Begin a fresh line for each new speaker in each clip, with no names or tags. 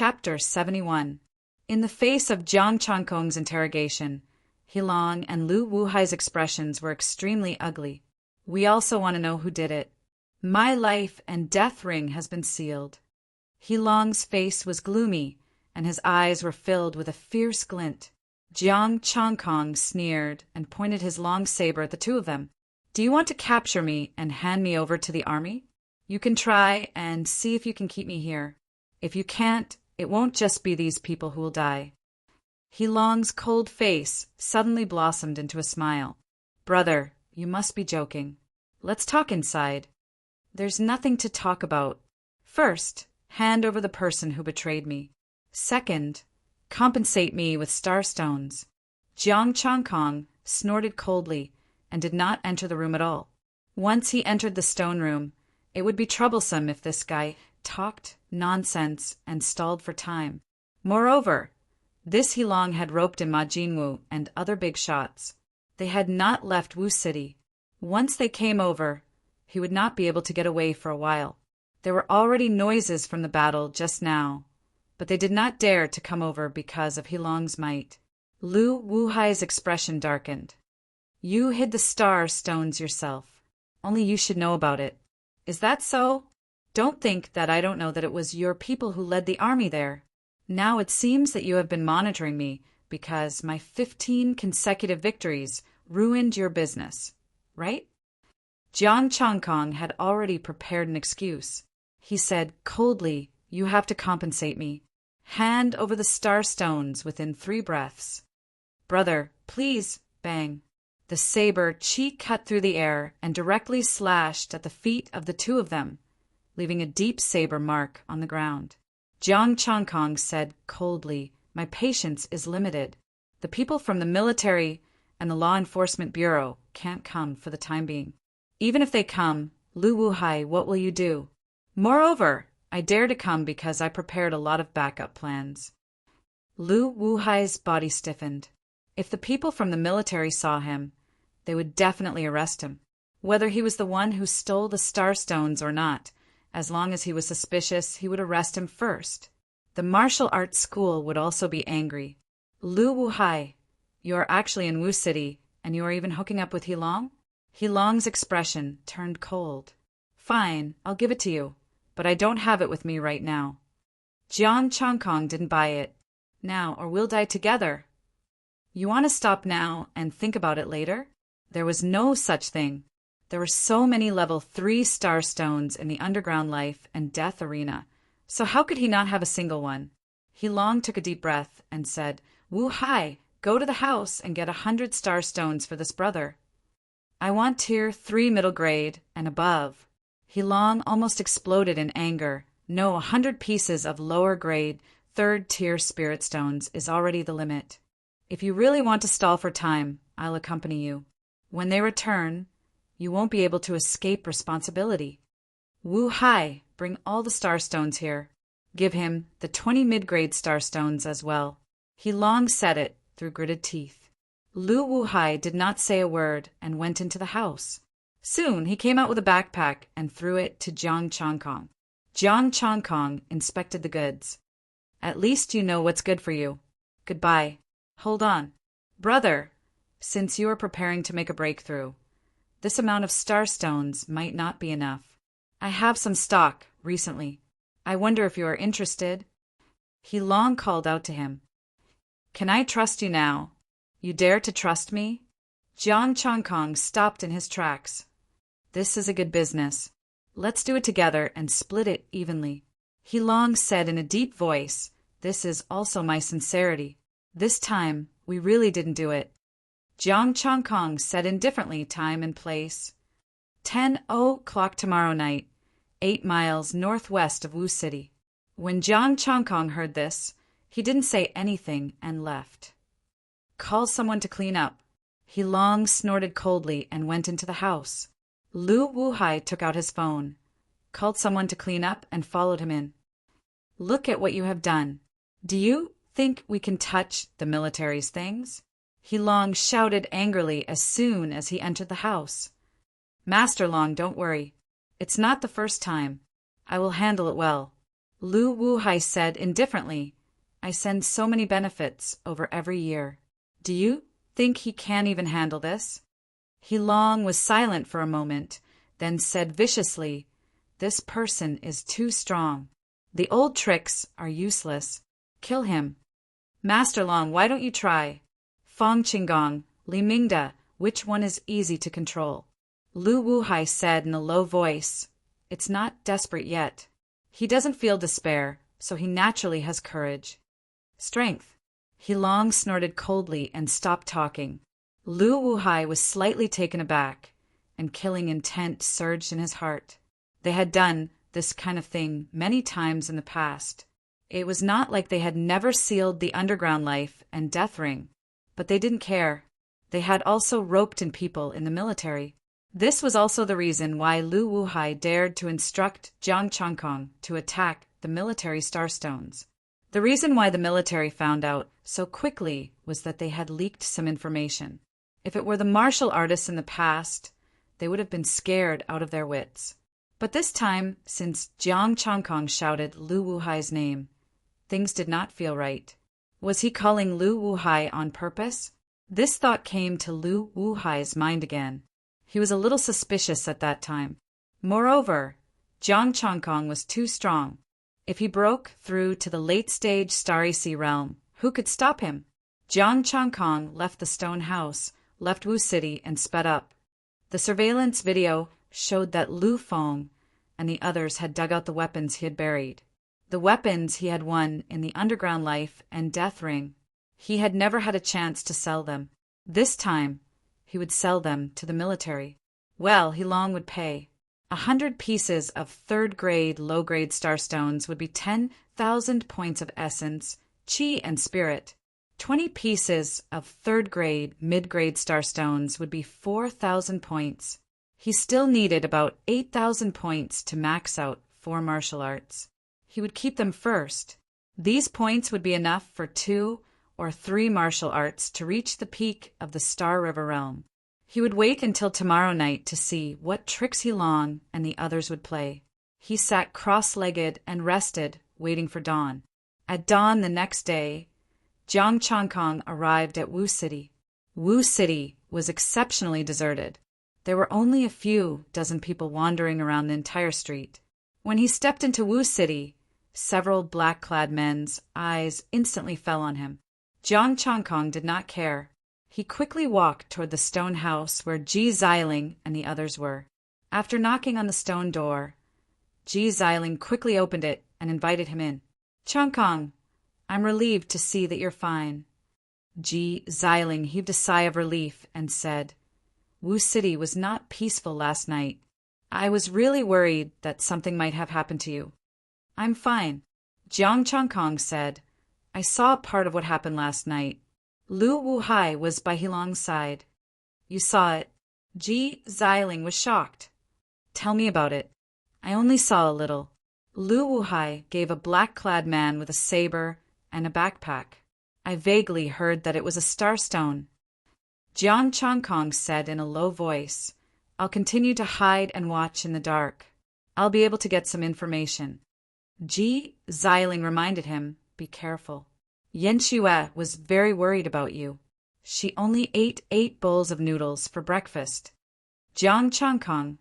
Chapter 71. In the face of Jiang Changkong's interrogation, Hilong and Lu Wuhai's expressions were extremely ugly. We also want to know who did it. My life and death ring has been sealed. Hilong's face was gloomy, and his eyes were filled with a fierce glint. Jiang Changkong sneered and pointed his long saber at the two of them. Do you want to capture me and hand me over to the army? You can try and see if you can keep me here. If you can't, it won't just be these people who will die. Hilong's cold face suddenly blossomed into a smile. Brother, you must be joking. Let's talk inside. There's nothing to talk about. First, hand over the person who betrayed me. Second, compensate me with star stones. Jiang Changkong snorted coldly and did not enter the room at all. Once he entered the stone room, it would be troublesome if this guy talked nonsense and stalled for time. Moreover, this Hilong had roped in Ma Jinwu and other big shots. They had not left Wu City. Once they came over, he would not be able to get away for a while. There were already noises from the battle just now, but they did not dare to come over because of Hilong's might. Lu Wuhai's expression darkened. You hid the star stones yourself. Only you should know about it. Is that so? Don't think that I don't know that it was your people who led the army there. Now it seems that you have been monitoring me because my 15 consecutive victories ruined your business, right? Jiang Changkong had already prepared an excuse. He said coldly, you have to compensate me. Hand over the star stones within 3 breaths. Brother, please, bang. The saber cheek cut through the air and directly slashed at the feet of the two of them, leaving a deep saber mark on the ground. Jiang Changkong said coldly, my patience is limited. The people from the military and the law enforcement bureau can't come for the time being. Even if they come, Lu Wuhai, what will you do? Moreover, I dare to come because I prepared a lot of backup plans. Lu Wuhai's body stiffened. If the people from the military saw him, they would definitely arrest him. Whether he was the one who stole the star stones or not, as long as he was suspicious, he would arrest him first. The martial arts school would also be angry. Lu Wuhai, you are actually in Wu City, and you are even hooking up with Hilong? Hilong's expression turned cold. Fine, I'll give it to you, but I don't have it with me right now. Jiang Changkong didn't buy it. Now, or we'll die together. You want to stop now and think about it later? There was no such thing. There were so many level 3 star stones in the underground life and death arena, so how could he not have a single one? Hilong took a deep breath and said, Wu Hai, go to the house and get 100 star stones for this brother. I want tier 3 middle grade and above. Hilong almost exploded in anger. No, 100 pieces of lower grade, 3rd tier spirit stones is already the limit. If you really want to stall for time, I'll accompany you. When they return, you won't be able to escape responsibility. Wu Hai, bring all the star stones here. Give him the 20 mid-grade star stones as well. Hilong said it through gritted teeth. Lu Wuhai did not say a word and went into the house. Soon he came out with a backpack and threw it to Jiang Changkong. Jiang Changkong inspected the goods. At least you know what's good for you. Goodbye. Hold on. Brother, since you are preparing to make a breakthrough, this amount of star stones might not be enough. I have some stock recently. I wonder if you are interested. Hilong called out to him. Can I trust you now? You dare to trust me? Jiang Changkong stopped in his tracks. This is a good business. Let's do it together and split it evenly. Hilong said in a deep voice, this is also my sincerity. This time, we really didn't do it. Jiang Changkong said indifferently time and place. 10:00 tomorrow night, 8 miles northwest of Wu City. When Jiang Changkong heard this, he didn't say anything and left. Call someone to clean up. Hilong snorted coldly and went into the house. Lu Wuhai took out his phone, called someone to clean up and followed him in. Look at what you have done. Do you think we can touch the military's things? Hilong shouted angrily as soon as he entered the house. Master Long, don't worry. It's not the first time. I will handle it well. Lu Wuhai said indifferently. I send so many benefits over every year. Do you think he can't even handle this? He Long was silent for a moment, then said viciously, This person is too strong. The old tricks are useless. Kill him. Master Long, why don't you try? Fong Qinggong, Li Mingda, which one is easy to control? Lu Wuhai said in a low voice, It's not desperate yet. He doesn't feel despair, so he naturally has courage. Strength. He Long snorted coldly and stopped talking. Lu Wuhai was slightly taken aback, and killing intent surged in his heart. They had done this kind of thing many times in the past. It was not like they had never sealed the underground life and death ring, but they didn't care. They had also roped in people in the military. This was also the reason why Lu Wuhai dared to instruct Jiang Changkong to attack the military starstones. The reason why the military found out so quickly was that they had leaked some information. If it were the martial artists in the past, they would have been scared out of their wits. But this time, since Jiang Changkong shouted Lu Wuhai's name, things did not feel right. Was he calling Lu Wuhai on purpose? This thought came to Lu Wuhai's mind again. He was a little suspicious at that time. Moreover, Jiang Changkong was too strong. If he broke through to the late-stage Starry Sea realm, who could stop him? Jiang Changkong left the stone house, left Wu City, and sped up. The surveillance video showed that Lu Feng and the others had dug out the weapons he had buried. The weapons he had won in the underground life and death ring. He had never had a chance to sell them. This time, he would sell them to the military. Well, he Long would pay. 100 pieces of third-grade, low-grade starstones would be 10,000 points of essence, chi, and spirit. 20 pieces of third-grade, mid-grade starstones would be 4,000 points. He still needed about 8,000 points to max out 4 martial arts. He would keep them first. These points would be enough for 2 or 3 martial arts to reach the peak of the Star River realm. He would wait until tomorrow night to see what tricks he Long and the others would play. He sat cross-legged and rested, waiting for dawn. At dawn the next day, Jiang Changkong arrived at Wu City. Wu City was exceptionally deserted. There were only a few dozen people wandering around the entire street. When he stepped into Wu City, several black-clad men's eyes instantly fell on him. Jiang Changkong did not care. He quickly walked toward the stone house where Ji Xiling and the others were. After knocking on the stone door, Ji Xiling quickly opened it and invited him in. Changkong, I'm relieved to see that you're fine. Ji Xiling heaved a sigh of relief and said, Wu City was not peaceful last night. I was really worried that something might have happened to you. I'm fine. Jiang Changkong said, I saw part of what happened last night. Lu Wuhai was by Hilong's side. You saw it. Ji Xiling was shocked. Tell me about it. I only saw a little. Lu Wuhai gave a black-clad man with a saber and a backpack. I vaguely heard that it was a starstone. Jiang Changkong said in a low voice, I'll continue to hide and watch in the dark. I'll be able to get some information. Ji Xiling reminded him, Be careful. Yan Xue was very worried about you. She only ate 8 bowls of noodles for breakfast. Jiang Changkong,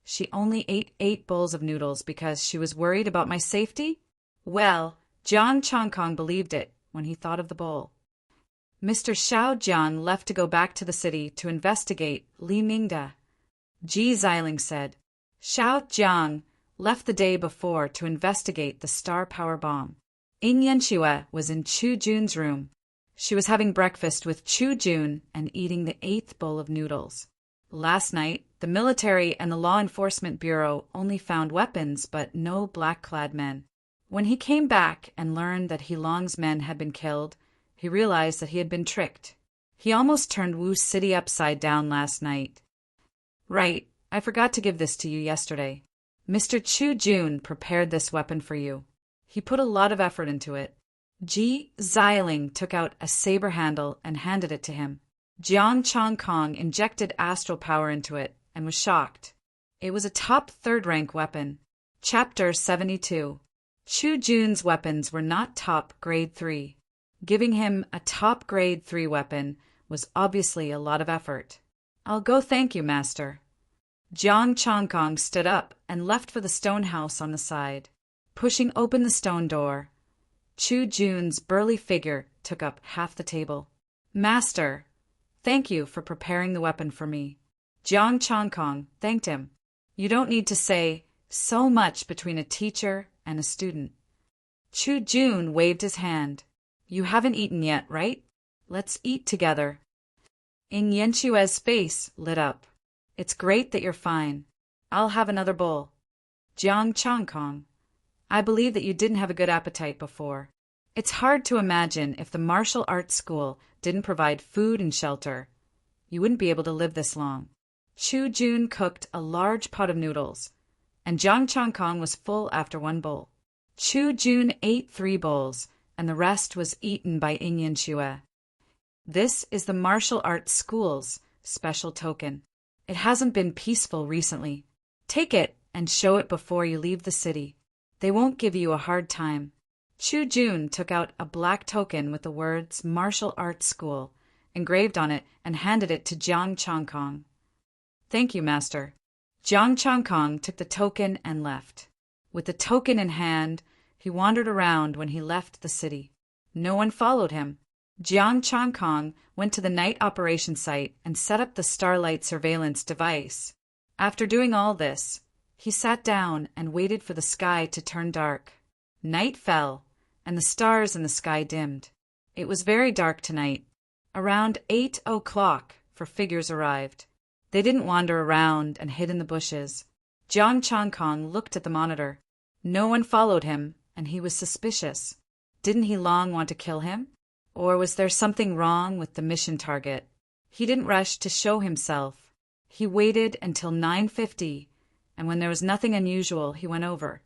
she only ate 8 bowls of noodles because she was worried about my safety? Well, Jiang Changkong believed it when he thought of the bowl. Mr. Xiao Jiang left to go back to the city to investigate Li Mingda. Ji Xiling said, Xiao Jiang left the day before to investigate the star power bomb. Yan Xue was in Chu Jun's room. She was having breakfast with Chu Jun and eating the 8th bowl of noodles. Last night, the military and the Law Enforcement Bureau only found weapons but no black-clad men. When he came back and learned that Hilong's men had been killed, he realized that he had been tricked. He almost turned Wu City upside down last night. Right, I forgot to give this to you yesterday. Mr. Chu Jun prepared this weapon for you. He put a lot of effort into it. Ji Xiling took out a saber handle and handed it to him. Jiang Changkong injected astral power into it and was shocked. It was a top 3rd-rank weapon. Chapter 72. Chu Jun's weapons were not top grade 3. Giving him a top grade 3 weapon was obviously a lot of effort. I'll go, thank you, master. Jiang Chongkong stood up and left for the stone house on the side. Pushing open the stone door, Chu Jun's burly figure took up half the table. Master, thank you for preparing the weapon for me. Jiang Chongkong thanked him. You don't need to say so much between a teacher and a student. Chu Jun waved his hand. You haven't eaten yet, right? Let's eat together. Ing Yanchue's face lit up. It's great that you're fine. I'll have another bowl. Jiang Chongkong, I believe that you didn't have a good appetite before. It's hard to imagine if the martial arts school didn't provide food and shelter. You wouldn't be able to live this long. Chu Jun cooked a large pot of noodles, and Jiang Chongkong was full after one bowl. Chu Jun ate 3 bowls, and the rest was eaten by Ing Yanchue. This is the martial arts school's special token. It hasn't been peaceful recently. Take it and show it before you leave the city. They won't give you a hard time. Chu Jun took out a black token with the words Martial Arts School engraved on it and handed it to Jiang Chongkong. Thank you, master. Jiang Chongkong took the token and left. With the token in hand, he wandered around when he left the city. No one followed him. Jiang Chongkong went to the night operation site and set up the starlight surveillance device. After doing all this, he sat down and waited for the sky to turn dark. Night fell, and the stars in the sky dimmed. It was very dark tonight. Around 8 o'clock, figures arrived. They didn't wander around and hid in the bushes. Jiang Chongkong looked at the monitor. No one followed him, and he was suspicious. Didn't he long want to kill him? Or was there something wrong with the mission target? He didn't rush to show himself. He waited until 9:50, and when there was nothing unusual, he went over.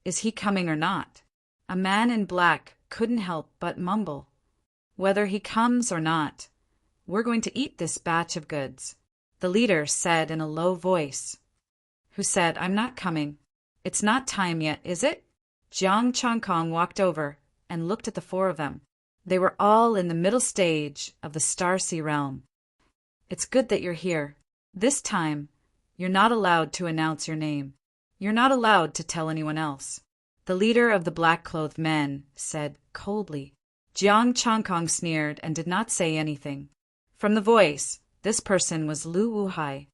Is he coming or not? A man in black couldn't help but mumble. Whether he comes or not, we're going to eat this batch of goods, the leader said in a low voice. Who said, I'm not coming? It's not time yet, is it? Jiang Chongkong walked over and looked at the 4 of them. They were all in the middle stage of the Starsea realm. It's good that you're here. This time, you're not allowed to announce your name. You're not allowed to tell anyone else. The leader of the black-clothed men said coldly. Jiang Chongkong sneered and did not say anything. From the voice, this person was Lu Wuhai.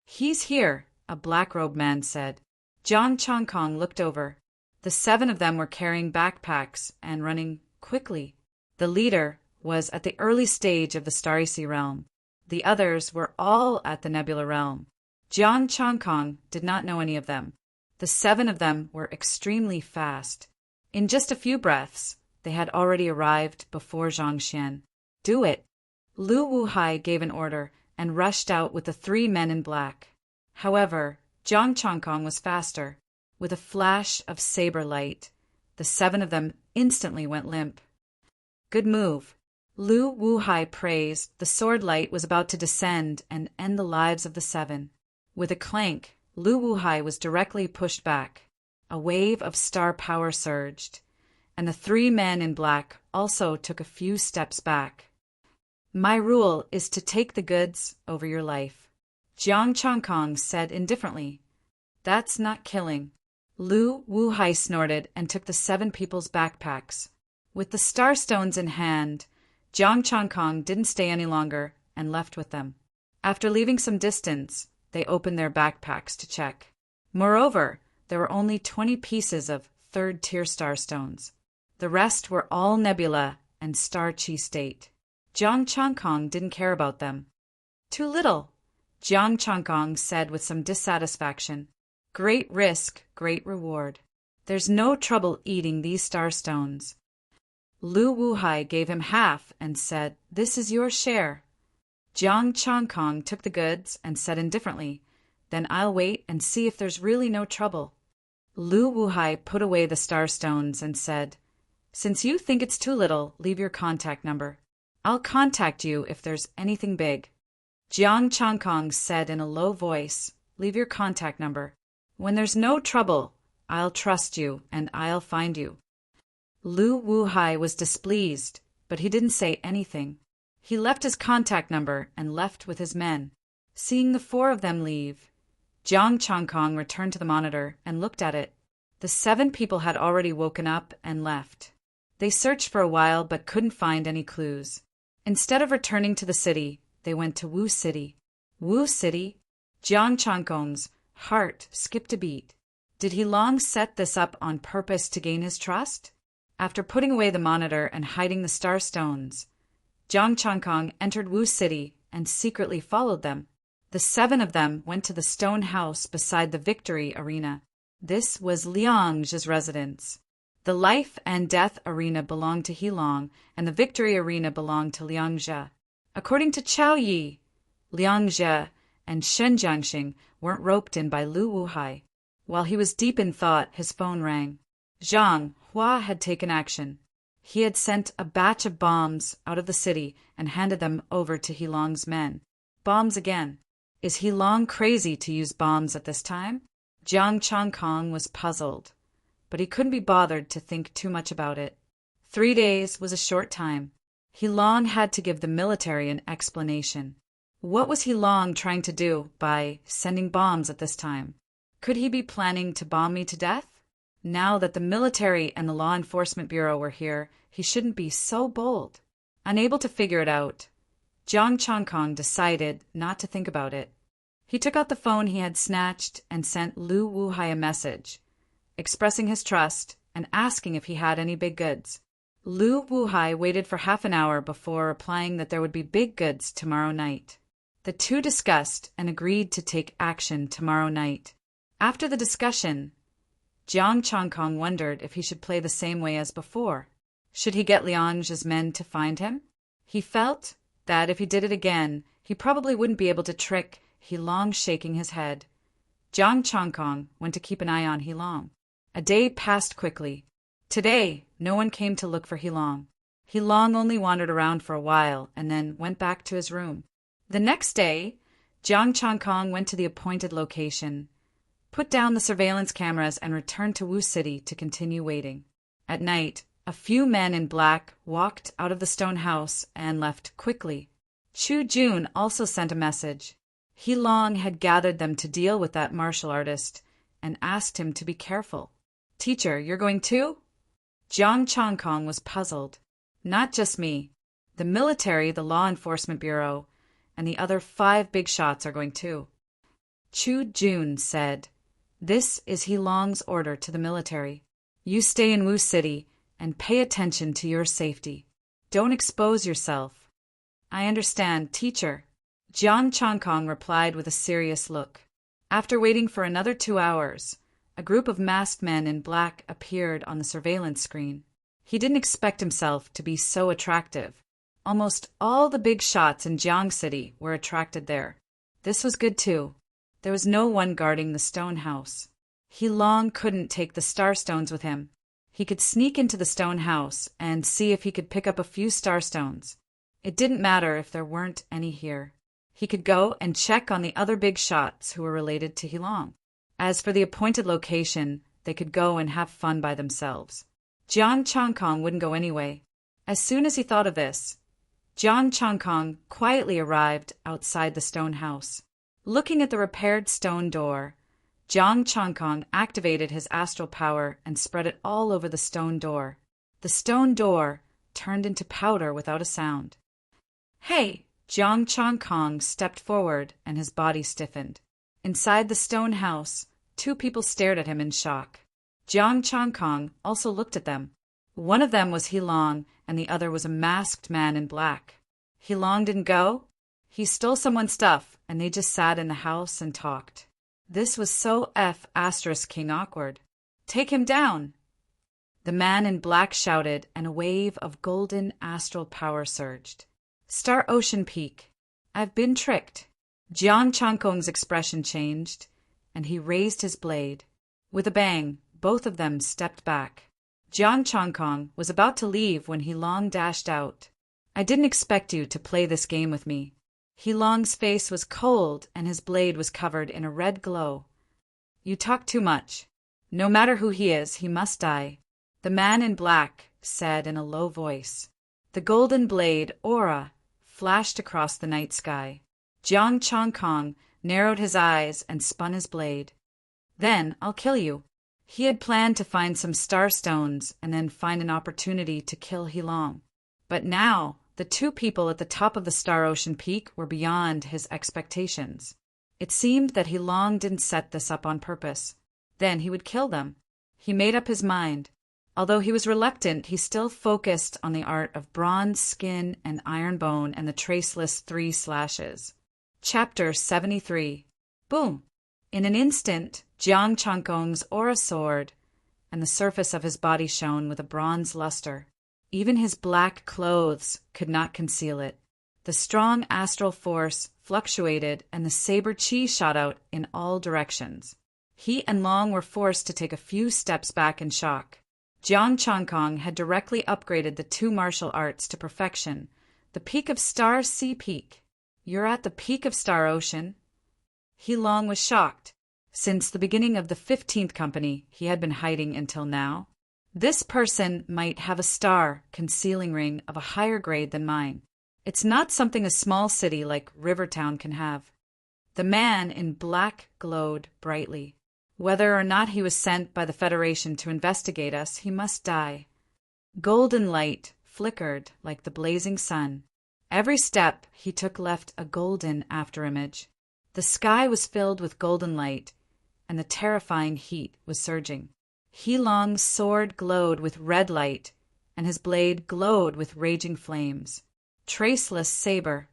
He's here, a black-robed man said. Jiang Chongkong looked over. The 7 of them were carrying backpacks and running quickly. The leader was at the early stage of the Starsea realm. The others were all at the Nebula realm. Jiang Chongkong did not know any of them. The 7 of them were extremely fast. In just a few breaths, they had already arrived before Zhangxian. Do it! Lu Wuhai gave an order and rushed out with the 3 men in black. However, Jiang Chongkong was faster. With a flash of saber light, the 7 of them instantly went limp. Good move. Lu Wuhai praised. The sword light was about to descend and end the lives of the 7. With a clank, Lu Wuhai was directly pushed back. A wave of star power surged, and the 3 men in black also took a few steps back. My rule is to take the goods over your life, Jiang Chongkong said indifferently. That's not killing. Lu Wuhai snorted and took the 7 people's backpacks. With the starstones in hand, Jiang Chongkong didn't stay any longer and left with them. After leaving some distance, they opened their backpacks to check. Moreover, there were only 20 pieces of 3rd-tier starstones. The rest were all nebula and star-chi state. Jiang Chongkong didn't care about them. Too little, Jiang Chongkong said with some dissatisfaction. Great risk, great reward. There's no trouble eating these starstones. Lu Wuhai gave him half and said, This is your share. Jiang Chongkong took the goods and said indifferently, Then I'll wait and see if there's really no trouble. Lu Wuhai put away the starstones and said, Since you think it's too little, leave your contact number. I'll contact you if there's anything big. Jiang Chongkong said in a low voice, Leave your contact number. When there's no trouble, I'll trust you, and I'll find you. Lu Wuhai was displeased, but he didn't say anything. He left his contact number and left with his men. Seeing the four of them leave, Jiang Changkong returned to the monitor and looked at it. The 7 people had already woken up and left. They searched for a while but couldn't find any clues. Instead of returning to the city, they went to Wu City. Wu City? Jiang Changkong's heart skipped a beat. Did he long set this up on purpose to gain his trust? After putting away the monitor and hiding the star stones, Jiang Changkong entered Wu City and secretly followed them. The 7 of them went to the stone house beside the Victory Arena. This was Liang's residence. The Life and Death Arena belonged to Hilong, and the Victory Arena belonged to Liangzhe. According to Chao Yi, Liangzhe and Shen Jiangxing weren't roped in by Lu Wuhai. While he was deep in thought, his phone rang. Zhang Hua had taken action. He had sent a batch of bombs out of the city and handed them over to Hilong's men. Bombs again. Is Hilong crazy to use bombs at this time? Jiang Changkong was puzzled, but he couldn't be bothered to think too much about it. 3 days was a short time. Hilong had to give the military an explanation. What was Hilong trying to do by sending bombs at this time? Could he be planning to bomb me to death? Now that the military and the Law Enforcement Bureau were here, he shouldn't be so bold. Unable to figure it out, Jiang Changkong decided not to think about it. He took out the phone he had snatched and sent Lu Wuhai a message, expressing his trust and asking if he had any big goods. Lu Wuhai waited for half an hour before replying that there would be big goods tomorrow night. The two discussed and agreed to take action tomorrow night. After the discussion, Jiang Changkong wondered if he should play the same way as before. Should he get Liang's men to find him? He felt that if he did it again, he probably wouldn't be able to trick Hilong, shaking his head. Jiang Changkong went to keep an eye on Hilong. A day passed quickly. Today, no one came to look for Hilong. Hilong only wandered around for a while and then went back to his room. The next day, Jiang Changkong went to the appointed location, put down the surveillance cameras, and returned to Wu City to continue waiting. At night, a few men in black walked out of the stone house and left quickly. Chu Jun also sent a message. Hilong had gathered them to deal with that martial artist and asked him to be careful. Teacher, you're going too? Jiang Changkong was puzzled. Not just me. The military, the Law Enforcement Bureau, and the other 5 big shots are going too. Chu Jun said, "This is Hilong's order to the military. You stay in Wu City and pay attention to your safety. Don't expose yourself." "I understand, teacher." Jiang Changkong replied with a serious look. After waiting for another 2 hours, a group of masked men in black appeared on the surveillance screen. He didn't expect himself to be so attractive. Almost all the big shots in Jiang City were attracted there. This was good too. There was no one guarding the stone house. Hilong couldn't take the star stones with him. He could sneak into the stone house and see if he could pick up a few star stones. It didn't matter if there weren't any here. He could go and check on the other big shots who were related to Hilong. As for the appointed location, they could go and have fun by themselves. Jiang Changkong wouldn't go anyway. As soon as he thought of this, Jiang Changkong quietly arrived outside the stone house. Looking at the repaired stone door, Jiang Changkong activated his astral power and spread it all over the stone door. The stone door turned into powder without a sound. "Hey!" Jiang Changkong stepped forward and his body stiffened. Inside the stone house, 2 people stared at him in shock. Jiang Changkong also looked at them. One of them was Hilong and the other was a masked man in black. Hilong didn't go? He stole someone's stuff and they just sat in the house and talked. This was so King awkward. "Take him down!" The man in black shouted and a wave of golden astral power surged. "Star Ocean Peak, I've been tricked." Jiang Changkong's expression changed, and he raised his blade. With a bang, both of them stepped back. Jiang Changkong was about to leave when Hilong dashed out. "I didn't expect you to play this game with me." Hilong's face was cold and his blade was covered in a red glow. "You talk too much. No matter who he is, he must die. The man in black said in a low voice. The golden blade, aura, flashed across the night sky. Jiang Chongkong narrowed his eyes and spun his blade. Then I'll kill you. He had planned to find some star stones and then find an opportunity to kill Heilong. But now, the two people at the top of the Star Ocean Peak were beyond his expectations. It seemed that Heilong didn't set this up on purpose. Then he would kill them. He made up his mind. Although he was reluctant, he still focused on the art of bronze skin and iron bone and the traceless 3 slashes. Chapter 73. Boom! In an instant, Jiang Chongkong's aura soared, and the surface of his body shone with a bronze luster. Even his black clothes could not conceal it. The strong astral force fluctuated, and the saber chi shot out in all directions. He and Long were forced to take a few steps back in shock. Jiang Chongkong had directly upgraded the 2 martial arts to perfection. The peak of Star Sea Peak. You're at the peak of Star Ocean? Heilong was shocked. Since the beginning of the 15th company, he had been hiding until now. This person might have a star concealing ring of a higher grade than mine. It's not something a small city like Rivertown can have. The man in black glowed brightly. Whether or not he was sent by the Federation to investigate us, he must die. Golden light flickered like the blazing sun. Every step he took left a golden afterimage. The sky was filled with golden light, and the terrifying heat was surging. Heilong's sword glowed with red light, and his blade glowed with raging flames. Traceless saber.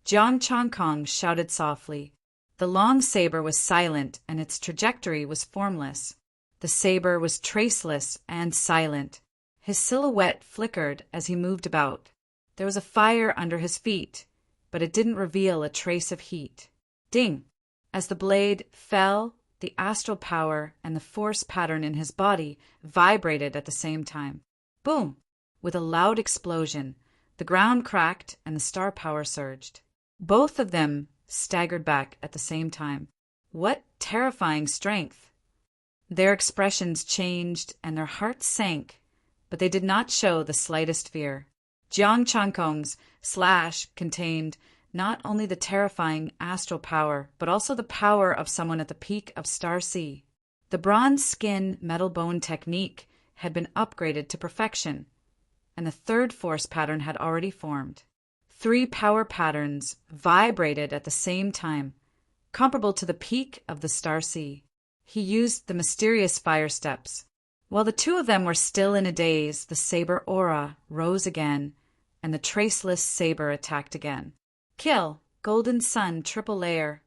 Jiang Chongkong shouted softly. The long saber was silent, and its trajectory was formless. The saber was traceless and silent. His silhouette flickered as he moved about. There was a fire under his feet, but it didn't reveal a trace of heat. Ding! As the blade fell, the astral power and the force pattern in his body vibrated at the same time. Boom! With a loud explosion, the ground cracked and the star power surged. Both of them staggered back at the same time. What terrifying strength! Their expressions changed and their hearts sank, but they did not show the slightest fear. Jiang Chongkong's slash contained not only the terrifying astral power, but also the power of someone at the peak of Star Sea. The bronze skin metal bone technique had been upgraded to perfection, and the 3rd force pattern had already formed. 3 power patterns vibrated at the same time, comparable to the peak of the Star Sea. He used the mysterious fire steps. While the 2 of them were still in a daze, the saber aura rose again, and the traceless saber attacked again. Kill! Golden Sun triple layer!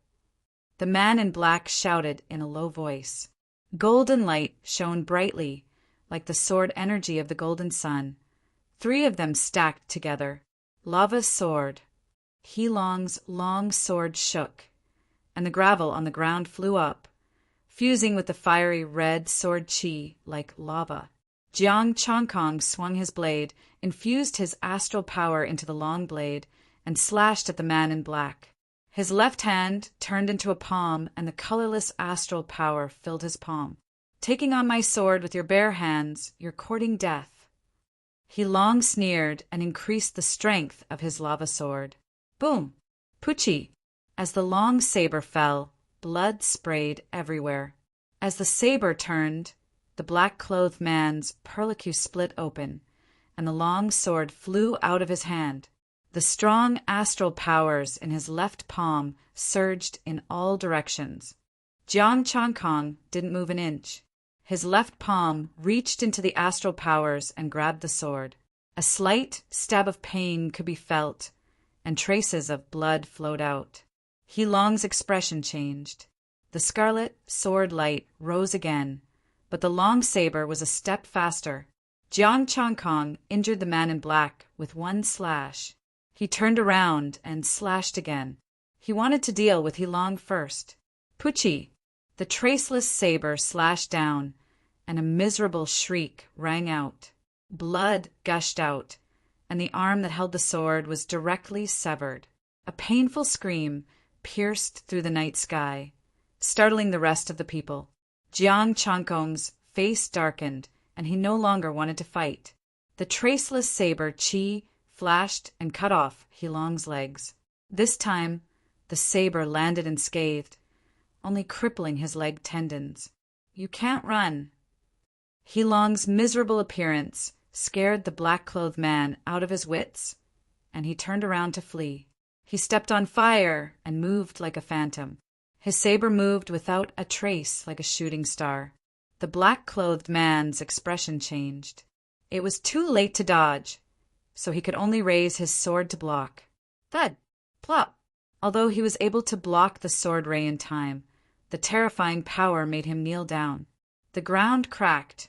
The man in black shouted in a low voice. Golden light shone brightly, like the sword energy of the golden sun. 3 of them stacked together. Lava sword. Heilong's long sword shook, and the gravel on the ground flew up, fusing with the fiery red sword chi like lava. Jiang Chongkong swung his blade, infused his astral power into the long blade, and slashed at the man in black. His left hand turned into a palm, and the colorless astral power filled his palm. Taking on my sword with your bare hands, you're courting death. Heilong sneered and increased the strength of his lava sword. Boom! Puchi! As the long saber fell, blood sprayed everywhere. As the saber turned, the black-clothed man's perlicue split open, and the long sword flew out of his hand. The strong astral powers in his left palm surged in all directions. Jiang Chongkong didn't move an inch. His left palm reached into the astral powers and grabbed the sword. A slight stab of pain could be felt, and traces of blood flowed out. Heilong's expression changed. The scarlet sword light rose again, but the long saber was a step faster. Jiang Chongkong injured the man in black with 1 slash. He turned around and slashed again. He wanted to deal with Heilong first. Puchi! The traceless saber slashed down, and a miserable shriek rang out. Blood gushed out, and the arm that held the sword was directly severed. A painful scream pierced through the night sky, startling the rest of the people. Jiang Changkong's face darkened, and he no longer wanted to fight. The traceless saber Qi flashed and cut off Hilong's legs. This time, the saber landed unscathed, only crippling his leg tendons. "You can't run." Hilong's miserable appearance scared the black-clothed man out of his wits, and he turned around to flee. He stepped on fire and moved like a phantom. His saber moved without a trace, like a shooting star. The black-clothed man's expression changed. It was too late to dodge, so he could only raise his sword to block. Thud! Plop! Although he was able to block the sword ray in time, the terrifying power made him kneel down. The ground cracked,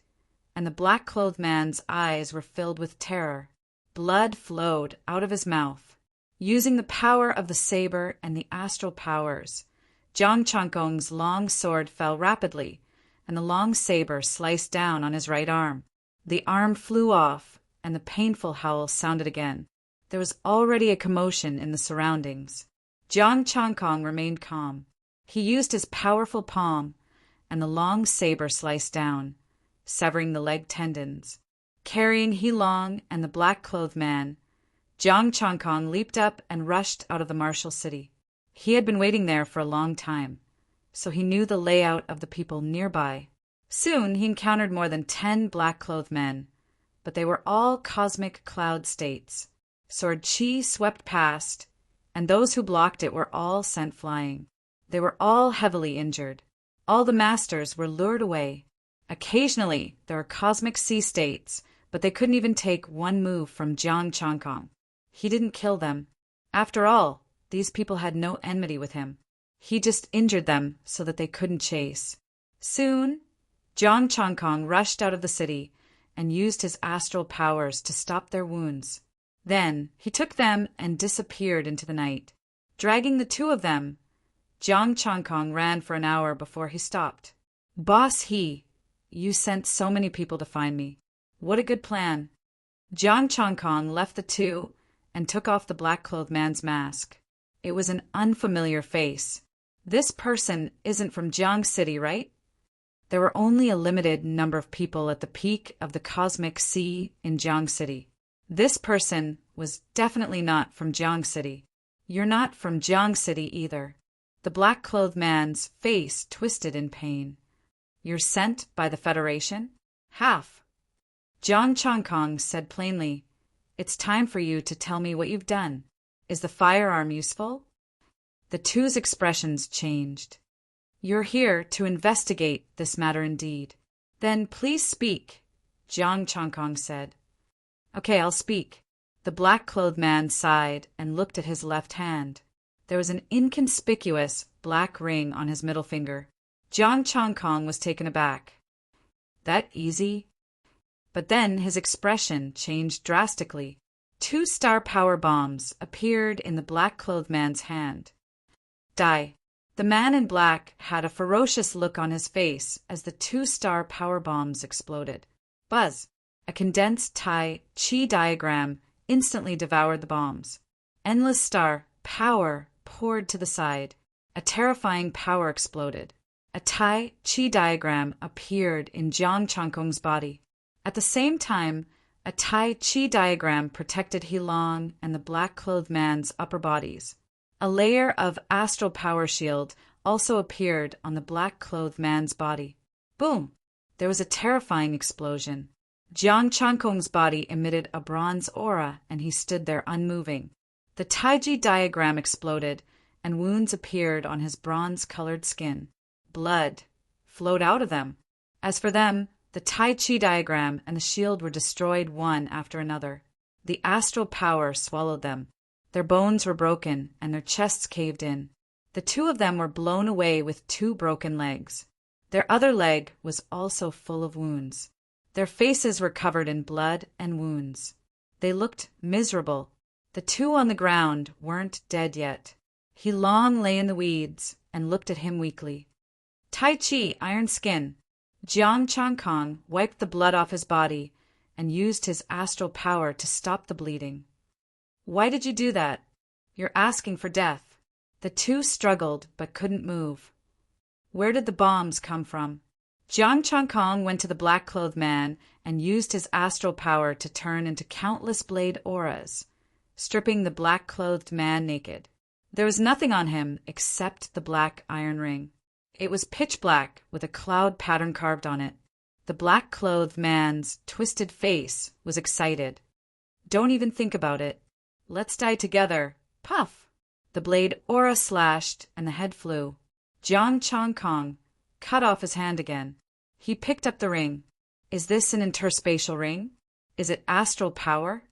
and the black-clothed man's eyes were filled with terror. Blood flowed out of his mouth. Using the power of the saber and the astral powers, Jiang Changkong's long sword fell rapidly, and the long saber sliced down on his right arm. The arm flew off, and the painful howl sounded again. There was already a commotion in the surroundings. Jiang Changkong remained calm. He used his powerful palm, and the long saber sliced down, severing the leg tendons. Carrying Hilong and the black-clothed man, Jiang Changkong leaped up and rushed out of the martial city. He had been waiting there for a long time, so he knew the layout of the people nearby. Soon he encountered more than 10 black-clothed men, but they were all cosmic cloud states. Sword Qi swept past, and those who blocked it were all sent flying. They were all heavily injured. All the masters were lured away. Occasionally, there were cosmic sea states, but they couldn't even take one move from Jiang Changkong. He didn't kill them. After all, these people had no enmity with him. He just injured them so that they couldn't chase. Soon, Jiang Changkong rushed out of the city and used his astral powers to stop their wounds. Then he took them and disappeared into the night. Dragging the two of them, Jiang Changkong ran for an hour before he stopped. "Boss He, you sent so many people to find me. What a good plan." Jiang Changkong left the two and took off the black-clothed man's mask. It was an unfamiliar face. "This person isn't from Jiang City, right?" There were only a limited number of people at the peak of the cosmic sea in Jiang City. This person was definitely not from Jiang City. "You're not from Jiang City either." The black-clothed man's face twisted in pain. "You're sent by the Federation?" "Half." Jiang Changkong said plainly, "It's time for you to tell me what you've done. Is the firearm useful?" The two's expressions changed. "You're here to investigate this matter indeed." "Then please speak," Jiang Changkong said. "Okay, I'll speak." The black-clothed man sighed and looked at his left hand. There was an inconspicuous black ring on his middle finger. Jiang Changkong was taken aback. "That easy?" But then his expression changed drastically. 2 star power bombs appeared in the black-clothed man's hand. Die. The man in black had a ferocious look on his face as the 2 star power bombs exploded. Buzz. A condensed Tai Chi diagram instantly devoured the bombs. Endless star power poured to the side. A terrifying power exploded. A Tai Chi diagram appeared in Jiang Changkong's body. At the same time, a Tai Chi diagram protected Hilong and the black-clothed man's upper bodies. A layer of astral power shield also appeared on the black-clothed man's body. Boom! There was a terrifying explosion. Jiang Changkong's body emitted a bronze aura, and he stood there unmoving. The Taiji diagram exploded, and wounds appeared on his bronze-colored skin. Blood flowed out of them. As for them, the Tai Chi diagram and the shield were destroyed one after another. The astral power swallowed them. Their bones were broken, and their chests caved in. The two of them were blown away with 2 broken legs. Their other leg was also full of wounds. Their faces were covered in blood and wounds. They looked miserable. The 2 on the ground weren't dead yet. He long lay in the weeds and looked at him weakly. Tai Chi, iron skin. Jiang Changkong wiped the blood off his body and used his astral power to stop the bleeding. "Why did you do that? You're asking for death." The 2 struggled but couldn't move. "Where did the bombs come from?" Jiang Changkong went to the black-clothed man and used his astral power to turn into countless blade auras, stripping the black-clothed man naked. There was nothing on him except the black iron ring. It was pitch black with a cloud pattern carved on it. The black-clothed man's twisted face was excited. "Don't even think about it. Let's die together." Puff! The blade aura slashed and the head flew. Jiang Changkong cut off his hand again. He picked up the ring. Is this an interspatial ring? Is it astral power?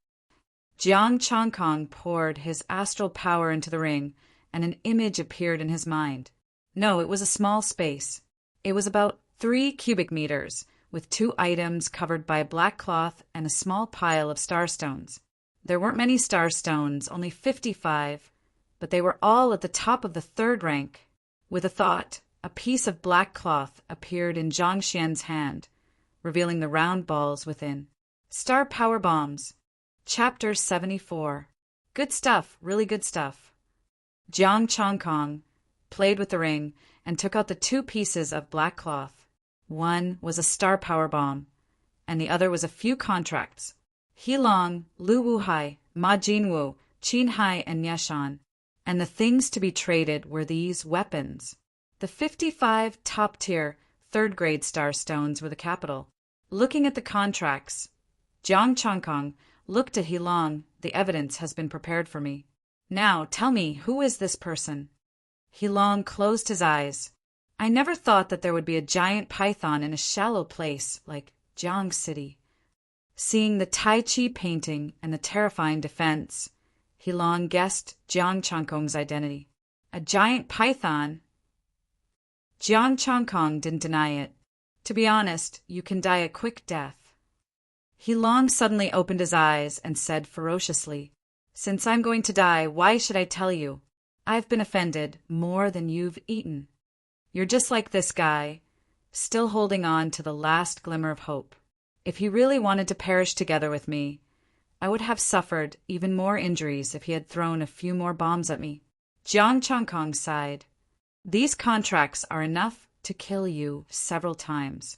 Jiang Changkong poured his astral power into the ring, and an image appeared in his mind. No, it was a small space. It was about 3 cubic meters, with 2 items covered by black cloth and a small pile of starstones. There weren't many starstones, only 55, but they were all at the top of the 3rd rank. With a thought, a piece of black cloth appeared in Zhang Xian's hand, revealing the round balls within. Star Power Bombs. Chapter 74. Good stuff, really good stuff. Jiang Changkong played with the ring and took out the 2 pieces of black cloth. One was a star power bomb, and the other was a few contracts. Heilong, Lu Wuhai, Ma Jinwu, Qin Hai, and Yeshan. And the things to be traded were these weapons. The 55 top-tier, 3rd-grade starstones were the capital. Looking at the contracts, Jiang Changkong looked at Heilong. The evidence has been prepared for me. Now, tell me, who is this person? Heilong closed his eyes. I never thought that there would be a giant python in a shallow place like Jiang City. Seeing the Tai Chi painting and the terrifying defense, Heilong guessed Jiang Changkong's identity. A giant python? Jiang Changkong didn't deny it. To be honest, you can die a quick death. Heilong suddenly opened his eyes and said ferociously, "Since I'm going to die, why should I tell you? I've been offended more than you've eaten. You're just like this guy, still holding on to the last glimmer of hope. If he really wanted to perish together with me, I would have suffered even more injuries if he had thrown a few more bombs at me." Jiang Changkong sighed. "These contracts are enough to kill you several times.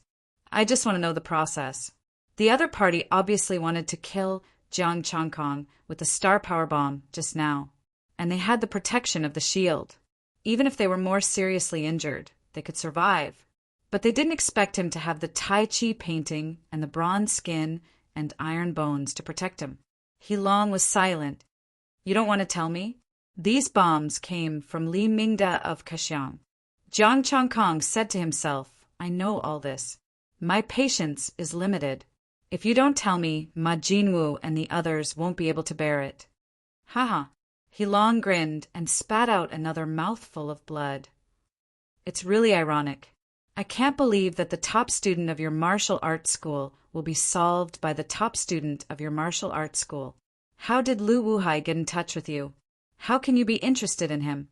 I just want to know the process." The other party obviously wanted to kill Jiang Changkong with the star power bomb just now, and they had the protection of the shield. Even if they were more seriously injured, they could survive. But they didn't expect him to have the Tai Chi painting and the bronze skin and iron bones to protect him. Heilong was silent. "You don't want to tell me?" These bombs came from Li Mingda of Kaxiang. Jiang Changkong said to himself, "I know all this. My patience is limited. If you don't tell me, Ma Jinwu and the others won't be able to bear it." Haha. Heilong grinned and spat out another mouthful of blood. "It's really ironic. I can't believe that the top student of your martial arts school will be solved by the top student of your martial arts school. How did Lu Wuhai get in touch with you? How can you be interested in him?"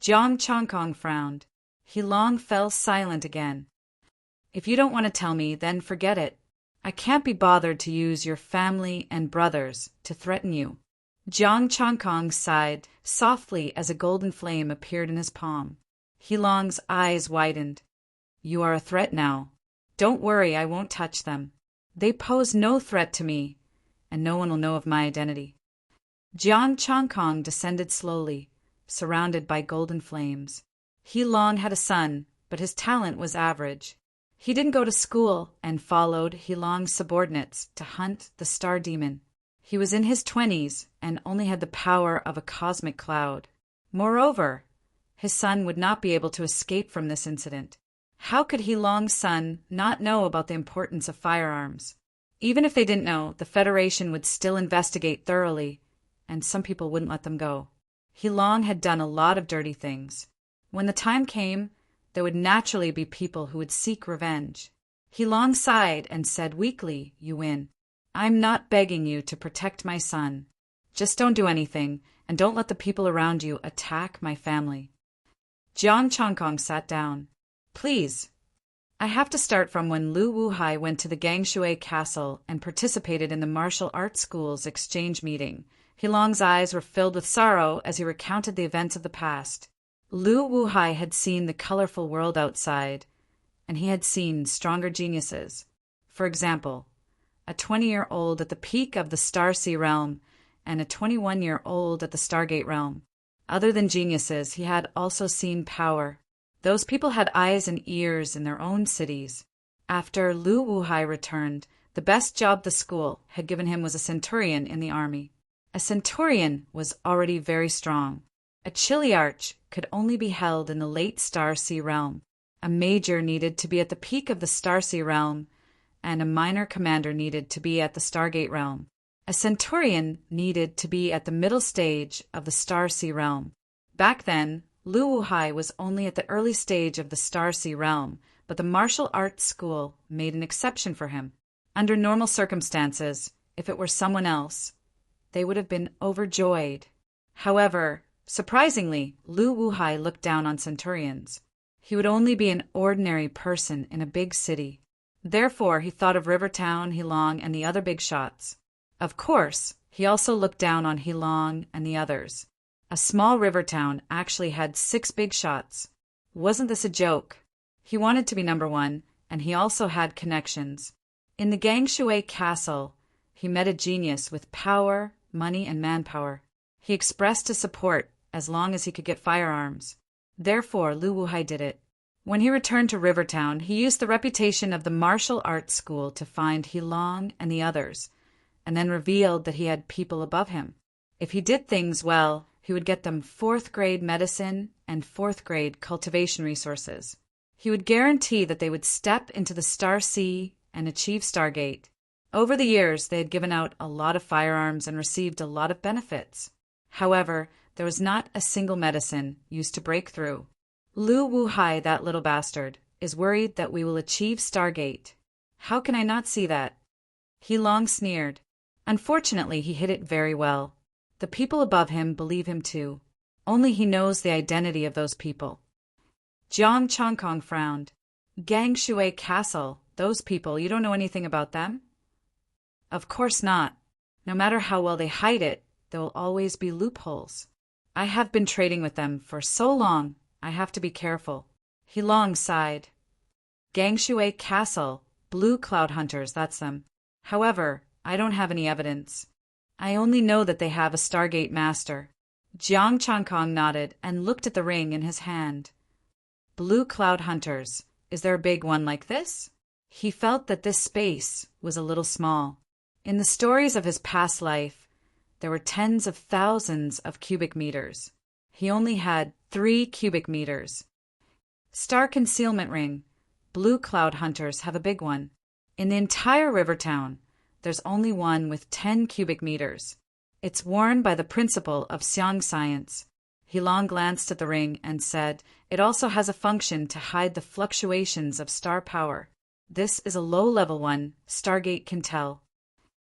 Jiang Changkong frowned. Heilong fell silent again. "If you don't want to tell me, then forget it. I can't be bothered to use your family and brothers to threaten you." Jiang Changkong sighed softly as a golden flame appeared in his palm. Heilong's eyes widened. "You are a threat now. Don't worry, I won't touch them. They pose no threat to me, and no one will know of my identity." Jiang Changkong descended slowly, surrounded by golden flames. Heilong had a son, but his talent was average. He didn't go to school and followed Heilong's subordinates to hunt the star demon. He was in his 20s and only had the power of a cosmic cloud. Moreover, his son would not be able to escape from this incident. How could Heilong's son not know about the importance of firearms? Even if they didn't know, the Federation would still investigate thoroughly, and some people wouldn't let them go. Heilong had done a lot of dirty things. When the time came, there would naturally be people who would seek revenge. Heilong sighed and said weakly, "You win. I'm not begging you to protect my son. Just don't do anything, and don't let the people around you attack my family." Jiang Changkong sat down. "Please. I have to start from when Lu Wuhai went to the Gangshui Castle and participated in the martial arts school's exchange meeting." Heilong's eyes were filled with sorrow as he recounted the events of the past. Lu Wuhai had seen the colorful world outside, and he had seen stronger geniuses. For example, a 20-year-old at the peak of the Starsea realm and a 21-year-old at the Stargate realm. Other than geniuses, he had also seen power. Those people had eyes and ears in their own cities. After Lu Wuhai returned, the best job the school had given him was a centurion in the army. A centurion was already very strong. A Chiliarch could only be held in the late Starsea realm. A major needed to be at the peak of the Starsea realm, and a minor commander needed to be at the Stargate realm. A centurion needed to be at the middle stage of the Starsea realm. Back then, Lu Wuhai was only at the early stage of the Starsea realm, but the martial arts school made an exception for him. Under normal circumstances, if it were someone else, they would have been overjoyed. However, surprisingly, Lu Wuhai looked down on centurions. He would only be an ordinary person in a big city. Therefore, he thought of Rivertown, Heilong, and the other big shots. Of course, he also looked down on Heilong and the others. A small river town actually had 6 big shots. Wasn't this a joke? He wanted to be number 1, and he also had connections. In the Gangshui castle, he met a genius with power, money, and manpower. He expressed his support as long as he could get firearms. Therefore, Lu Wuhai did it. When he returned to Rivertown, he used the reputation of the martial arts school to find Heilong and the others, and then revealed that he had people above him. If he did things well, he would get them 4th grade medicine and 4th grade cultivation resources. He would guarantee that they would step into the Starsea and achieve Stargate. Over the years, they had given out a lot of firearms and received a lot of benefits. However, there was not a single medicine used to break through. Lu Wuhai, that little bastard, is worried that we will achieve Stargate. How can I not see that? Heilong sneered. Unfortunately, he hit it very well. The people above him believe him too. Only he knows the identity of those people. Jiang Chongkong frowned. Gangshui Castle, those people, you don't know anything about them? Of course not. No matter how well they hide it, there will always be loopholes. I have been trading with them for so long, I have to be careful. Heilong sighed. Gangshui Castle, Blue Cloud Hunters, that's them. However, I don't have any evidence. I only know that they have a Stargate Master. Jiang Chongkong nodded and looked at the ring in his hand. Blue Cloud Hunters, is there a big one like this? He felt that this space was a little small. In the stories of his past life, there were tens of thousands of cubic meters. He only had 3 cubic meters. Star Concealment Ring, Blue Cloud Hunters have a big one. In the entire Rivertown, there's only one with 10 cubic meters. It's worn by the principal of Xiang Science. Heilong glanced at the ring and said, it also has a function to hide the fluctuations of star power. This is a low-level one, Stargate can tell.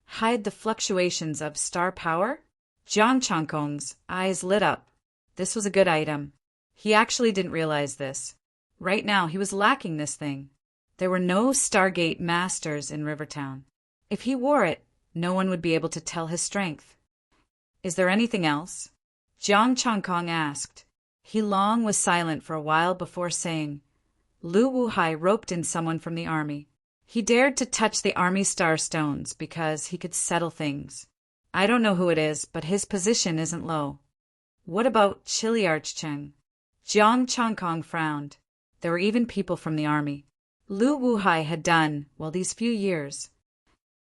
Hide the fluctuations of star power? Jiang Chongkong's eyes lit up. This was a good item. He actually didn't realize this. Right now, he was lacking this thing. There were no Stargate Masters in Rivertown. If he wore it, no one would be able to tell his strength. Is there anything else? Jiang Chongkong asked. Heilong was silent for a while before saying, Lu Wuhai roped in someone from the army. He dared to touch the army star stones because he could settle things. I don't know who it is, but his position isn't low. What about Chiliarch Cheng? Jiang Chongkong frowned. There were even people from the army. Lu Wuhai had done well these few years.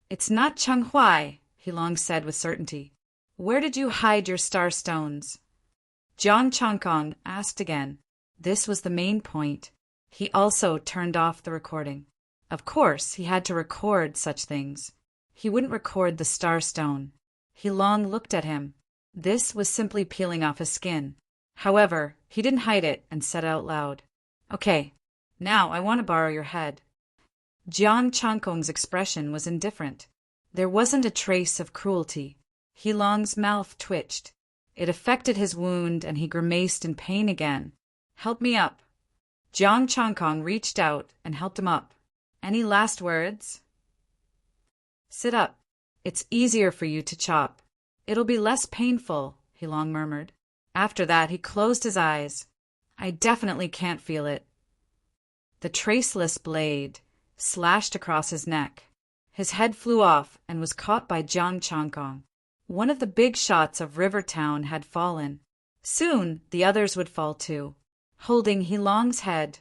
It's not Cheng Huai, Heilong said with certainty. Where did you hide your star stones? Jiang Chongkong asked again. This was the main point. He also turned off the recording. Of course, he had to record such things. He wouldn't record the star stone. Heilong looked at him. This was simply peeling off his skin. However, he didn't hide it and said out loud, Okay, now I want to borrow your head. Jiang Chongkong's expression was indifferent. There wasn't a trace of cruelty. Heilong's mouth twitched. It affected his wound and he grimaced in pain again. Help me up. Jiang Chongkong reached out and helped him up. Any last words? Sit up. It's easier for you to chop. It'll be less painful, Heilong murmured. After that, he closed his eyes. I definitely can't feel it. The traceless blade slashed across his neck. His head flew off and was caught by Jiang Changkong. One of the big shots of Rivertown had fallen. Soon the others would fall too. Holding Hilong's head,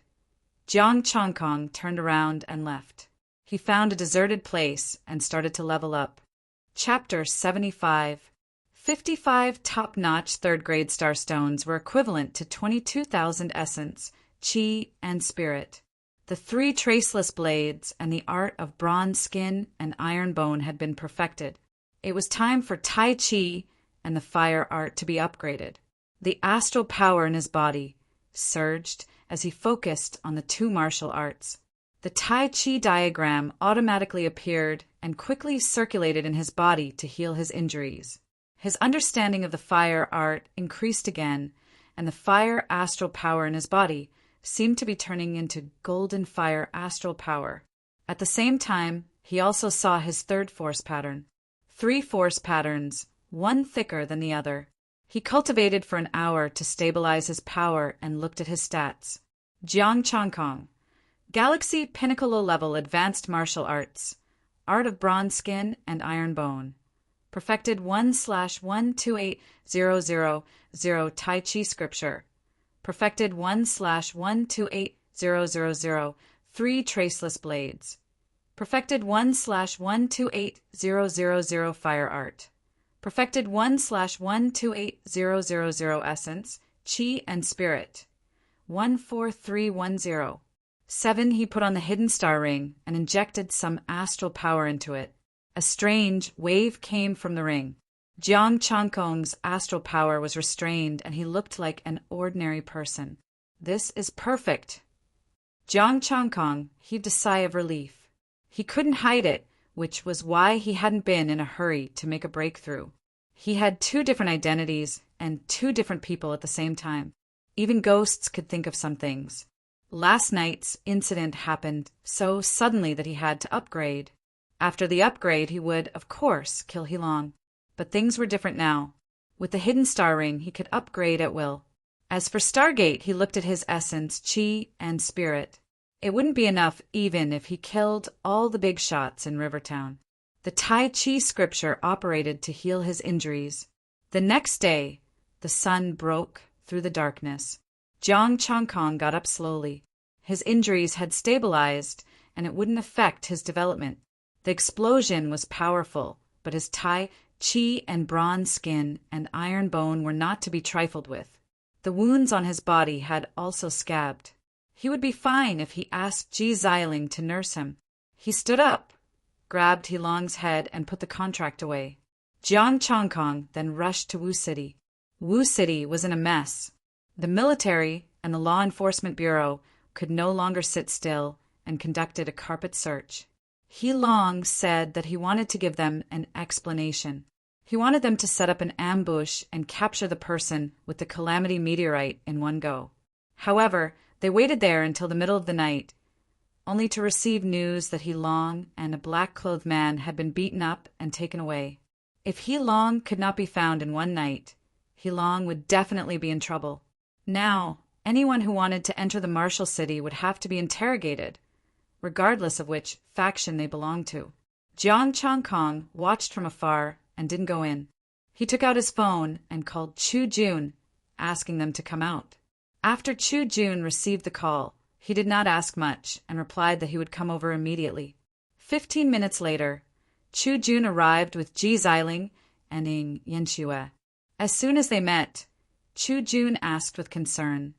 Jiang Changkong turned around and left. He found a deserted place and started to level up. Chapter 75. 55 top-notch third-grade starstones were equivalent to 22,000 essence, chi, and spirit. The 3 traceless blades and the art of bronze skin and iron bone had been perfected. It was time for Tai Chi and the fire art to be upgraded. The astral power in his body surged as he focused on the 2 martial arts. The Tai Chi diagram automatically appeared and quickly circulated in his body to heal his injuries. His understanding of the fire art increased again, and the fire astral power in his body seemed to be turning into golden fire astral power. At the same time, he also saw his 3rd force pattern. 3 force patterns, one thicker than the other. He cultivated for an hour to stabilize his power and looked at his stats. Jiang Changkong. Galaxy Pinnacle Level Advanced Martial Arts. Art of Bronze Skin and Iron Bone. Perfected 1/128000 Tai Chi Scripture. Perfected 1/128000 3 traceless blades. Perfected 1/128000 fire art. Perfected 1/128000 essence, chi, and spirit. 14310. 7. He put on the hidden star ring and injected some astral power into it. A strange wave came from the ring. Jiang Changkong's astral power was restrained and he looked like an ordinary person. This is perfect. Jiang Changkong heaved a sigh of relief. He couldn't hide it, which was why he hadn't been in a hurry to make a breakthrough. He had 2 different identities and 2 different people at the same time. Even ghosts could think of some things. Last night's incident happened so suddenly that he had to upgrade. After the upgrade, he would, of course, kill Hilong. But things were different now. With the hidden star ring, he could upgrade at will. As for Stargate, he looked at his essence, chi, and spirit. It wouldn't be enough even if he killed all the big shots in Rivertown. The Tai Chi scripture operated to heal his injuries. The next day, the sun broke through the darkness. Jiang Changkong got up slowly. His injuries had stabilized, and it wouldn't affect his development. The explosion was powerful, but his Tai Chi and bronze skin and iron bone were not to be trifled with. The wounds on his body had also scabbed. He would be fine if he asked Ji Xiling to nurse him. He stood up, grabbed Hilong's head, and put the contract away. Jiang Changkong then rushed to Wu City. Wu City was in a mess. The military and the law enforcement bureau could no longer sit still and conducted a carpet search. Hilong said that he wanted to give them an explanation. He wanted them to set up an ambush and capture the person with the Calamity meteorite in one go. However, they waited there until the middle of the night, only to receive news that Hilong and a black-clothed man had been beaten up and taken away. If Hilong could not be found in one night, Hilong would definitely be in trouble. Now, anyone who wanted to enter the Martial City would have to be interrogated, regardless of which faction they belonged to. Jiang Changkong watched from afar and didn't go in. He took out his phone and called Chu Jun, asking them to come out. After Chu Jun received the call, he did not ask much and replied that he would come over immediately. 15 minutes later, Chu Jun arrived with Ji Xiling and Ing Yanxue. As soon as they met, Chu Jun asked with concern,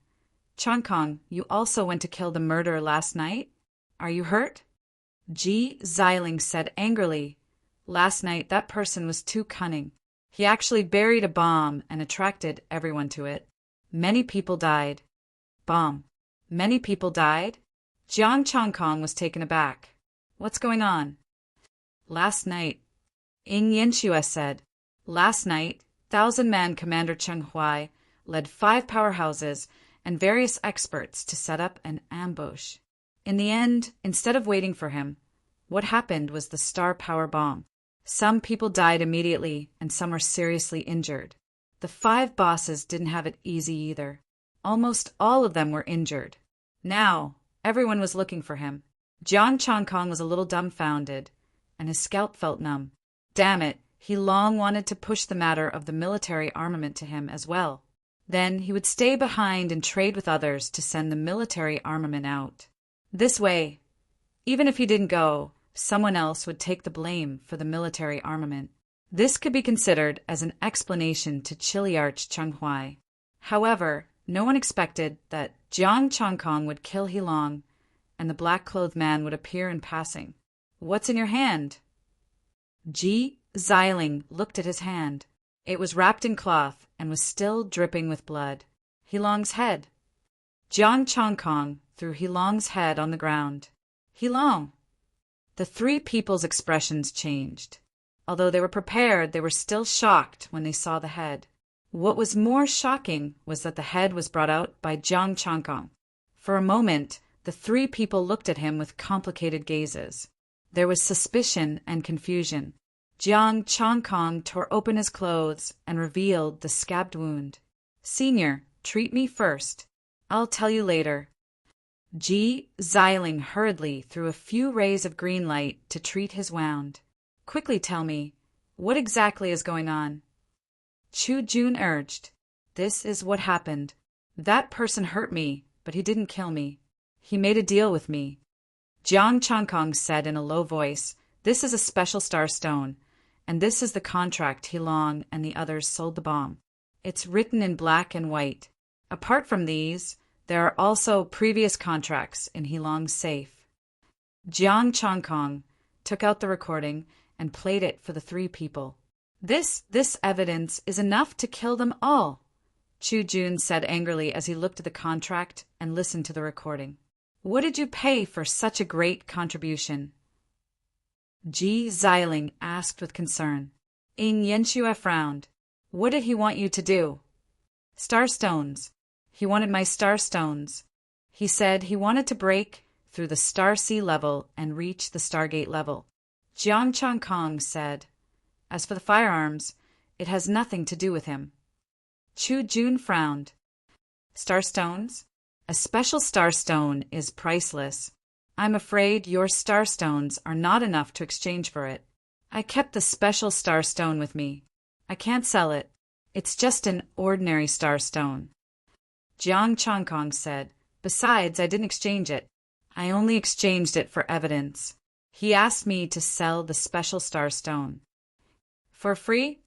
"Changkong, you also went to kill the murderer last night? Are you hurt?" Ji Xiling said angrily, "Last night that person was too cunning. He actually buried a bomb and attracted everyone to it. Many people died." "Bomb? Many people died?" Jiang Changkong was taken aback. "What's going on?" "Last night," Ing Yanxue said. "Last night, 1,000-man Commander Cheng Huai led 5 powerhouses and various experts to set up an ambush. In the end, instead of waiting for him, what happened was the star power bomb. Some people died immediately and some were seriously injured. The 5 bosses didn't have it easy either. Almost all of them were injured. Now, Everyone was looking for him. Jiang Changkong was a little dumbfounded, and his scalp felt numb. Damn it, he long wanted to push the matter of the military armament to him as well. Then he would stay behind and trade with others to send the military armament out. This way, even if he didn't go, someone else would take the blame for the military armament. This could be considered as an explanation to Chiliarch Chenghuai. However, no one expected that Jiang Changkong would kill Hilong, and the black-clothed man would appear in passing. "What's in your hand?" Ji Xiling looked at his hand. It was wrapped in cloth and was still dripping with blood. Hilong's head. Jiang Changkong threw Hilong's head on the ground. "Hilong!" The three people's expressions changed. Although they were prepared, they were still shocked when they saw the head. What was more shocking was that the head was brought out by Jiang Changkong. For a moment, the three people looked at him with complicated gazes. There was suspicion and confusion. Jiang Changkong tore open his clothes and revealed the scabbed wound. "Senior, treat me first. I'll tell you later." Ji Xiling hurriedly threw a few rays of green light to treat his wound. "Quickly tell me, what exactly is going on?" Chu Jun urged. "This is what happened. That person hurt me, but he didn't kill me. He made a deal with me." Jiang Changkong said in a low voice, "This is a special star stone, and this is the contract Hilong and the others sold the bomb. It's written in black and white. Apart from these, there are also previous contracts in Hilong's safe." Jiang Changkong took out the recording and played it for the three people. This evidence is enough to kill them all," Chu Jun said angrily as he looked at the contract and listened to the recording. "What did you pay for such a great contribution?" Ji Xiling asked with concern. Yin Yanxue frowned. "What did he want you to do?" "Star stones. He wanted my star stones. He said he wanted to break through the star sea level and reach the Stargate level." Jiang Changkong said, "As for the firearms, it has nothing to do with him." Chu Jun frowned. "Star stones? A special star stone is priceless. I'm afraid your star stones are not enough to exchange for it. I kept the special star stone with me. I can't sell it. It's just an ordinary star stone." Jiang Changkong said, "Besides, I didn't exchange it. I only exchanged it for evidence. He asked me to sell the special star stone." "For free?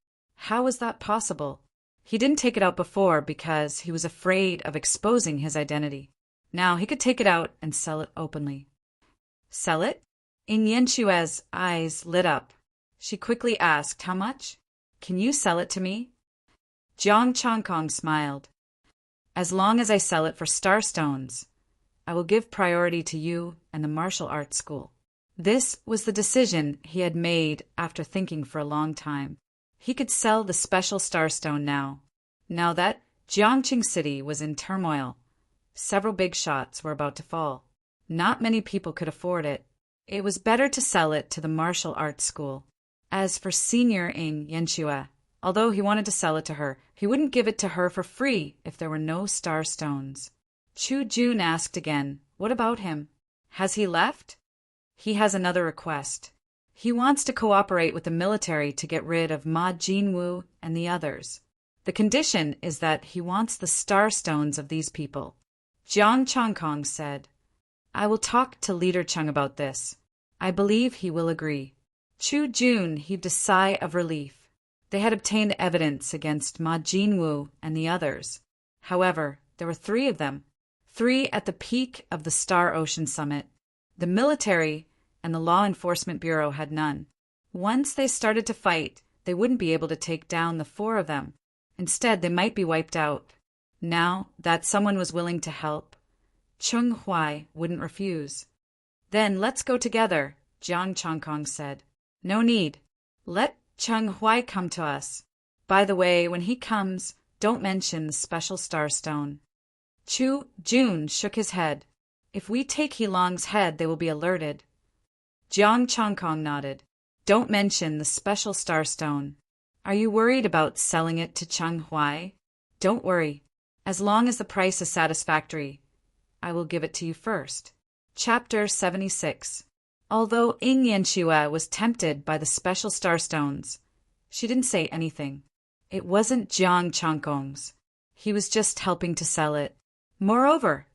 How was that possible?" He didn't take it out before because he was afraid of exposing his identity. Now he could take it out and sell it openly. "Sell it?" Yin Yanshue's eyes lit up. She quickly asked, "How much? Can you sell it to me?" Jiang Changkong smiled. "As long as I sell it for star stones, I will give priority to you and the martial arts school." This was the decision he had made after thinking for a long time. He could sell the special starstone now. Now that Jiangqing City was in turmoil, several big shots were about to fall. Not many people could afford it. It was better to sell it to the martial arts school. As for Senior Ing Yanxue, although he wanted to sell it to her, he wouldn't give it to her for free if there were no star stones. Chu Jun asked again, "What about him? Has he left?" "He has another request. He wants to cooperate with the military to get rid of Ma Jinwu and the others. The condition is that he wants the star stones of these people." Jiang Changkong said, "I will talk to Leader Cheng about this. I believe he will agree." Chu Jun heaved a sigh of relief. They had obtained evidence against Ma Jinwu and the others. However, there were 3 of them, 3 at the peak of the Star Ocean Summit. The military and the Law Enforcement Bureau had none. Once they started to fight, they wouldn't be able to take down the 4 of them. Instead, they might be wiped out. Now that someone was willing to help, Cheng Huai wouldn't refuse. "Then let's go together," Jiang Changkong said. "No need. Let Cheng Huai come to us. By the way, when he comes, don't mention the special star stone." Chu Jun shook his head. "If we take Hilong's head, they will be alerted." Jiang Changkong nodded. "Don't mention the special star stone. Are you worried about selling it to Cheng Huai? Don't worry. As long as the price is satisfactory, I will give it to you first." Chapter 76. Although Ying Yanxue was tempted by the special starstones, she didn't say anything. It wasn't Jiang Changkong's. He was just helping to sell it. Moreover,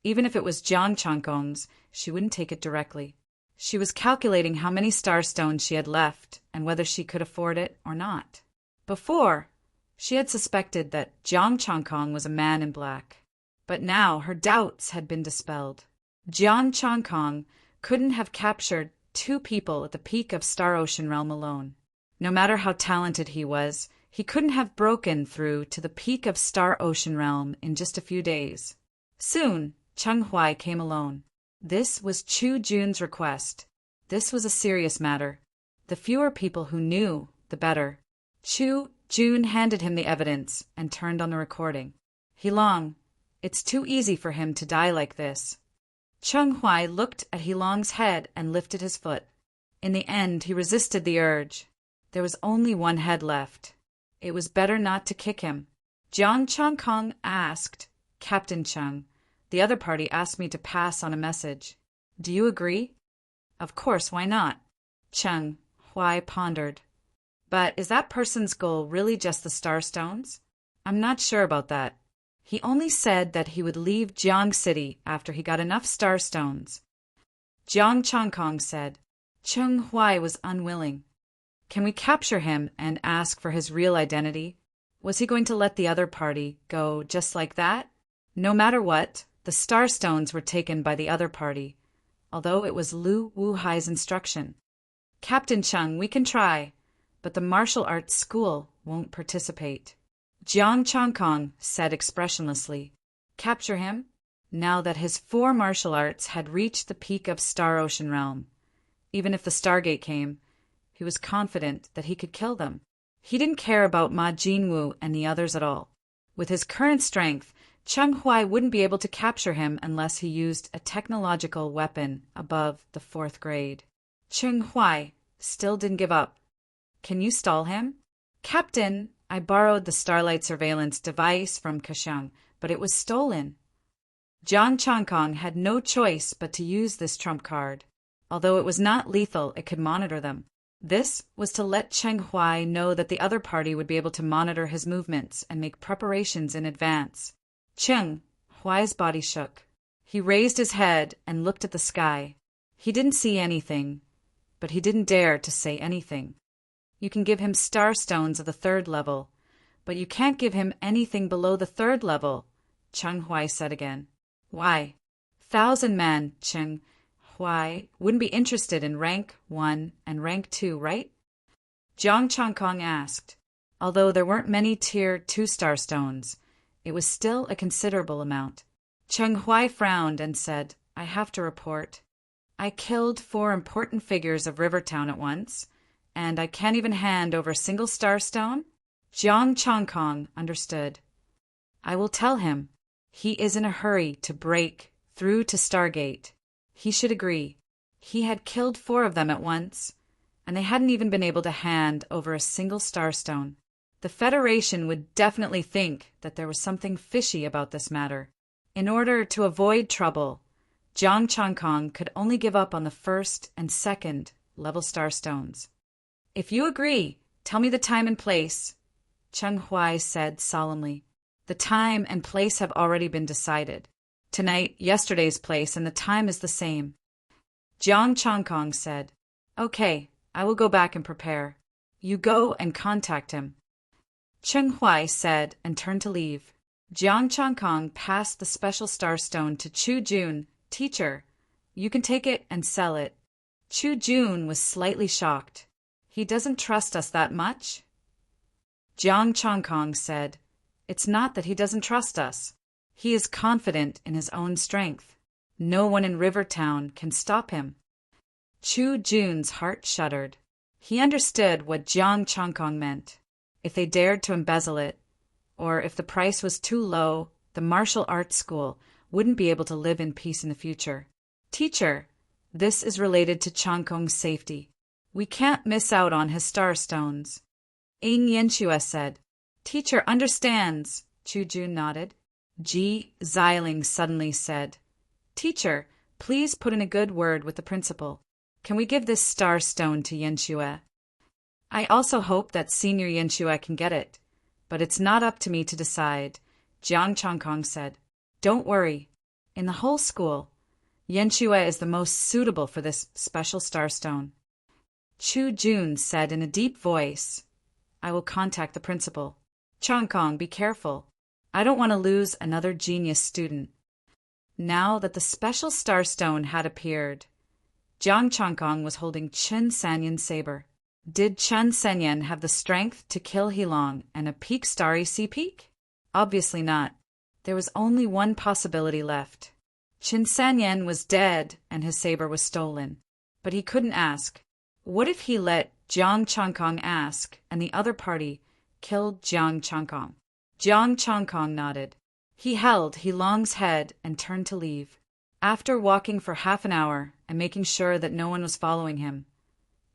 even if it was Jiang Changkong's, she wouldn't take it directly. She was calculating how many starstones she had left and whether she could afford it or not. Before, she had suspected that Jiang Changkong was a man in black. But now her doubts had been dispelled. Jiang Changkong couldn't have captured 2 people at the peak of Star Ocean Realm alone. No matter how talented he was, he couldn't have broken through to the peak of Star Ocean Realm in just a few days. Soon, Cheng Huai came alone. This was Chu Jun's request. This was a serious matter. The fewer people who knew, the better. Chu Jun handed him the evidence and turned on the recording. Hilong, it's too easy for him to die like this. Cheng Huai looked at Hilong's head and lifted his foot. In the end, he resisted the urge. There was only one head left. It was better not to kick him. Jiang Changkong asked, Captain Cheng, the other party asked me to pass on a message. Do you agree? Of course, why not? Cheng Huai pondered. But is that person's goal really just the starstones? I'm not sure about that. He only said that he would leave Jiang City after he got enough starstones. Jiang Changkong said. Cheng Huai was unwilling. Can we capture him and ask for his real identity? Was he going to let the other party go just like that? No matter what, the starstones were taken by the other party, although it was Lu Wuhai's instruction. Captain Cheng, we can try, but the martial arts school won't participate. Jiang Changkong said expressionlessly. Capture him? Now that his 4 martial arts had reached the peak of Star Ocean Realm. Even if the Stargate came, he was confident that he could kill them. He didn't care about Ma Jinwu and the others at all. With his current strength, Cheng Huai wouldn't be able to capture him unless he used a technological weapon above the 4th grade. Cheng Huai still didn't give up. Can you stall him? Captain, I borrowed the Starlight surveillance device from Kashang, but it was stolen. Jiang Changkong had no choice but to use this trump card. Although it was not lethal, it could monitor them. This was to let Cheng Huai know that the other party would be able to monitor his movements and make preparations in advance. Cheng Huai's body shook. He raised his head and looked at the sky. He didn't see anything, but he didn't dare to say anything. You can give him starstones of the 3rd level, but you can't give him anything below the 3rd level, Cheng Huai said again. Why? 1,000-man Cheng Huai wouldn't be interested in rank 1 and rank 2, right? Jiang Changkong asked. Although there weren't many tier 2 starstones, it was still a considerable amount. Cheng Huai frowned and said, I have to report. I killed 4 important figures of Rivertown at once, and I can't even hand over a single starstone? Jiang Changkong understood. I will tell him. He is in a hurry to break through to Stargate. He should agree. He had killed 4 of them at once, and they hadn't even been able to hand over a single starstone. The Federation would definitely think that there was something fishy about this matter. In order to avoid trouble, Jiang Changkong could only give up on the 1st and 2nd level starstones. If you agree, tell me the time and place, Cheng Huai said solemnly. The time and place have already been decided. Tonight, yesterday's place, and the time is the same. Jiang Changkong said, Okay, I will go back and prepare. You go and contact him. Cheng Huai said and turned to leave. Jiang Changkong passed the special starstone to Chu Jun. Teacher, you can take it and sell it. Chu Jun was slightly shocked. He doesn't trust us that much? Jiang Changkong said, It's not that he doesn't trust us. He is confident in his own strength. No one in Rivertown can stop him. Chu Jun's heart shuddered. He understood what Jiang Changkong meant. If they dared to embezzle it, or if the price was too low, the martial arts school wouldn't be able to live in peace in the future. Teacher, this is related to Changkong's safety. We can't miss out on his starstones. Ying Yanxue said. Teacher understands, Chu Jun nodded. Ji Xiling suddenly said. Teacher, Please put in a good word with the principal. Can we give this star stone to Yanxue? I also hope that Senior Yanxue can get it, but it's not up to me to decide, Jiang Changkong said. Don't worry. In the whole school, Yanxue is the most suitable for this special starstone. Chu Jun said in a deep voice, I will contact the principal. Changkong, be careful. I don't want to lose another genius student. Now that the special starstone had appeared, Jiang Changkong was holding Chen Sanyan's saber. Did Chen Sanyan have the strength to kill Hilong and a peak starry sea peak? Obviously not. There was only one possibility left. Chen Sanyan was dead and his saber was stolen. But he couldn't ask. What if he let Jiang Changkong ask and the other party killed Jiang Changkong? Jiang Changkong nodded. He held Hilong's head and turned to leave. After walking for half an hour and making sure that no one was following him,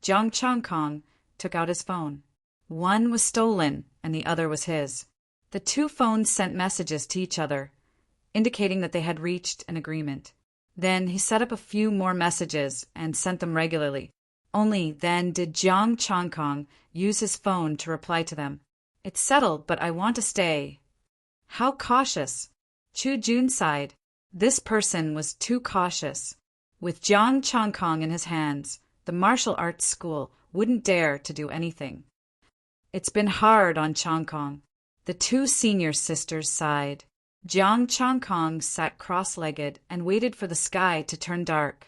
Jiang Changkong took out his phone. One was stolen and the other was his. The two phones sent messages to each other, indicating that they had reached an agreement. Then he set up a few more messages and sent them regularly. Only then did Jiang Changkong use his phone to reply to them. It's settled, but I want to stay. How cautious. Chu Jun sighed. This person was too cautious. With Jiang Changkong in his hands, the martial arts school wouldn't dare to do anything. It's been hard on Changkong. The two senior sisters sighed. Jiang Changkong sat cross-legged and waited for the sky to turn dark.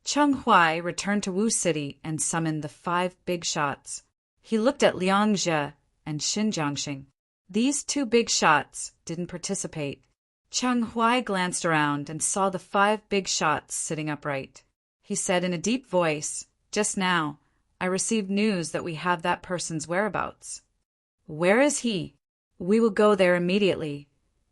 Cheng Huai returned to Wu City and summoned the 5 big shots. He looked at Liang Zhe and Xin Jiangxing. These 2 big shots didn't participate. Cheng Huai glanced around and saw the 5 big shots sitting upright. He said in a deep voice, Just now, I received news that we have that person's whereabouts. Where is he? We will go there immediately,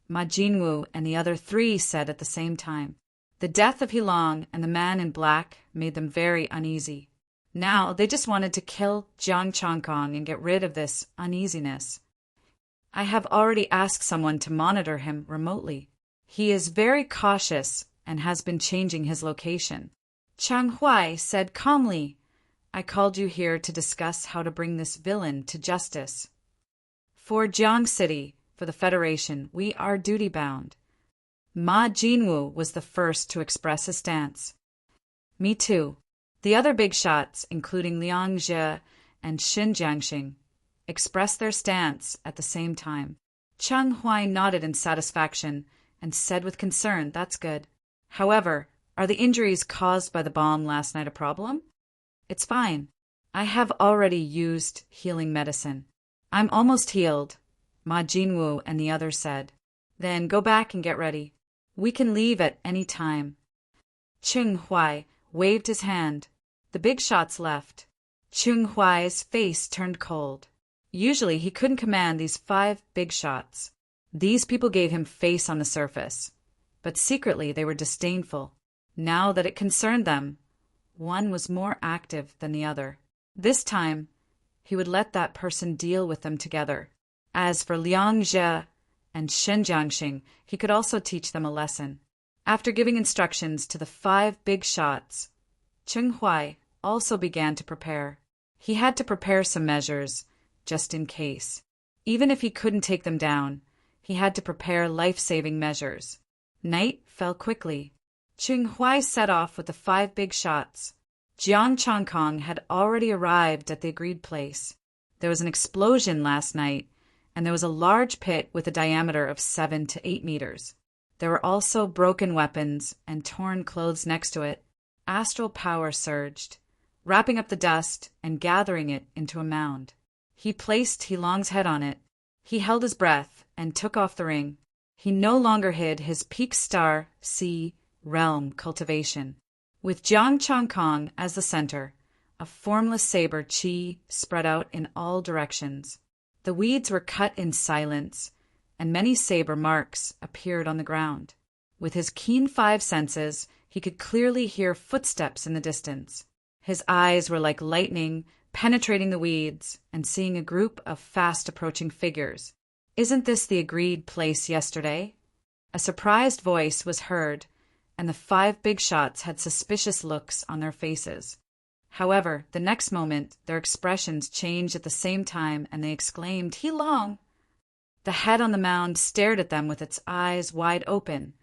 Ma Jinwu and the other 3 said at the same time. The death of Hilong and the man in black made them very uneasy. Now they just wanted to kill Jiang Changkong and get rid of this uneasiness. I have already asked someone to monitor him remotely. He is very cautious and has been changing his location. Cheng Huai said calmly, I called you here to discuss how to bring this villain to justice. For Jiang City, for the Federation, we are duty-bound. Ma Jinwu was the first to express his stance. Me too. The other big shots, including Liang Zhe and Xin Jiangxing, expressed their stance at the same time. Cheng Huai nodded in satisfaction and said with concern, That's good. However, are the injuries caused by the bomb last night a problem? It's fine. I have already used healing medicine. I'm almost healed, Ma Jinwu and the others said. Then go back and get ready. We can leave at any time. Cheng Huai waved his hand. The big shots left. Cheng Huai's face turned cold. Usually he couldn't command these 5 big shots. These people gave him face on the surface, but secretly they were disdainful. Now that it concerned them, one was more active than the other. This time, he would let that person deal with them together. As for Liang Zhe and Shen Jiangxing, he could also teach them a lesson. After giving instructions to the 5 big shots, Cheng Huai also began to prepare. He had to prepare some measures, just in case. Even if he couldn't take them down, he had to prepare life-saving measures. Night fell quickly. Cheng Huai set off with the 5 big shots. Jiang Changkong had already arrived at the agreed place. There was an explosion last night, and there was a large pit with a diameter of 7 to 8 meters. There were also broken weapons and torn clothes next to it. Astral power surged, wrapping up the dust and gathering it into a mound. He placed Hilong's head on it. He held his breath and took off the ring. He no longer hid his peak star sea realm cultivation. With Jiang Changkong as the center, a formless saber chi spread out in all directions. The weeds were cut in silence, and many saber marks appeared on the ground. With his keen 5 senses, he could clearly hear footsteps in the distance. His eyes were like lightning, penetrating the weeds and seeing a group of fast-approaching figures. Isn't this the agreed place yesterday? A surprised voice was heard, and the 5 big shots had suspicious looks on their faces. However, the next moment, their expressions changed at the same time, and they exclaimed, "He long!" The head on the mound stared at them with its eyes wide open,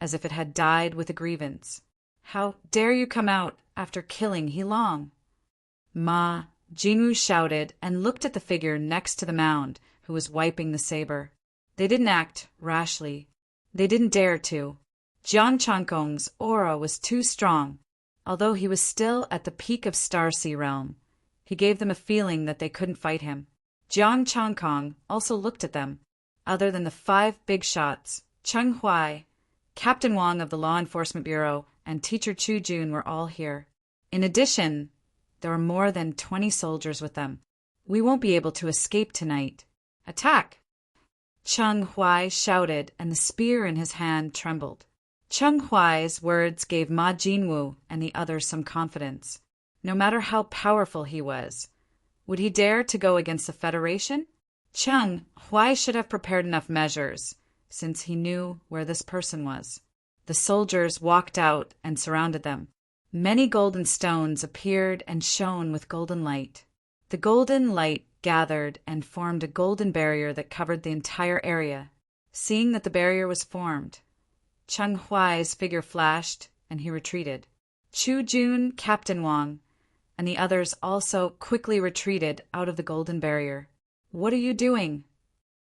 as if it had died with a grievance. "How dare you come out after killing He long?" Ma Jinwoo shouted and looked at the figure next to the mound, who was wiping the saber. They didn't act rashly. They didn't dare to. Jiang Changkong's aura was too strong. Although he was still at the peak of Starsea realm, he gave them a feeling that they couldn't fight him. Jiang Changkong also looked at them. Other than the 5 big shots, Cheng Huai, Captain Wang of the Law Enforcement Bureau, and Teacher Chu Jun were all here. In addition, there were more than 20 soldiers with them. "We won't be able to escape tonight. Attack!" Cheng Huai shouted, and the spear in his hand trembled. Cheng Huai's words gave Ma Jinwoo and the others some confidence. No matter how powerful he was, would he dare to go against the Federation? Cheng Huai should have prepared enough measures, since he knew where this person was. The soldiers walked out and surrounded them. Many golden stones appeared and shone with golden light. The golden light gathered and formed a golden barrier that covered the entire area. Seeing that the barrier was formed, Cheng Huai's figure flashed, and he retreated. Chu Jun, Captain Wang, and the others also quickly retreated out of the golden barrier. "What are you doing?"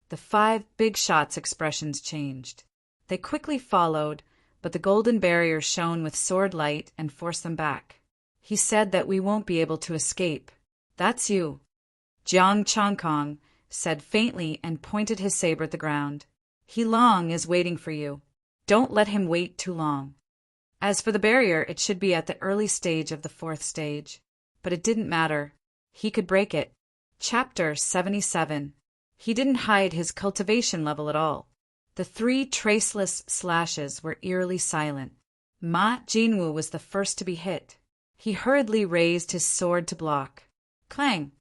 The 5 big shots' expressions changed. They quickly followed, but the golden barrier shone with sword light and forced them back. "He said that we won't be able to escape. That's you," Jiang Changkong said faintly and pointed his saber at the ground. "He long is waiting for you. Don't let him wait too long." As for the barrier, it should be at the early stage of the 4th stage. But it didn't matter. He could break it. Chapter 77. He didn't hide his cultivation level at all. The 3 traceless slashes were eerily silent. Ma Jinwoo was the first to be hit. He hurriedly raised his sword to block. Clang!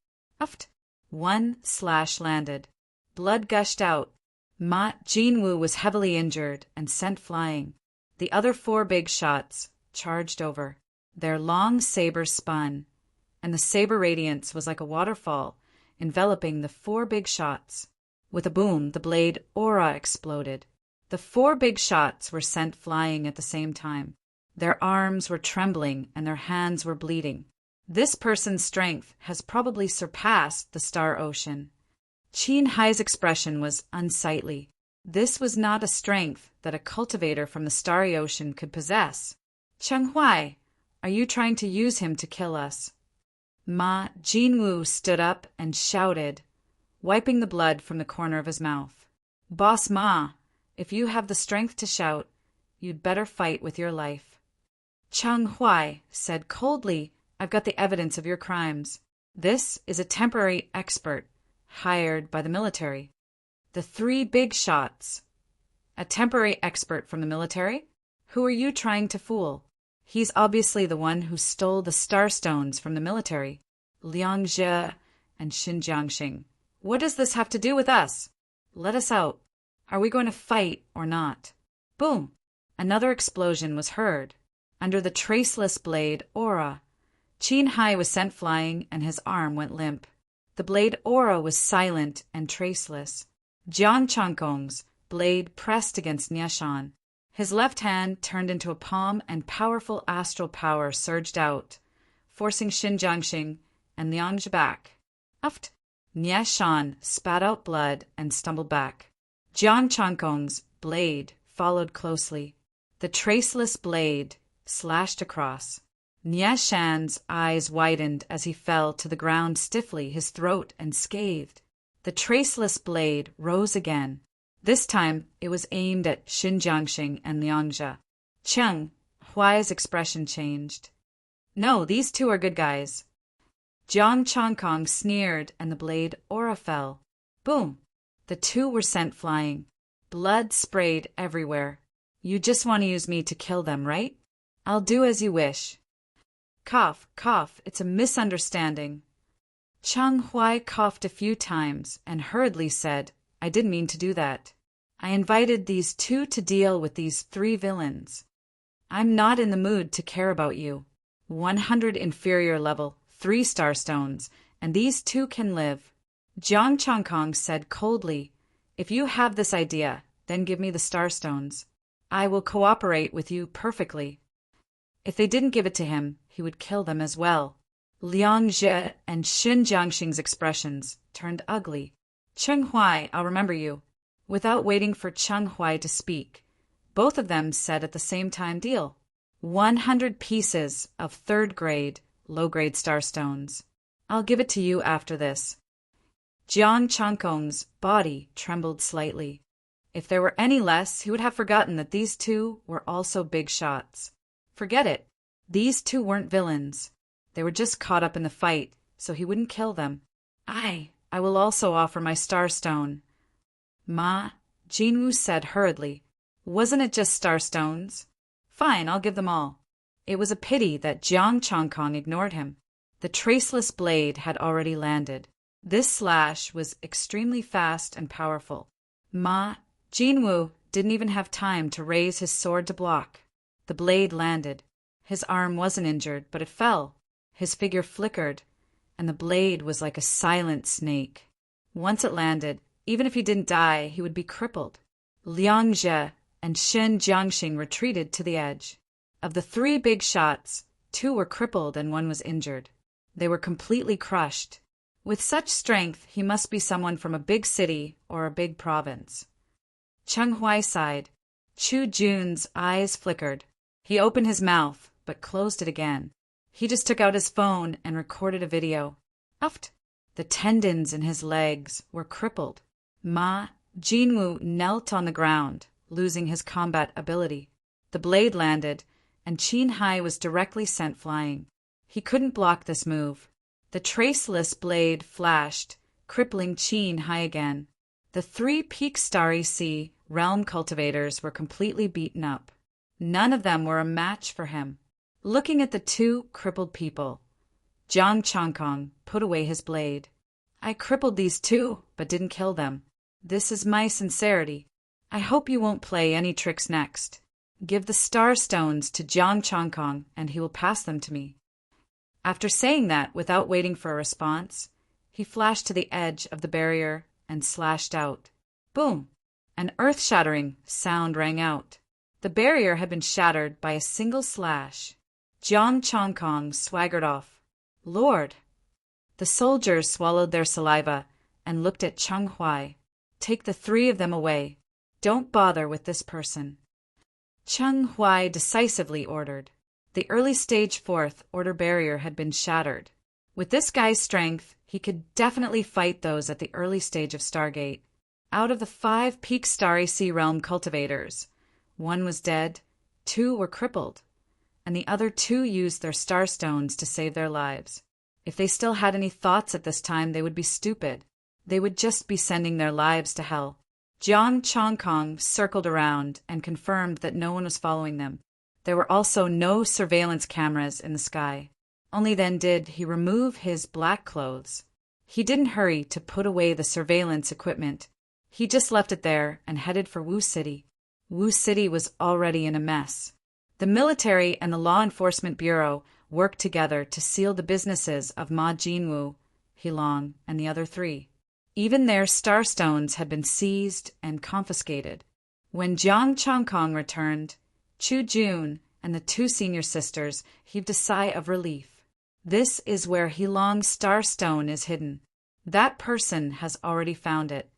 Uft! 1 slash landed. Blood gushed out. Ma Jinwoo was heavily injured and sent flying. The other 4 big shots charged over. Their long sabers spun, and the saber radiance was like a waterfall, enveloping the 4 big shots. With a boom, the blade aura exploded. The 4 big shots were sent flying at the same time. Their arms were trembling and their hands were bleeding. This person's strength has probably surpassed the Star Ocean. Qin Hai's expression was unsightly. This was not a strength that a cultivator from the Starry Ocean could possess. "Cheng Huai, are you trying to use him to kill us?" Ma Jinwoo stood up and shouted, wiping the blood from the corner of his mouth. "Boss Ma, if you have the strength to shout, you'd better fight with your life." Cheng Huai said coldly, "I've got the evidence of your crimes. This is a temporary expert hired by the military." The 3 big shots. "A temporary expert from the military? Who are you trying to fool? He's obviously the one who stole the starstones from the military. Liang Zhe and Xin Jiangxing. What does this have to do with us? Let us out. Are we going to fight or not?" Boom! Another explosion was heard. Under the traceless blade aura, Qin Hai was sent flying and his arm went limp. The blade aura was silent and traceless. Jiang Changkong's blade pressed against Niashan. His left hand turned into a palm and powerful astral power surged out, forcing Xin Jiangxing and Liang Zhe back. Uft! Niashan spat out blood and stumbled back. Jiang Changkong's blade followed closely. The traceless blade slashed across. Niashan's eyes widened as he fell to the ground stiffly, his throat unscathed. The traceless blade rose again. This time it was aimed at Xin Jiangxing and Liang Zhe. Cheng Huai's expression changed. "No, these 2 are good guys." Jiang Changkong sneered and the blade aura fell. Boom! The 2 were sent flying. Blood sprayed everywhere. "You just want to use me to kill them, right? I'll do as you wish." Cough, cough, it's a misunderstanding. Cheng Huai coughed a few times and hurriedly said, "I didn't mean to do that. I invited these 2 to deal with these 3 villains." I'm not in the mood to care about you. 100 inferior level, 3 star stones, and these 2 can live. Jiang Changkong said coldly, if you have this idea, then give me the star stones. I will cooperate with you perfectly. If they didn't give it to him, he would kill them as well. Liang Zhe and Xin Jiangxing's expressions turned ugly. Cheng Huai, I'll remember you. Without waiting for Cheng Huai to speak, both of them said at the same time, deal. 100 pieces of 3rd grade, low-grade starstones. I'll give it to you after this. Jiang Changkong's body trembled slightly. If there were any less, he would have forgotten that these 2 were also big shots. Forget it. These 2 weren't villains. They were just caught up in the fight, so he wouldn't kill them. I will also offer my starstone. Ma, Jinwu said hurriedly. Wasn't it just starstones? Fine, I'll give them all. It was a pity that Jiang Changkong ignored him. The traceless blade had already landed. This slash was extremely fast and powerful. Ma, Jinwu didn't even have time to raise his sword to block. The blade landed. His arm wasn't injured, but it fell. His figure flickered, and the blade was like a silent snake. Once it landed, even if he didn't die, he would be crippled. Liang Zhe and Xin Jiangxing retreated to the edge. Of the 3 big shots, 2 were crippled and 1 was injured. They were completely crushed. With such strength, he must be someone from a big city or a big province. Cheng Huai sighed. Chu Jun's eyes flickered. He opened his mouth, but closed it again. He just took out his phone and recorded a video. Uft! The tendons in his legs were crippled. Ma, Jinwu knelt on the ground, losing his combat ability. The blade landed, and Qin Hai was directly sent flying. He couldn't block this move. The traceless blade flashed, crippling Qin Hai again. The 3 Peak Starry Sea realm cultivators were completely beaten up. None of them were a match for him. Looking at the 2 crippled people, Jiang Changkong put away his blade. I crippled these 2, but didn't kill them. This is my sincerity. I hope you won't play any tricks next. Give the star stones to Jiang Changkong, and he will pass them to me. After saying that, without waiting for a response, he flashed to the edge of the barrier and slashed out. Boom! An earth-shattering sound rang out. The barrier had been shattered by a single slash. Jiang Changkong swaggered off. Lord! The soldiers swallowed their saliva and looked at Cheng Huai. Take the 3 of them away. Don't bother with this person. Cheng Huai decisively ordered. The early stage 4th order barrier had been shattered. With this guy's strength, he could definitely fight those at the early stage of Stargate. Out of the 5 Peak Starry Sea Realm cultivators, 1 was dead, 2 were crippled, and the other 2 used their starstones to save their lives. If they still had any thoughts at this time, they would be stupid. They would just be sending their lives to hell. Jiang Changkong circled around and confirmed that no one was following them. There were also no surveillance cameras in the sky. Only then did he remove his black clothes. He didn't hurry to put away the surveillance equipment. He just left it there and headed for Wu City. Wu City was already in a mess. The military and the law enforcement bureau worked together to seal the businesses of Ma Jinwu, Hilong, and the other 3. Even their starstones had been seized and confiscated. When Jiang Changkong returned, Chu Jun and the 2 senior sisters heaved a sigh of relief. This is where Hilong's starstone is hidden. That person has already found it.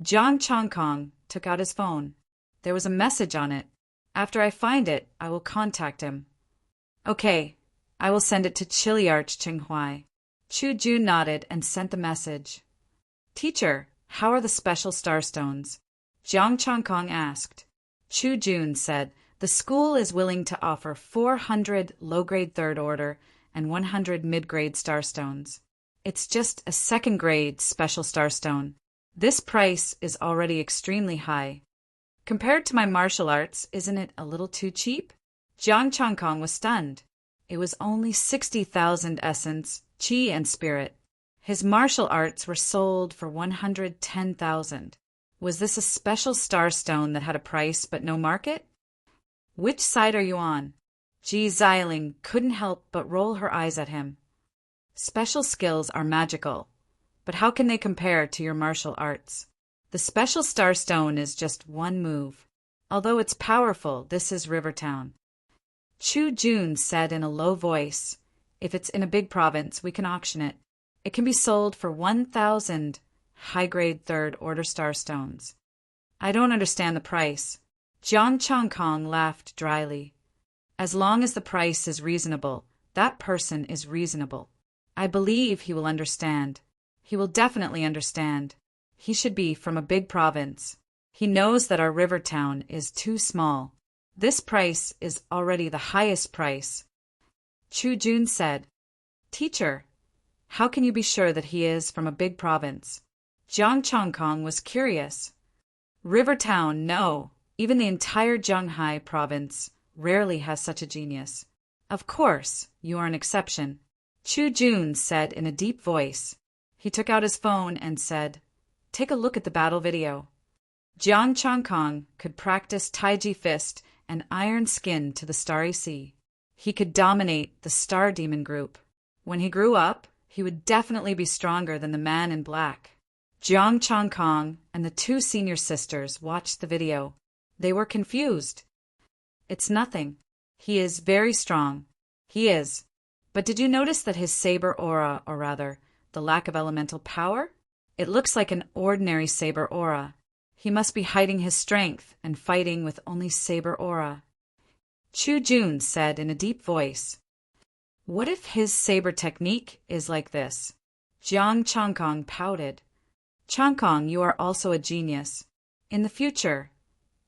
Jiang Changkong took out his phone. There was a message on it. After I find it, I will contact him. Okay, I will send it to Chiliarch Cheng Huai. Chu Jun nodded and sent the message. Teacher, how are the special starstones? Jiang Changkong asked. Chu Jun said, the school is willing to offer 400 low-grade 3rd order and 100 mid-grade starstones. It's just a 2nd grade special starstone. This price is already extremely high. Compared to my martial arts, isn't it a little too cheap? Jiang Changkong was stunned. It was only 60,000 essence, qi, and spirit. His martial arts were sold for 110,000. Was this a special starstone that had a price but no market? Which side are you on? Ji Xiling couldn't help but roll her eyes at him. Special skills are magical, but how can they compare to your martial arts? The special star stone is just one move. Although it's powerful, this is Rivertown. Chu Jun said in a low voice, if it's in a big province, we can auction it. It can be sold for 1,000 high-grade third-order starstones. I don't understand the price. Jiang Chongkong laughed dryly. As long as the price is reasonable, that person is reasonable. I believe he will understand. He will definitely understand. He should be from a big province. He knows that our river town is too small. This price is already the highest price. Chu Jun said, Teacher, how can you be sure that he is from a big province? Jiang Chongkong was curious. River town, no. Even the entire Zhenghai province rarely has such a genius. Of course, you are an exception. Chu Jun said in a deep voice. He took out his phone and said, Take a look at the battle video. Jiang Chongkong could practice Taiji Fist and Iron Skin to the Starry Sea. He could dominate the Star Demon group. When he grew up, he would definitely be stronger than the man in black. Jiang Chongkong and the two senior sisters watched the video. They were confused. It's nothing. He is very strong. He is. But did you notice that his saber aura, or rather, the lack of elemental power? It looks like an ordinary saber aura. He must be hiding his strength and fighting with only saber aura. Chu Jun said in a deep voice. What if his saber technique is like this? Jiang Chongkong pouted. Chongkong, you are also a genius. In the future,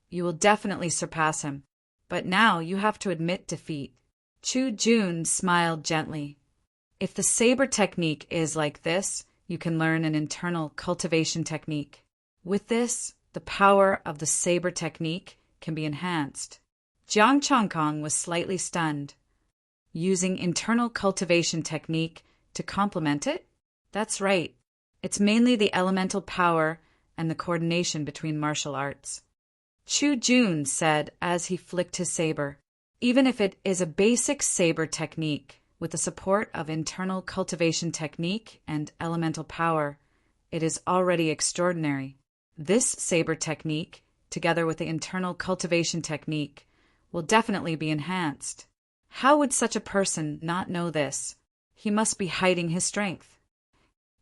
you will definitely surpass him. But now you have to admit defeat. Chu Jun smiled gently. If the saber technique is like this, you can learn an internal cultivation technique. With this, the power of the saber technique can be enhanced. Jiang Chongkong was slightly stunned. Using internal cultivation technique to complement it? That's right. It's mainly the elemental power and the coordination between martial arts. Chu Jun said as he flicked his saber. Even if it is a basic saber technique with the support of internal cultivation technique and elemental power, it is already extraordinary. This saber technique, together with the internal cultivation technique, will definitely be enhanced. How would such a person not know this? He must be hiding his strength.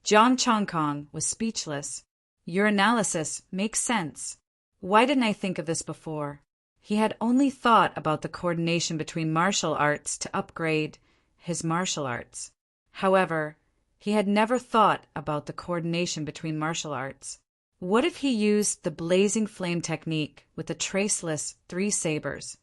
Jiang Chongkong was speechless. Your analysis makes sense. Why didn't I think of this before? He had only thought about the coordination between martial arts to upgrade his martial arts. However, he had never thought about the coordination between martial arts. What if he used the blazing flame technique with the traceless 3 sabers?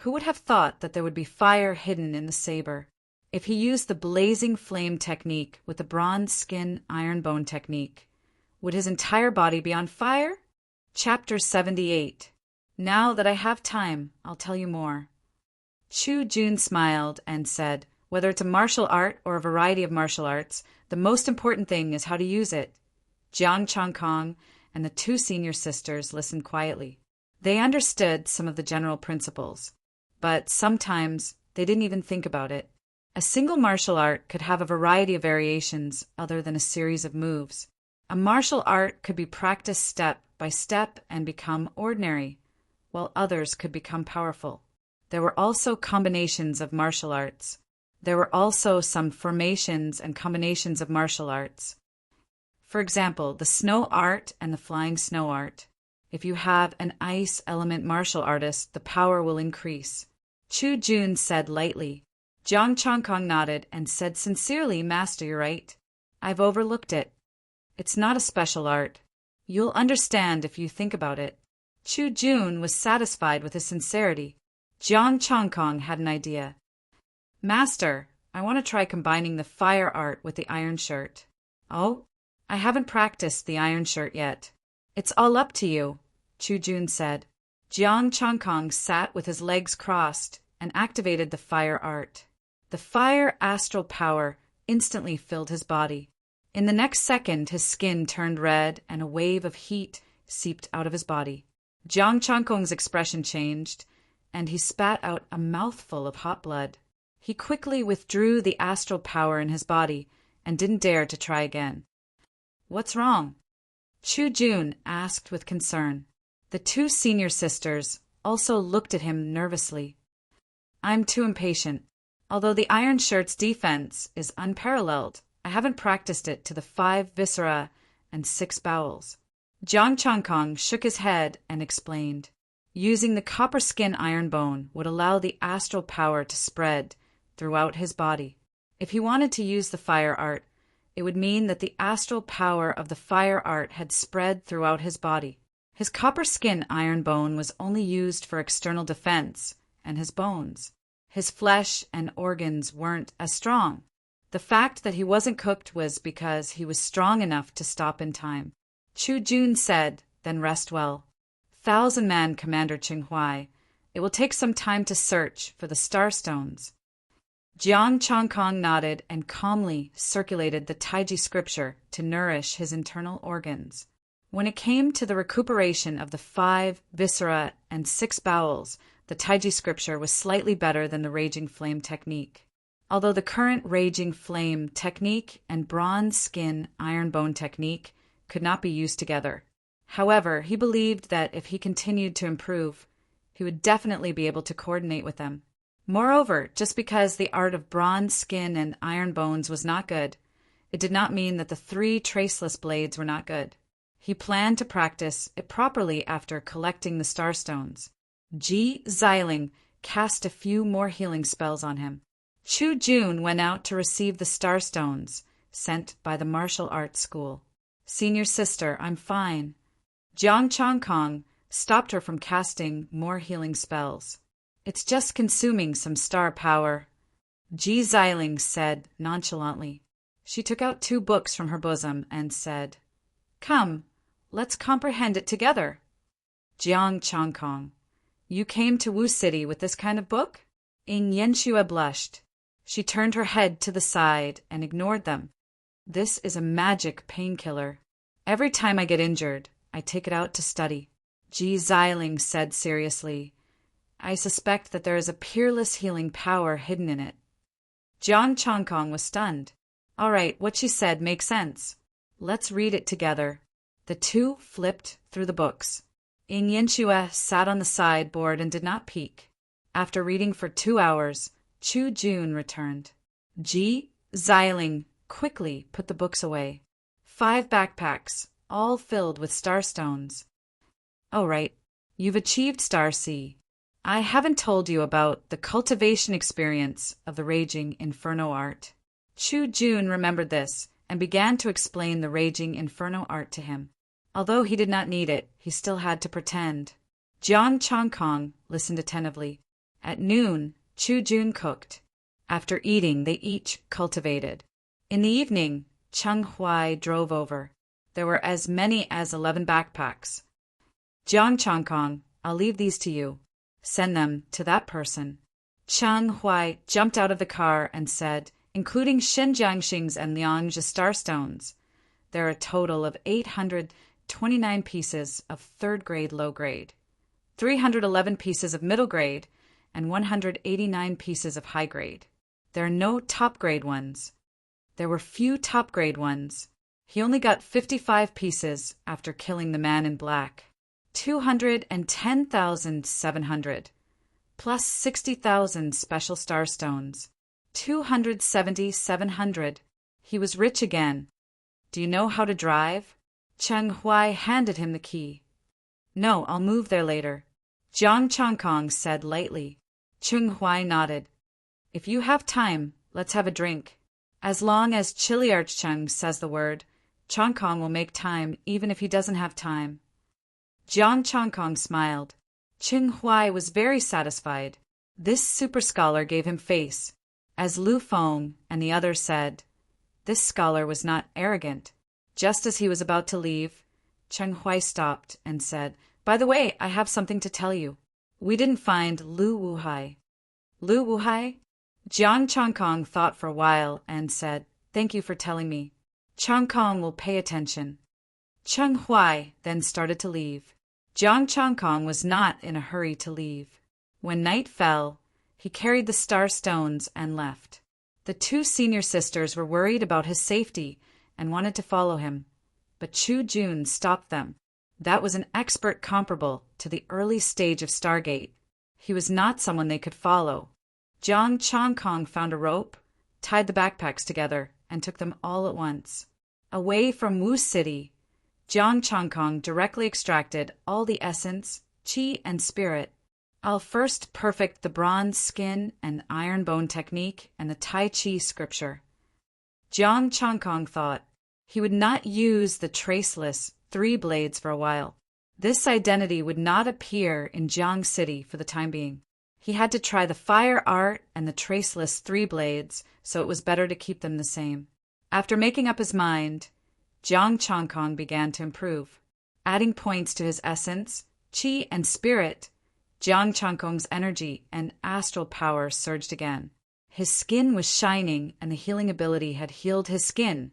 Who would have thought that there would be fire hidden in the saber? If he used the blazing flame technique with the bronze skin iron bone technique, would his entire body be on fire? Chapter 78. Now that I have time, I'll tell you more. Chu Jun smiled and said, whether it's a martial art or a variety of martial arts, the most important thing is how to use it. Jiang Chongkong and the 2 senior sisters listened quietly. They understood some of the general principles, but sometimes they didn't even think about it. A single martial art could have a variety of variations other than a series of moves. A martial art could be practiced step by step and become ordinary, while others could become powerful. There were also combinations of martial arts. There were also some formations and combinations of martial arts. For example, the snow art and the flying snow art. If you have an ice element martial artist, the power will increase. Chu Jun said lightly. Jiang Chongkong nodded and said sincerely, Master, you're right. I've overlooked it. It's not a special art. You'll understand if you think about it. Chu Jun was satisfied with his sincerity. Jiang Chongkong had an idea. Master, I want to try combining the fire art with the iron shirt. Oh? I haven't practiced the iron shirt yet. It's all up to you, Chu Jun said. Jiang Chongkong sat with his legs crossed and activated the fire art. The fire astral power instantly filled his body. In the next second, his skin turned red and a wave of heat seeped out of his body. Jiang Chongkong's expression changed, and he spat out a mouthful of hot blood. He quickly withdrew the astral power in his body and didn't dare to try again. "What's wrong?" Chu Jun asked with concern. The two senior sisters also looked at him nervously. "I'm too impatient. Although the Iron Shirt's defense is unparalleled, I haven't practiced it to the 5 viscera and 6 bowels." Jiang Changkong shook his head and explained. Using the copper skin iron bone would allow the astral power to spread throughout his body. If he wanted to use the fire art, it would mean that the astral power of the fire art had spread throughout his body. His copper skin iron bone was only used for external defense and his bones. His flesh and organs weren't as strong. The fact that he wasn't cooked was because he was strong enough to stop in time. Chu Jun said, "Then rest well. 1,000-man Commander Qinghai, it will take some time to search for the Starstones." Jiang Changkong nodded and calmly circulated the Taiji scripture to nourish his internal organs. When it came to the recuperation of the 5 viscera and 6 bowels, the Taiji scripture was slightly better than the Raging Flame technique. Although the current Raging Flame technique and bronze skin iron bone technique could not be used together. However, he believed that if he continued to improve, he would definitely be able to coordinate with them. Moreover, just because the art of bronze skin and iron bones was not good, it did not mean that the 3 traceless blades were not good. He planned to practice it properly after collecting the Starstones. Ji Xiling cast a few more healing spells on him. Chu Jun went out to receive the Starstones sent by the martial arts school. "Senior sister, I'm fine." Jiang Changkong stopped her from casting more healing spells. "It's just consuming some star power," Ji Xiling said nonchalantly. She took out 2 books from her bosom and said, "Come, let's comprehend it together." Jiang Changkong, "You came to Wu City with this kind of book?" Ing Yanxue blushed. She turned her head to the side and ignored them. "This is a magic painkiller. Every time I get injured, I take it out to study." Ji Xiling said seriously, "I suspect that there is a peerless healing power hidden in it." Jiang Changkong was stunned. "All right, what she said makes sense. Let's read it together." The two flipped through the books. Ing Yanxue sat on the sideboard and did not peek. After reading for 2 hours, Chu Jun returned. Ji Xiling quickly put the books away. 5 backpacks, all filled with starstones. "Oh, right. You've achieved Star C. I haven't told you about the cultivation experience of the Raging Inferno art." Chu Jun remembered this and began to explain the Raging Inferno art to him. Although he did not need it, he still had to pretend. Jiang Changkong listened attentively. At noon, Chu Jun cooked. After eating, they each cultivated. In the evening, Cheng Huai drove over. There were as many as 11 backpacks. "Jiang Changkong, I'll leave these to you. Send them to that person." Cheng Huai jumped out of the car and said, "Including Shen Jiangxing's and Liang's starstones, there are a total of 829 pieces of 3rd grade low grade, 311 pieces of middle grade, and 189 pieces of high grade. There are no top grade ones. There were few top grade ones. He only got 55 pieces after killing the man in black. 210,700, plus 60,000 special starstones. 270,700. He was rich again. Do you know how to drive?" Cheng Huai handed him the key. "No, I'll move there later," Jiang Changkong said lightly. Cheng Huai nodded. "If you have time, let's have a drink. As long as Chiliarchcheng says the word, Changkong will make time even if he doesn't have time." Jiang Changkong smiled. Cheng Huai was very satisfied. This super scholar gave him face. As Lu Feng and the others said, this scholar was not arrogant. Just as he was about to leave, Cheng Huai stopped and said, "By the way, I have something to tell you. We didn't find Lu Wuhai." "Lu Wuhai?" Jiang Changkong thought for a while and said, "Thank you for telling me. Changkong will pay attention." Cheng Huai then started to leave. Jiang Changkong was not in a hurry to leave. When night fell, he carried the star stones and left. The two senior sisters were worried about his safety and wanted to follow him, but Chu Jun stopped them. That was an expert comparable to the early stage of Stargate. He was not someone they could follow. Jiang Changkong found a rope, tied the backpacks together, and took them all at once. Away from Wu City, Jiang Changkong directly extracted all the essence, qi, and spirit. I'll first perfect the bronze skin and iron bone technique and the Tai Chi scripture. Jiang Changkong thought he would not use the traceless 3 blades for a while. This identity would not appear in Jiang City for the time being. He had to try the fire art and the traceless 3 blades, so it was better to keep them the same. After making up his mind, Jiang Changkong began to improve. Adding points to his essence, qi, and spirit, Jiang Changkong's energy and astral power surged again. His skin was shining, and the healing ability had healed his skin,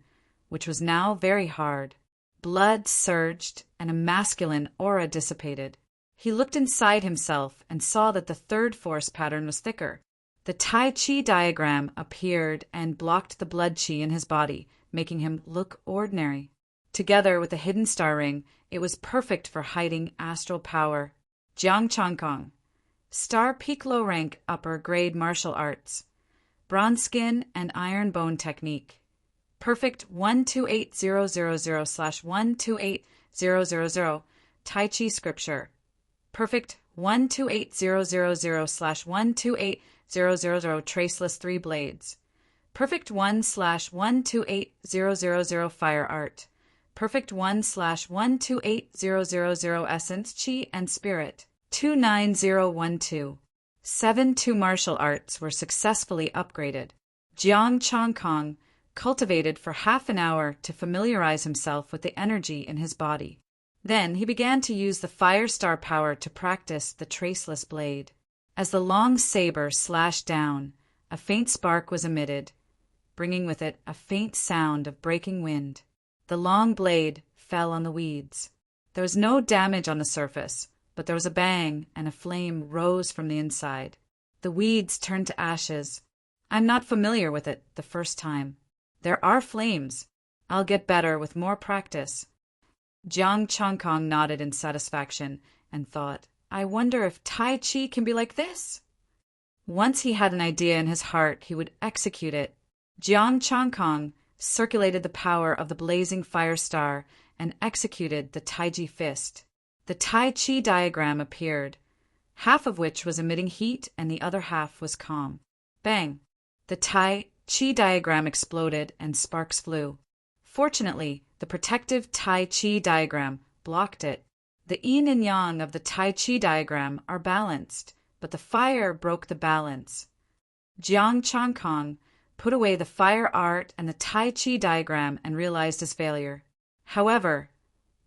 which was now very hard. Blood surged, and a masculine aura dissipated. He looked inside himself and saw that the third force pattern was thicker. The Tai Chi diagram appeared and blocked the blood chi in his body, making him look ordinary. Together with the hidden star ring, it was perfect for hiding astral power. Jiang Changkong. Star Peak Low Rank Upper Grade Martial Arts. Bronze Skin and Iron Bone Technique. Perfect 128000/128000 Tai Chi Scripture. Perfect 128000/128000 Traceless 3 Blades. Perfect 1/128000 Fire Art. Perfect 1/128000 Essence, Chi, and Spirit. 29012. 7 2 martial arts were successfully upgraded. Jiang Changkong cultivated for half an hour to familiarize himself with the energy in his body. Then he began to use the fire star power to practice the traceless blade. As the long saber slashed down, a faint spark was emitted, bringing with it a faint sound of breaking wind. The long blade fell on the weeds. There was no damage on the surface, but there was a bang and a flame rose from the inside. The weeds turned to ashes. I'm not familiar with it the first time. There are flames. I'll get better with more practice. Jiang Changkong nodded in satisfaction and thought, I wonder if Tai Chi can be like this? Once he had an idea in his heart, he would execute it. Jiang Changkong circulated the power of the blazing fire star and executed the Taiji fist. The Tai Chi diagram appeared, half of which was emitting heat and the other half was calm. Bang! The Tai Chi diagram exploded and sparks flew. Fortunately, the protective Tai Chi diagram blocked it. The yin and yang of the Tai Chi diagram are balanced, but the fire broke the balance. Jiang Changkong put away the fire art and the Tai Chi diagram and realized his failure. However,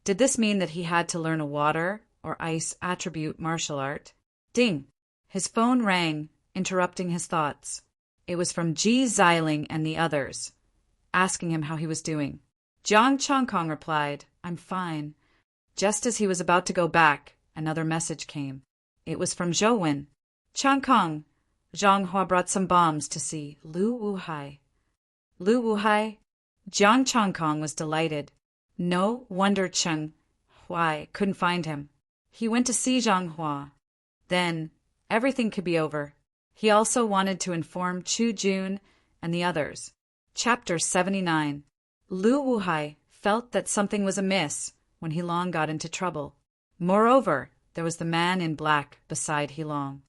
did this mean that he had to learn a water or ice attribute martial art? Ding! His phone rang, interrupting his thoughts. It was from Ji Xiling and the others, asking him how he was doing. Jiang Changkong replied, I'm fine. Just as he was about to go back, another message came. It was from Zhou. Changkong, Zhang Hua brought some bombs to see Lu Wuhai. Lu Wuhai? Jiang Changkong was delighted. No wonder Cheng Huai couldn't find him. He went to see Zhang Hua. Then, everything could be over. He also wanted to inform Chu Jun and the others. Chapter 79. Lu Wuhai felt that something was amiss when Heilong got into trouble. Moreover, there was the man in black beside Heilong.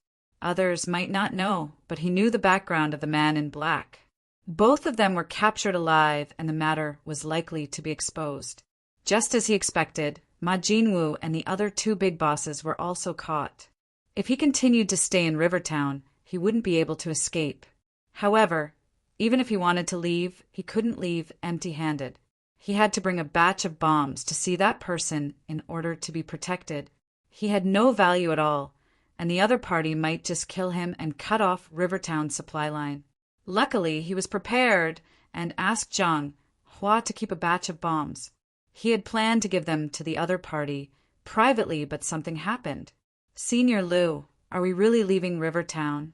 Others might not know, but he knew the background of the man in black. Both of them were captured alive, and the matter was likely to be exposed. Just as he expected, Ma Jinwu and the other 2 big bosses were also caught. If he continued to stay in Rivertown, he wouldn't be able to escape. However, even if he wanted to leave, he couldn't leave empty-handed. He had to bring a batch of bombs to see that person in order to be protected. He had no value at all, and the other party might just kill him and cut off Rivertown's supply line. Luckily, he was prepared and asked Zhang Hua to keep a batch of bombs. He had planned to give them to the other party privately, but something happened. Senior Lu, Are we really leaving River Town?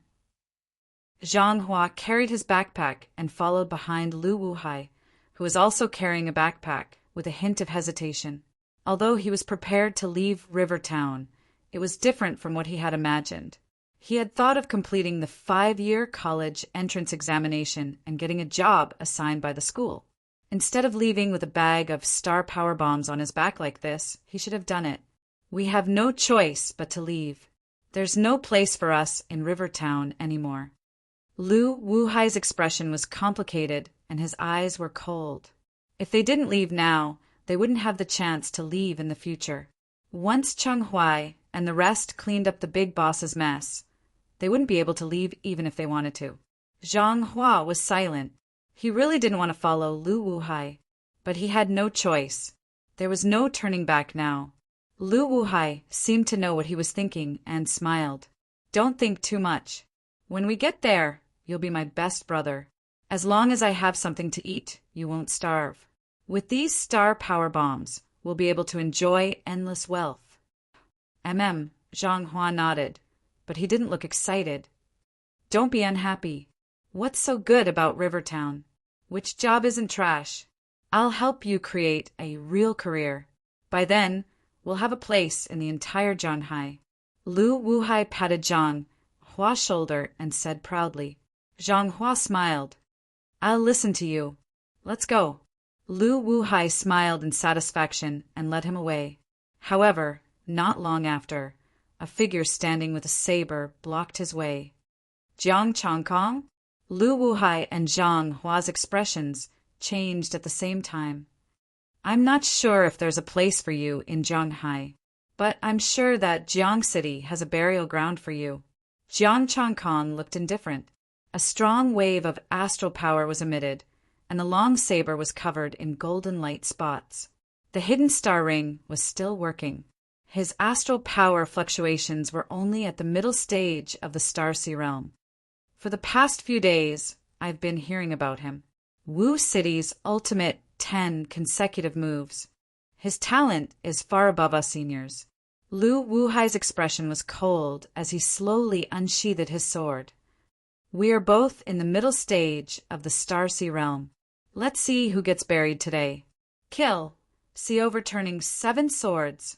Zhang Hua carried his backpack and followed behind Lu Wuhai, who was also carrying a backpack, with a hint of hesitation. Although he was prepared to leave River Town, it was different from what he had imagined. He had thought of completing the 5-year college entrance examination and getting a job assigned by the school. Instead of leaving with a bag of star power bombs on his back like this, he should have done it. We have no choice but to leave. There's no place for us in River Town anymore. Lu Wuhai's expression was complicated and his eyes were cold. If they didn't leave now, they wouldn't have the chance to leave in the future. Once Cheng Huai and the rest cleaned up the big boss's mess, they wouldn't be able to leave even if they wanted to. Zhang Hua was silent. He really didn't want to follow Lu Wuhai, but he had no choice. There was no turning back now. Lu Wuhai seemed to know what he was thinking and smiled. Don't think too much. When we get there, you'll be my best brother. As long as I have something to eat, you won't starve. With these star power bombs, we'll be able to enjoy endless wealth. Zhang Hua nodded, but he didn't look excited. Don't be unhappy. What's so good about River Town? Which job isn't trash? I'll help you create a real career. By then, we'll have a place in the entire Zhanghai. Lu Wuhai patted Zhang Hua's shoulder and said proudly. Zhang Hua smiled. I'll listen to you. Let's go. Lu Wuhai smiled in satisfaction and led him away. However, not long after, a figure standing with a saber blocked his way. Jiang Changkong? Lu Wuhai and Zhang Hua's expressions changed at the same time. I'm not sure if there's a place for you in Zhanghai, but I'm sure that Jiang City has a burial ground for you. Jiang Changkong looked indifferent. A strong wave of astral power was emitted, and the long saber was covered in golden light spots. The hidden star ring was still working. His astral power fluctuations were only at the middle stage of the Starseed realm. For the past few days, I've been hearing about him. Wu City's ultimate 10 consecutive moves. His talent is far above us seniors. Lu Wuhai's expression was cold as he slowly unsheathed his sword. We are both in the middle stage of the Starseed realm. Let's see who gets buried today. Kill. See overturning 7 swords.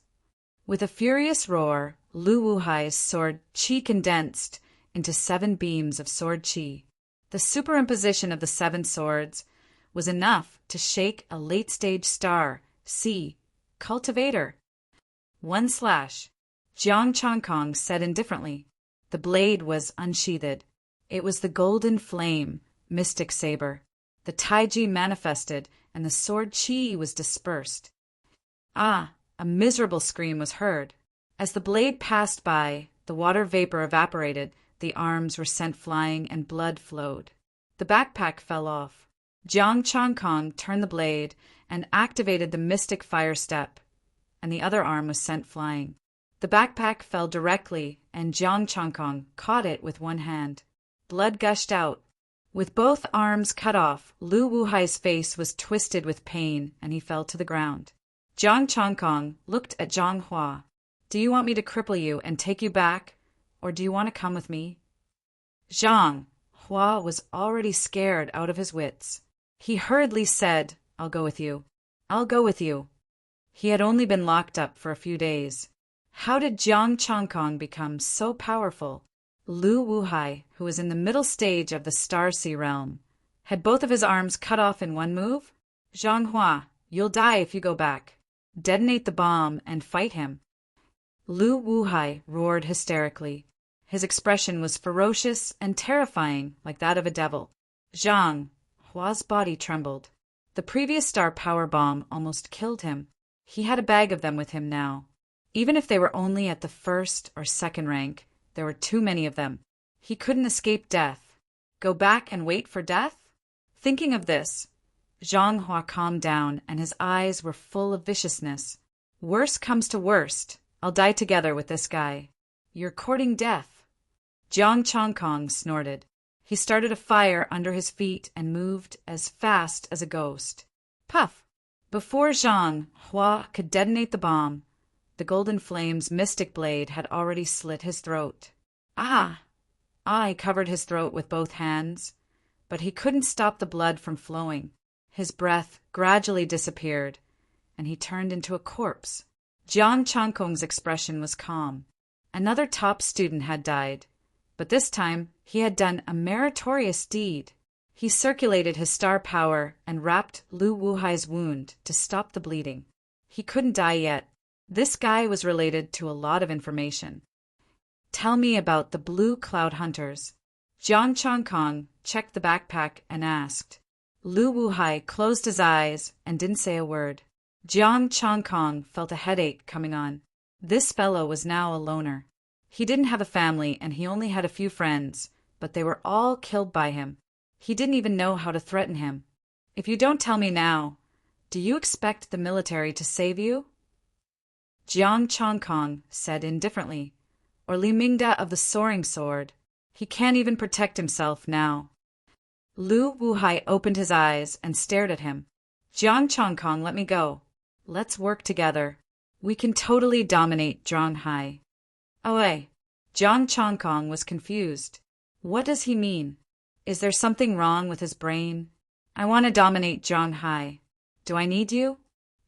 With a furious roar, Lu Wuhai's sword qi condensed into 7 beams of sword qi. The superimposition of the 7 swords was enough to shake a late-stage star, cultivator. 1 slash. Jiang Changkong said indifferently. The blade was unsheathed. It was the golden flame, mystic saber. The taiji manifested, and the sword qi was dispersed. Ah! A miserable scream was heard. As the blade passed by, the water vapor evaporated, the arms were sent flying, and blood flowed. The backpack fell off. Jiang Changkong turned the blade and activated the mystic fire step, and the other arm was sent flying. The backpack fell directly, and Jiang Changkong caught it with one hand. Blood gushed out. With both arms cut off, Lu Wuhai's face was twisted with pain, and he fell to the ground. Jiang Changkong looked at Zhang Hua. Do you want me to cripple you and take you back, or do you want to come with me? Zhang Hua was already scared out of his wits. He hurriedly said, I'll go with you. I'll go with you. He had only been locked up for a few days. How did Jiang Changkong become so powerful? Lu Wuhai, who was in the middle stage of the Starseed realm, had both of his arms cut off in one move? Zhang Hua, you'll die if you go back. Detonate the bomb and fight him. Lu Wuhai roared hysterically. His expression was ferocious and terrifying, like that of a devil. Zhang Hua's body trembled. The previous star power bomb almost killed him. He had a bag of them with him now. Even if they were only at the 1st or 2nd rank, there were too many of them. He couldn't escape death. Go back and wait for death? Thinking of this, Zhang Hua calmed down, and his eyes were full of viciousness. Worst comes to worst, I'll die together with this guy. You're courting death. Jiang Changkong snorted. He started a fire under his feet and moved as fast as a ghost. Puff! Before Zhang Hua could detonate the bomb, the golden flame's mystic blade had already slit his throat. Ah! I covered his throat with both hands, but he couldn't stop the blood from flowing. His breath gradually disappeared, and he turned into a corpse. Jiang Changkong's expression was calm. Another top student had died, but this time he had done a meritorious deed. He circulated his star power and wrapped Lu Wuhai's wound to stop the bleeding. He couldn't die yet. This guy was related to a lot of information. Tell me about the Blue Cloud Hunters. Jiang Changkong checked the backpack and asked. Lu Wuhai closed his eyes and didn't say a word. Jiang Changkong felt a headache coming on. This fellow was now a loner. He didn't have a family and he only had a few friends, but they were all killed by him. He didn't even know how to threaten him. If you don't tell me now, do you expect the military to save you? Jiang Changkong said indifferently. Or Li Mingda of the Soaring Sword. He can't even protect himself now. Lu Wuhai opened his eyes and stared at him. Jiang Changkong, let me go. Let's work together. We can totally dominate Zhanghai. Oh, Jiang Changkong was confused. What does he mean? Is there something wrong with his brain? I want to dominate Zhanghai. Do I need you?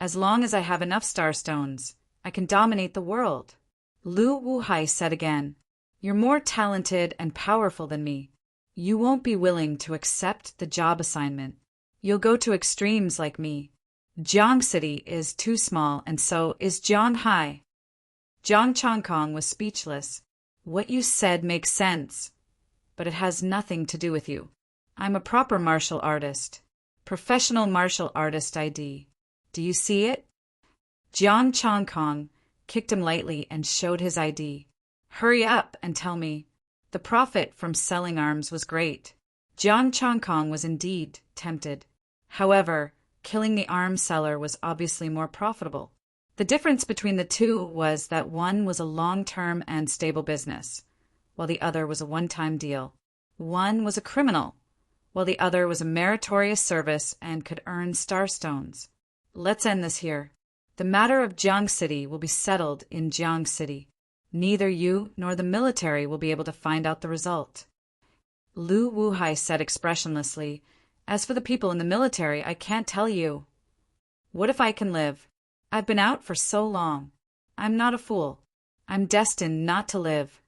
As long as I have enough starstones, I can dominate the world. Lu Wuhai said again, You're more talented and powerful than me. You won't be willing to accept the job assignment. You'll go to extremes like me. Jiang City is too small and so is Zhanghai. Jiang Changkong was speechless. What you said makes sense, but it has nothing to do with you. I'm a proper martial artist. Professional martial artist ID. Do you see it? Jiang Changkong kicked him lightly and showed his ID. Hurry up and tell me. The profit from selling arms was great. Jiang Changkong was indeed tempted. However, killing the arms seller was obviously more profitable. The difference between the two was that one was a long-term and stable business, while the other was a one-time deal. One was a criminal, while the other was a meritorious service and could earn starstones. Let's end this here. The matter of Jiang City will be settled in Jiang City. Neither you nor the military will be able to find out the result. Lu Wuhai said expressionlessly, As for the people in the military, I can't tell you. What if I can live? I've been out for so long. I'm not a fool. I'm destined not to live.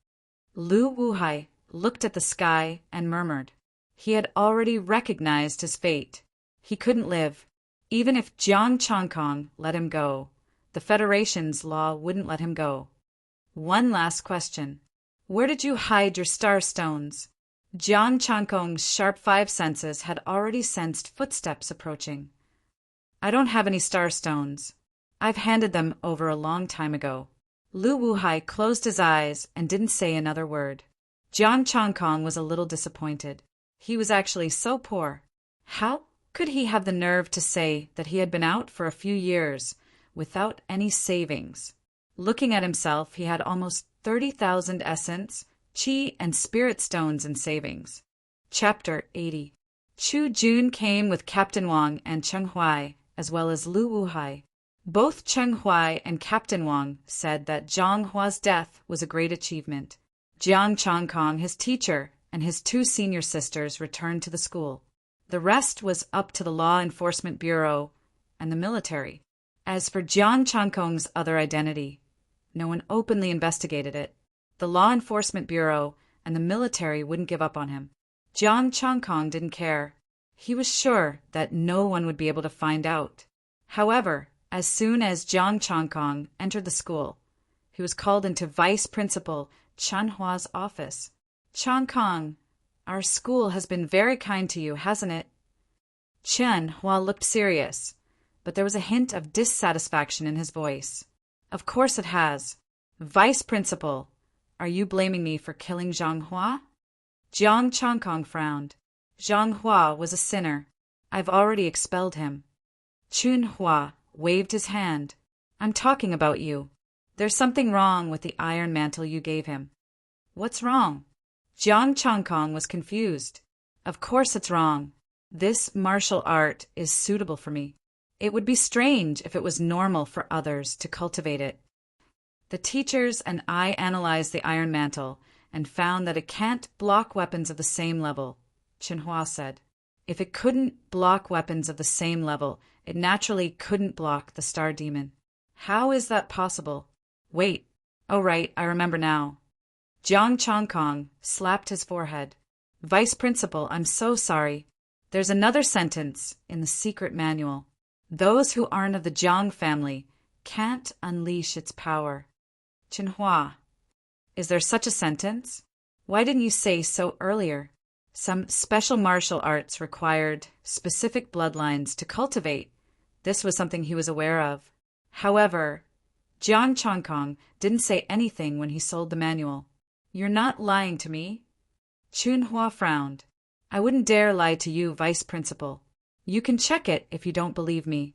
Lu Wuhai looked at the sky and murmured. He had already recognized his fate. He couldn't live. Even if Jiang Changkong let him go, the Federation's law wouldn't let him go. One last question. Where did you hide your starstones? Jiang Changkong's sharp five senses had already sensed footsteps approaching. I don't have any starstones. I've handed them over a long time ago. Lu Wuhai closed his eyes and didn't say another word. Jiang Changkong was a little disappointed. He was actually so poor. How could he have the nerve to say that he had been out for a few years without any savings? Looking at himself, he had almost 30,000 essence, qi, and spirit stones in savings. Chapter 80. Chu Jun came with Captain Wang and Cheng Huai, as well as Lu Wuhai. Both Cheng Huai and Captain Wang said that Zhang Hua's death was a great achievement. Jiang Changkong, his teacher, and his two senior sisters returned to the school. The rest was up to the Law Enforcement Bureau and the military. As for Jiang Changkong's other identity, no one openly investigated it. The Law Enforcement Bureau and the military wouldn't give up on him. Jiang Changkong didn't care. He was sure that no one would be able to find out. However, as soon as Jiang Changkong entered the school, he was called into Vice Principal Chen Hua's office. Changkong, our school has been very kind to you, hasn't it? Chen Hua looked serious, but there was a hint of dissatisfaction in his voice. Of course it has. Vice Principal, are you blaming me for killing Zhang Hua? Jiang Changkong frowned. Zhang Hua was a sinner. I've already expelled him. Chun Hua waved his hand. I'm talking about you. There's something wrong with the iron mantle you gave him. What's wrong? Jiang Changkong was confused. Of course it's wrong. This martial art is suitable for me. It would be strange if it was normal for others to cultivate it. The teachers and I analyzed the iron mantle and found that it can't block weapons of the same level, Xinhua said. If it couldn't block weapons of the same level, it naturally couldn't block the star demon. How is that possible? Wait. Oh right, I remember now. Jiang Chongkong slapped his forehead. Vice Principal, I'm so sorry. There's another sentence in the secret manual. Those who aren't of the Jiang family can't unleash its power. Xinhua, is there such a sentence? Why didn't you say so earlier? Some special martial arts required specific bloodlines to cultivate. This was something he was aware of. However, Jiang Chongkong didn't say anything when he sold the manual. You're not lying to me? Xinhua frowned. I wouldn't dare lie to you, Vice Principal. You can check it if you don't believe me.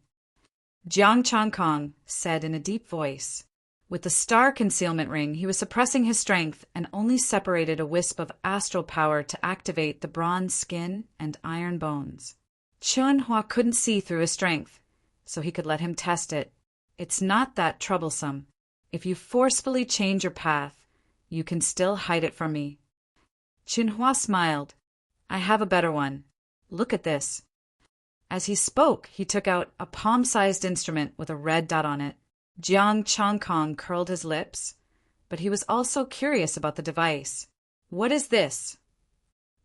Jiang Chongkong said in a deep voice. With the star concealment ring, he was suppressing his strength and only separated a wisp of astral power to activate the bronze skin and iron bones. Xinhua couldn't see through his strength, so he could let him test it. It's not that troublesome. If you forcefully change your path, you can still hide it from me. Xinhua smiled. I have a better one. Look at this. As he spoke, he took out a palm-sized instrument with a red dot on it. Jiang Chongkong curled his lips, but he was also curious about the device. What is this?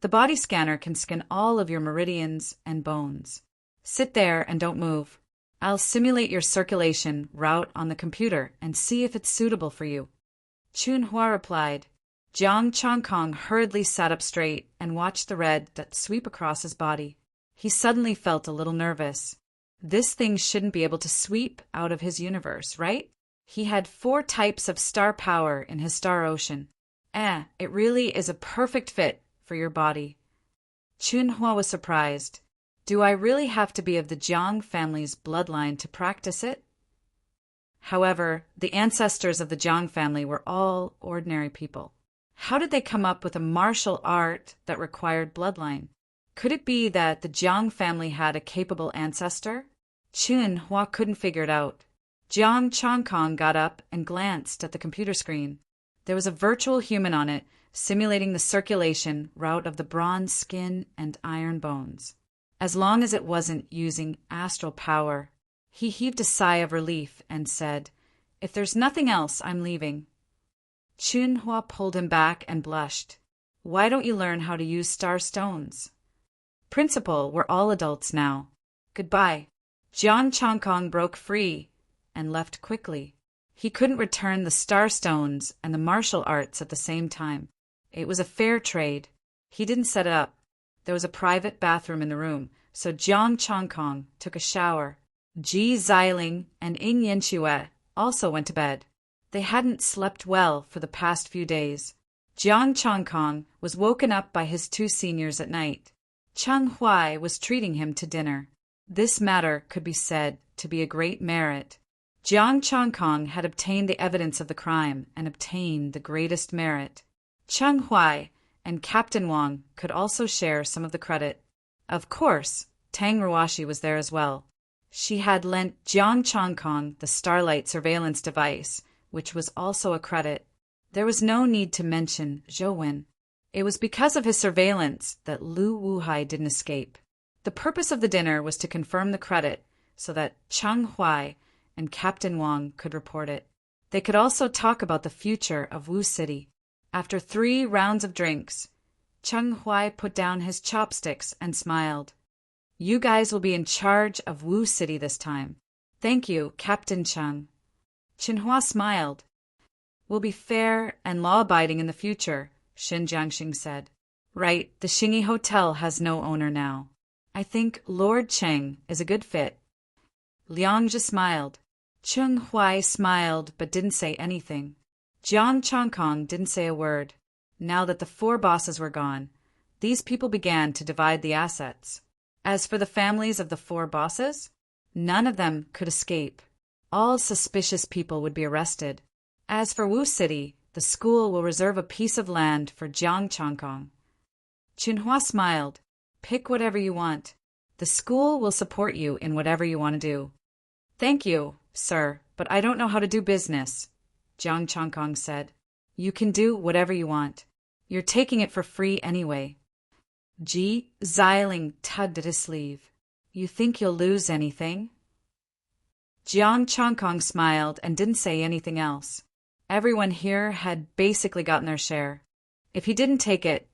The body scanner can scan all of your meridians and bones. Sit there and don't move. I'll simulate your circulation route on the computer and see if it's suitable for you. Xinhua replied. Jiang Chongkong hurriedly sat up straight and watched the red dot sweep across his body. He suddenly felt a little nervous. This thing shouldn't be able to sweep out of his universe, right? He had 4 types of star power in his star ocean. It really is a perfect fit for your body. Xinhua was surprised. Do I really have to be of the Jiang family's bloodline to practice it? However, the ancestors of the Jiang family were all ordinary people. How did they come up with a martial art that required bloodline? Could it be that the Jiang family had a capable ancestor? Xinhua couldn't figure it out. Jiang Chongkong got up and glanced at the computer screen. There was a virtual human on it, simulating the circulation route of the bronze skin and iron bones. As long as it wasn't using astral power, he heaved a sigh of relief and said, If there's nothing else, I'm leaving. Xinhua pulled him back and blushed. Why don't you learn how to use star stones? Principal, we're all adults now. Goodbye. Jiang Chongkong broke free and left quickly. He couldn't return the star stones and the martial arts at the same time. It was a fair trade. He didn't set it up. There was a private bathroom in the room, so Jiang Chongkong took a shower. Ji Xiling and Ying Yanxue also went to bed. They hadn't slept well for the past few days. Jiang Chongkong was woken up by his 2 seniors at night. Cheng Huai was treating him to dinner. This matter could be said to be a great merit. Jiang Chongkong had obtained the evidence of the crime and obtained the greatest merit. Cheng Huai and Captain Wang could also share some of the credit. Of course, Tang Ruashi was there as well. She had lent Jiang Chongkong the Starlight surveillance device, which was also a credit. There was no need to mention Zhou Wen. It was because of his surveillance that Lu Wuhai didn't escape. The purpose of the dinner was to confirm the credit so that Cheng Huai and Captain Wang could report it. They could also talk about the future of Wu City. After 3 rounds of drinks, Cheng Huai put down his chopsticks and smiled. You guys will be in charge of Wu City this time. Thank you, Captain Cheng. Xinhua smiled. We'll be fair and law-abiding in the future, Xin Jiangxing said. Right, the Xingyi Hotel has no owner now. I think Lord Cheng is a good fit. Liang Zhi smiled. Cheng Huai smiled but didn't say anything. Jiang Chongkong didn't say a word. Now that the 4 bosses were gone, these people began to divide the assets. As for the families of the 4 bosses, none of them could escape. All suspicious people would be arrested. As for Wu City, the school will reserve a piece of land for Jiang Chongkong. Xinhua smiled. Pick whatever you want. The school will support you in whatever you want to do. Thank you, sir, but I don't know how to do business, Jiang Chongkong said. You can do whatever you want. You're taking it for free anyway. Ji Xiling tugged at his sleeve. You think you'll lose anything? Jiang Chongkong smiled and didn't say anything else. Everyone here had basically gotten their share. If he didn't take it,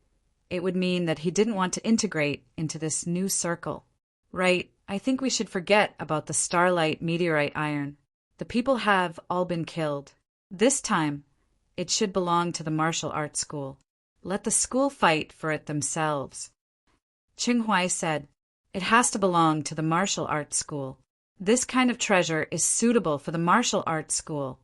it would mean that he didn't want to integrate into this new circle. Right, I think we should forget about the Starlight Meteorite Iron. The people have all been killed. This time, it should belong to the martial arts school. Let the school fight for it themselves. Qinghuai said, It has to belong to the martial arts school. This kind of treasure is suitable for the martial arts school.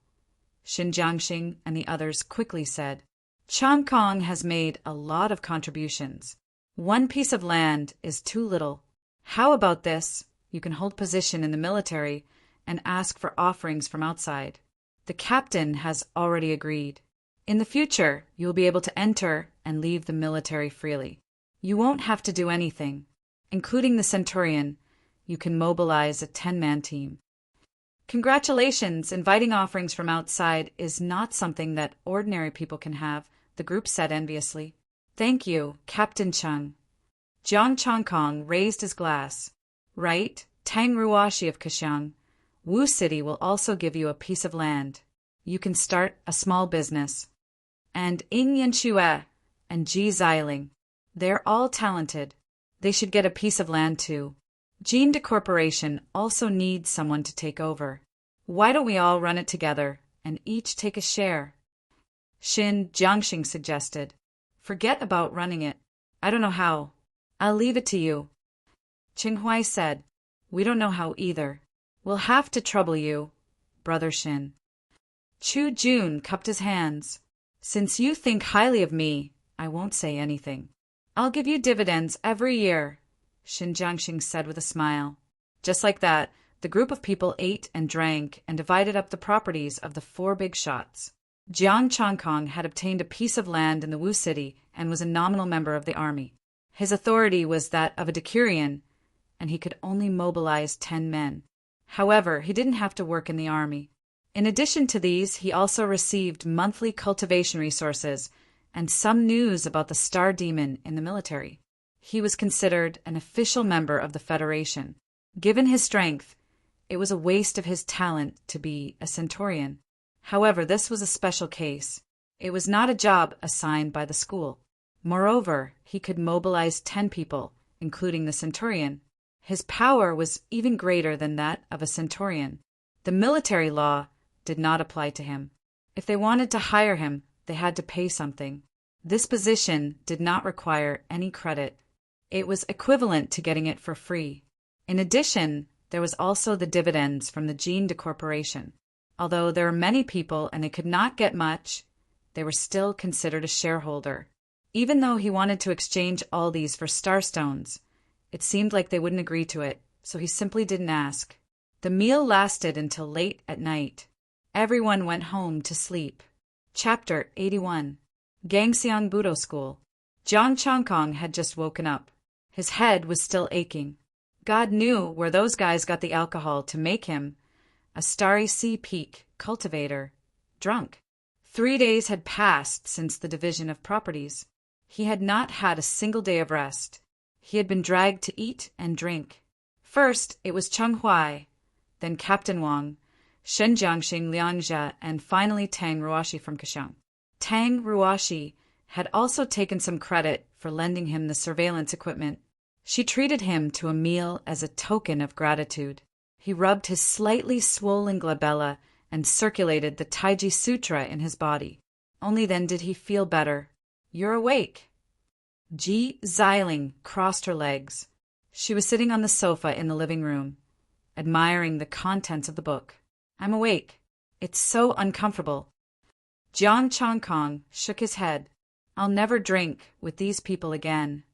Xin Jiangxing and the others quickly said, Chong Kong has made a lot of contributions. One piece of land is too little. How about this? You can hold position in the military and ask for offerings from outside. The captain has already agreed. In the future, you will be able to enter and leave the military freely. You won't have to do anything. Including the Centurion, you can mobilize a 10-man team. Congratulations! Inviting offerings from outside is not something that ordinary people can have, the group said enviously. Thank you, Captain Chung. Jiang Chongkong raised his glass. Right, Tang Ruoshi of Kaxiang. Wu City will also give you a piece of land. You can start a small business. And Ying Yanxue and Ji Xiling. They're all talented. They should get a piece of land too. Gene Corporation also needs someone to take over. Why don't we all run it together and each take a share? Xin Jiangxing suggested. Forget about running it. I don't know how. I'll leave it to you. Qinghuai said, We don't know how either. We'll have to trouble you, Brother Xin. Chu Jun cupped his hands. Since you think highly of me, I won't say anything. I'll give you dividends every year, Xin Jiangxing said with a smile. Just like that, the group of people ate and drank and divided up the properties of the 4 big shots. Jiang Chongkong had obtained a piece of land in the Wu City and was a nominal member of the army. His authority was that of a decurion, and he could only mobilize 10 men. However, he didn't have to work in the army. In addition to these, he also received monthly cultivation resources and some news about the Star Demon in the military. He was considered an official member of the Federation. Given his strength, it was a waste of his talent to be a Centurion. However, this was a special case. It was not a job assigned by the school. Moreover, he could mobilize 10 people, including the Centurion. His power was even greater than that of a Centurion. The military law did not apply to him. If they wanted to hire him, they had to pay something. This position did not require any credit. It was equivalent to getting it for free. In addition, there was also the dividends from the Gene Corporation. Although there were many people and they could not get much, they were still considered a shareholder. Even though he wanted to exchange all these for starstones, it seemed like they wouldn't agree to it, so he simply didn't ask. The meal lasted until late at night. Everyone went home to sleep. Chapter 81. Gangxiang Budo School. Jiang Chongkong had just woken up. His head was still aching. God knew where those guys got the alcohol to make him, a Starry Sea Peak cultivator, drunk. 3 days had passed since the division of properties. He had not had a single day of rest. He had been dragged to eat and drink. First, it was Cheng Huai, then Captain Wang, Shen Jiangxing Liangjia, and finally Tang Ruoshi from Kaxiang. Tang Ruoshi had also taken some credit for lending him the surveillance equipment. She treated him to a meal as a token of gratitude. He rubbed his slightly swollen glabella and circulated the Taiji Sutra in his body. Only then did he feel better. You're awake. Ji Xiling crossed her legs. She was sitting on the sofa in the living room, admiring the contents of the book. I'm awake. It's so uncomfortable. Jiang Chongkong shook his head. I'll never drink with these people again.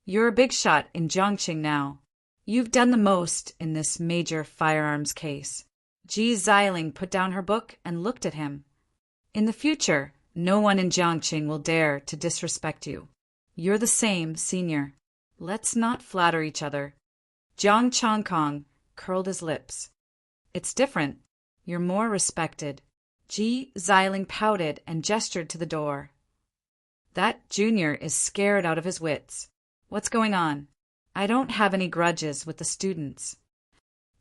You're a big shot in Jiangxing now. You've done the most in this major firearms case. Ji Xiling put down her book and looked at him. In the future, no one in Jiangxing will dare to disrespect you. You're the same, senior. Let's not flatter each other. Jiang Chongkong curled his lips. It's different. You're more respected. Ji Xiling pouted and gestured to the door. That junior is scared out of his wits. What's going on? I don't have any grudges with the students.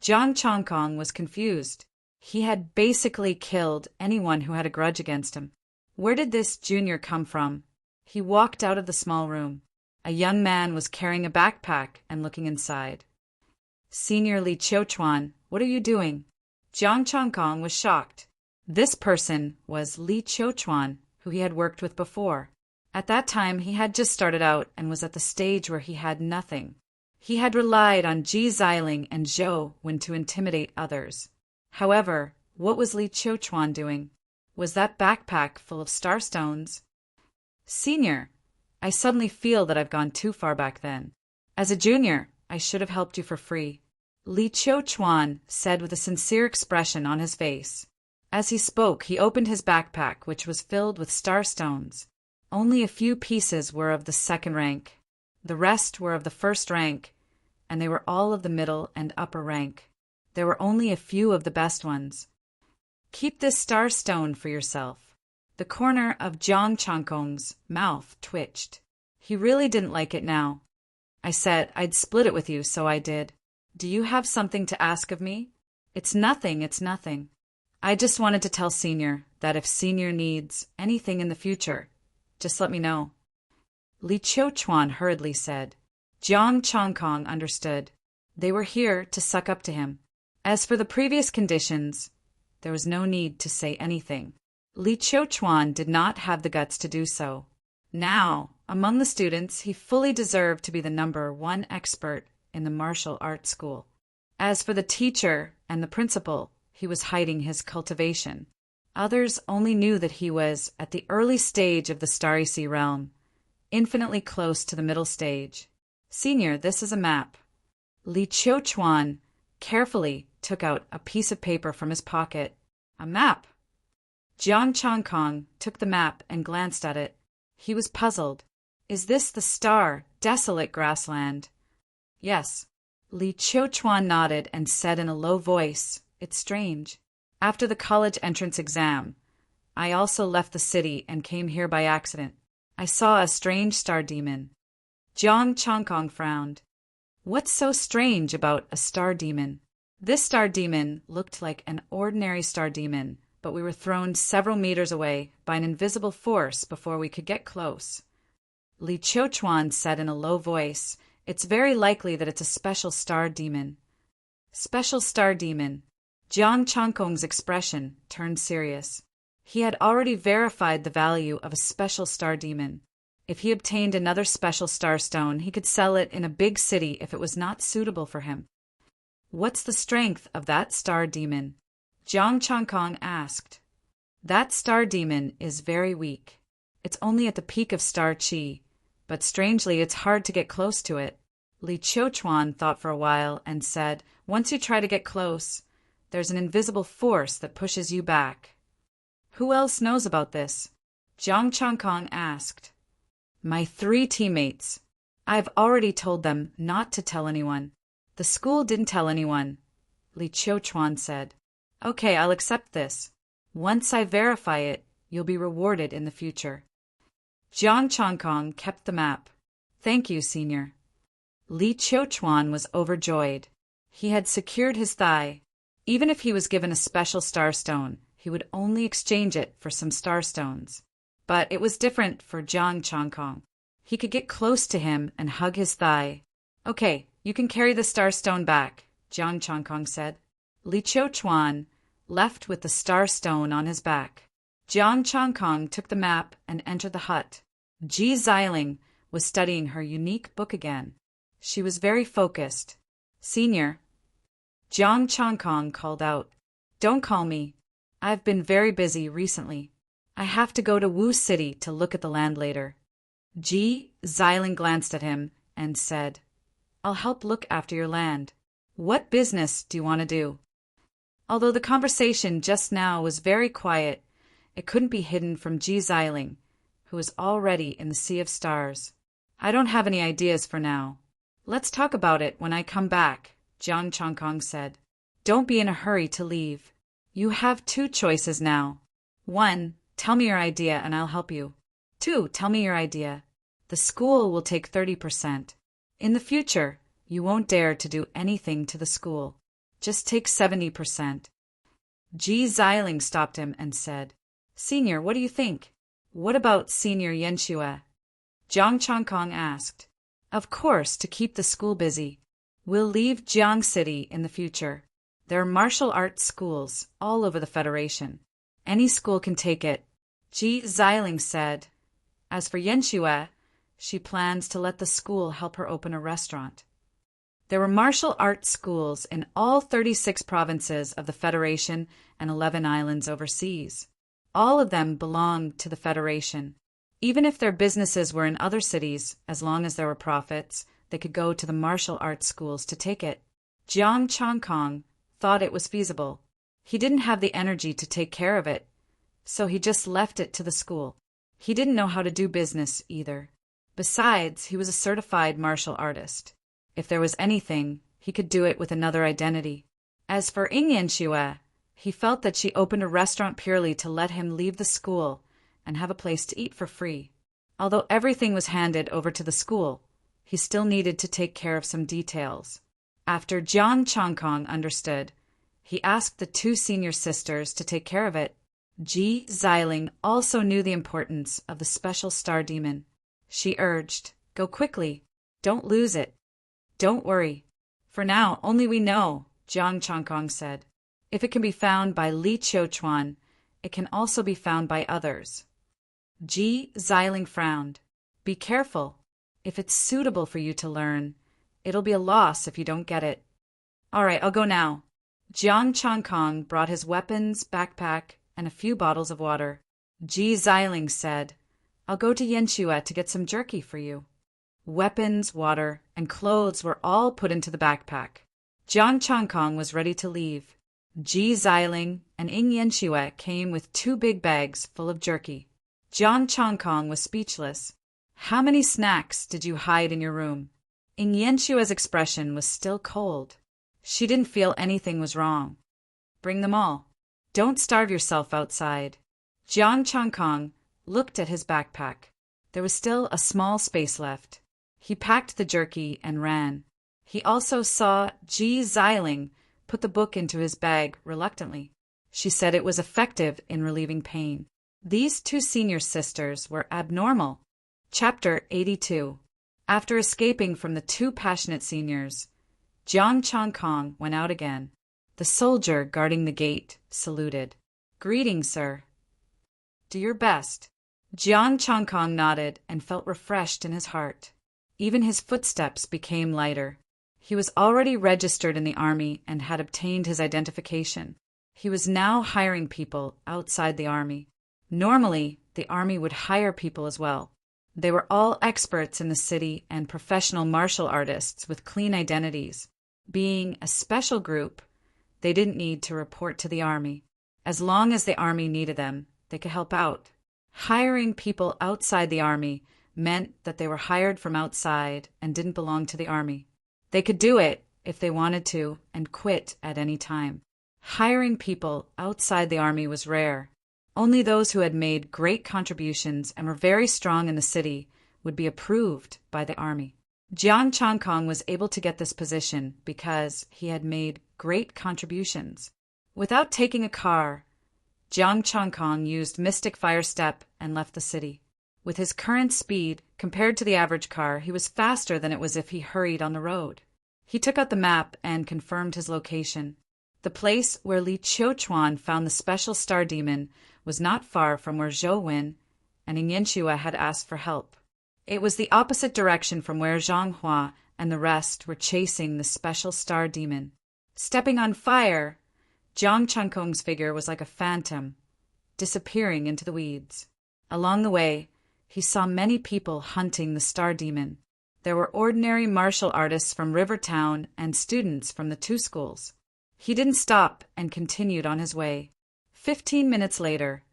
Jiang Chongkong was confused. He had basically killed anyone who had a grudge against him. Where did this junior come from? He walked out of the small room. A young man was carrying a backpack and looking inside. Senior Li Qiuchuan, what are you doing? Jiang Chongkong was shocked. This person was Li Qiuchuan, who he had worked with before. At that time, he had just started out and was at the stage where he had nothing. He had relied on Ji Xiling and Zhou Wen to intimidate others. However, what was Li Qiuchuan doing? Was that backpack full of starstones? Senior, I suddenly feel that I've gone too far back then. As a junior, I should have helped you for free. Li Qiuchuan said with a sincere expression on his face. As he spoke, he opened his backpack, which was filled with starstones. Only a few pieces were of the second rank. The rest were of the first rank, and they were all of the middle and upper rank. There were only a few of the best ones. Keep this starstone for yourself. The corner of Jiang Chongkong's mouth twitched. He really didn't like it now. I said I'd split it with you, so I did. Do you have something to ask of me? It's nothing. I just wanted to tell Senior that if Senior needs anything in the future, just let me know. Li Qiuchuan hurriedly said. Jiang Chongkong understood. They were here to suck up to him. As for the previous conditions, there was no need to say anything. Li Qiuchuan did not have the guts to do so. Now, among the students, he fully deserved to be the #1 expert in the martial arts school. As for the teacher and the principal, he was hiding his cultivation. Others only knew that he was at the early stage of the Starry Sea realm, infinitely close to the middle stage. Senior, this is a map. Li Qiuchuan carefully took out a piece of paper from his pocket. A map? Jiang Chongkong took the map and glanced at it. He was puzzled. Is this the desolate grassland? Yes. Li Qiuchuan nodded and said in a low voice, It's strange. After the college entrance exam, I also left the city and came here by accident. I saw a strange star demon. Jiang Chongkong frowned. What's so strange about a star demon? This star demon looked like an ordinary star demon, but we were thrown several meters away by an invisible force before we could get close. Li Qiuchuan said in a low voice, It's very likely that it's a special star demon. Special star demon. Jiang Chongkong's expression turned serious. He had already verified the value of a special star demon. If he obtained another special starstone, he could sell it in a big city if it was not suitable for him. What's the strength of that star demon? Jiang Chongkong asked. That star demon is very weak. It's only at the peak of star qi, but strangely it's hard to get close to it. Li Qiuchuan thought for a while and said, Once you try to get close, there's an invisible force that pushes you back. Who else knows about this? Jiang Chongkong asked. My 3 teammates. I've already told them not to tell anyone. The school didn't tell anyone, Li Qiuchuan said. Okay, I'll accept this. Once I verify it, you'll be rewarded in the future. Jiang Chongkong kept the map. Thank you, Senior. Li Qiuchuan was overjoyed. He had secured his thigh. Even if he was given a special starstone, he would only exchange it for some starstones. But it was different for Jiang Chongkong. He could get close to him and hug his thigh. Okay, you can carry the starstone back, Jiang Chongkong said. Li Qiuchuan left with the starstone on his back. Jiang Chongkong took the map and entered the hut. Ji Xiling was studying her unique book again. She was very focused. Senior. Jiang Chongkong called out. Don't call me. I've been very busy recently. I have to go to Wu City to look at the land later. Ji Xiling glanced at him and said, I'll help look after your land. What business do you want to do? Although the conversation just now was very quiet, it couldn't be hidden from Ji Xiling, who was already in the sea of stars. I don't have any ideas for now. Let's talk about it when I come back, Jiang Chongkong said. Don't be in a hurry to leave. You have 2 choices now. 1, tell me your idea and I'll help you. 2. Tell me your idea. The school will take 30%. In the future, you won't dare to do anything to the school. Just take 70%. Ji Xiling stopped him and said, Senior, what do you think? What about Senior Yanxue? Jiang Changkong asked. Of course, to keep the school busy. We'll leave Jiang City in the future. There are martial arts schools all over the Federation. Any school can take it. Ji Xiling said. As for Yanxue, she plans to let the school help her open a restaurant. There were martial arts schools in all 36 provinces of the Federation and 11 islands overseas. All of them belonged to the Federation. Even if their businesses were in other cities, as long as there were profits, they could go to the martial arts schools to take it. Jiang Changkong thought it was feasible. He didn't have the energy to take care of it, so he just left it to the school. He didn't know how to do business either. Besides, he was a certified martial artist. If there was anything, he could do it with another identity. As for Yanxue, he felt that she opened a restaurant purely to let him leave the school and have a place to eat for free. Although everything was handed over to the school, he still needed to take care of some details. After Jiang Changkong understood, he asked the 2 senior sisters to take care of it. Ji Xiling also knew the importance of the special star demon. She urged, Go quickly. Don't lose it. Don't worry. For now, only we know, Jiang Changkong said. If it can be found by Li Qiuchuan, it can also be found by others. Ji Xiling frowned. Be careful. If it's suitable for you to learn, it'll be a loss if you don't get it. All right, I'll go now. Jiang Changkong brought his weapons, backpack, and a few bottles of water. Ji Xiling said, I'll go to Yanxue to get some jerky for you. Weapons, water, and clothes were all put into the backpack. Jiang Changkong was ready to leave. Ji Xiling and Yanxue came with 2 big bags full of jerky. Jiang Changkong was speechless. How many snacks did you hide in your room? Yanxue's expression was still cold. She didn't feel anything was wrong. Bring them all. Don't starve yourself outside. Jiang Changkong looked at his backpack. There was still a small space left. He packed the jerky and ran. He also saw Ji Xiling put the book into his bag reluctantly. She said it was effective in relieving pain. These 2 senior sisters were abnormal. Chapter 82. After escaping from the 2 passionate seniors, Jiang Changkong went out again. The soldier guarding the gate saluted. Greetings, sir. Do your best. Jiang Changkong nodded and felt refreshed in his heart. Even his footsteps became lighter. He was already registered in the army and had obtained his identification. He was now hiring people outside the army. Normally, the army would hire people as well. They were all experts in the city and professional martial artists with clean identities. Being a special group, they didn't need to report to the army. As long as the army needed them, they could help out. Hiring people outside the army meant that they were hired from outside and didn't belong to the army. They could do it if they wanted to and quit at any time. Hiring people outside the army was rare. Only those who had made great contributions and were very strong in the city would be approved by the army. Jiang Changkong was able to get this position because he had made great contributions. Without taking a car, Jiang Changkong used Mystic Fire Step and left the city. With his current speed, compared to the average car, he was faster than it was if he hurried on the road. He took out the map and confirmed his location. The place where Li Qiuchuan found the special star demon was not far from where Zhou Wen and Yanxue had asked for help. It was the opposite direction from where Zhang Hua and the rest were chasing the special star demon. Stepping on fire, Jiang Changkong's figure was like a phantom, disappearing into the weeds. Along the way, he saw many people hunting the star demon. There were ordinary martial artists from Rivertown and students from the 2 schools. He didn't stop and continued on his way. 15 minutes later,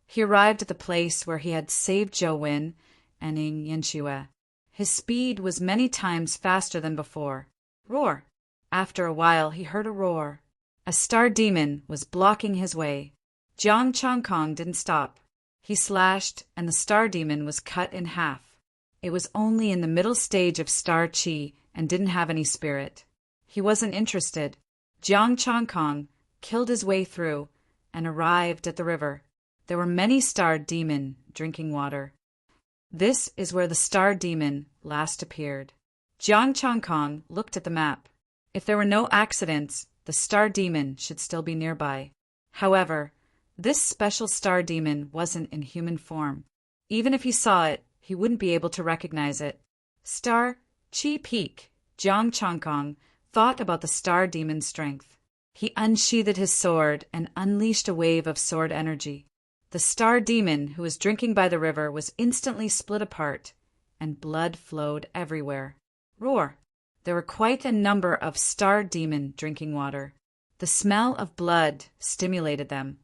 he arrived at the place where he had saved Zhou Wen and Yanxue. His speed was many times faster than before. Roar! After a while, he heard a roar. A star demon was blocking his way. Jiang Changkong didn't stop. He slashed, and the star demon was cut in half. It was only in the middle stage of star chi and didn't have any spirit. He wasn't interested. Jiang Changkong killed his way through and arrived at the river. There were many star demon drinking water. This is where the star demon last appeared. Jiang Changkong looked at the map. If there were no accidents, the star demon should still be nearby. However, this special star demon wasn't in human form. Even if he saw it, he wouldn't be able to recognize it. Star Chi Peak, Jiang Changkong thought about the star demon's strength. He unsheathed his sword and unleashed a wave of sword energy. The star demon who was drinking by the river was instantly split apart, and blood flowed everywhere. Roar! There were quite a number of star demon drinking water. The smell of blood stimulated them,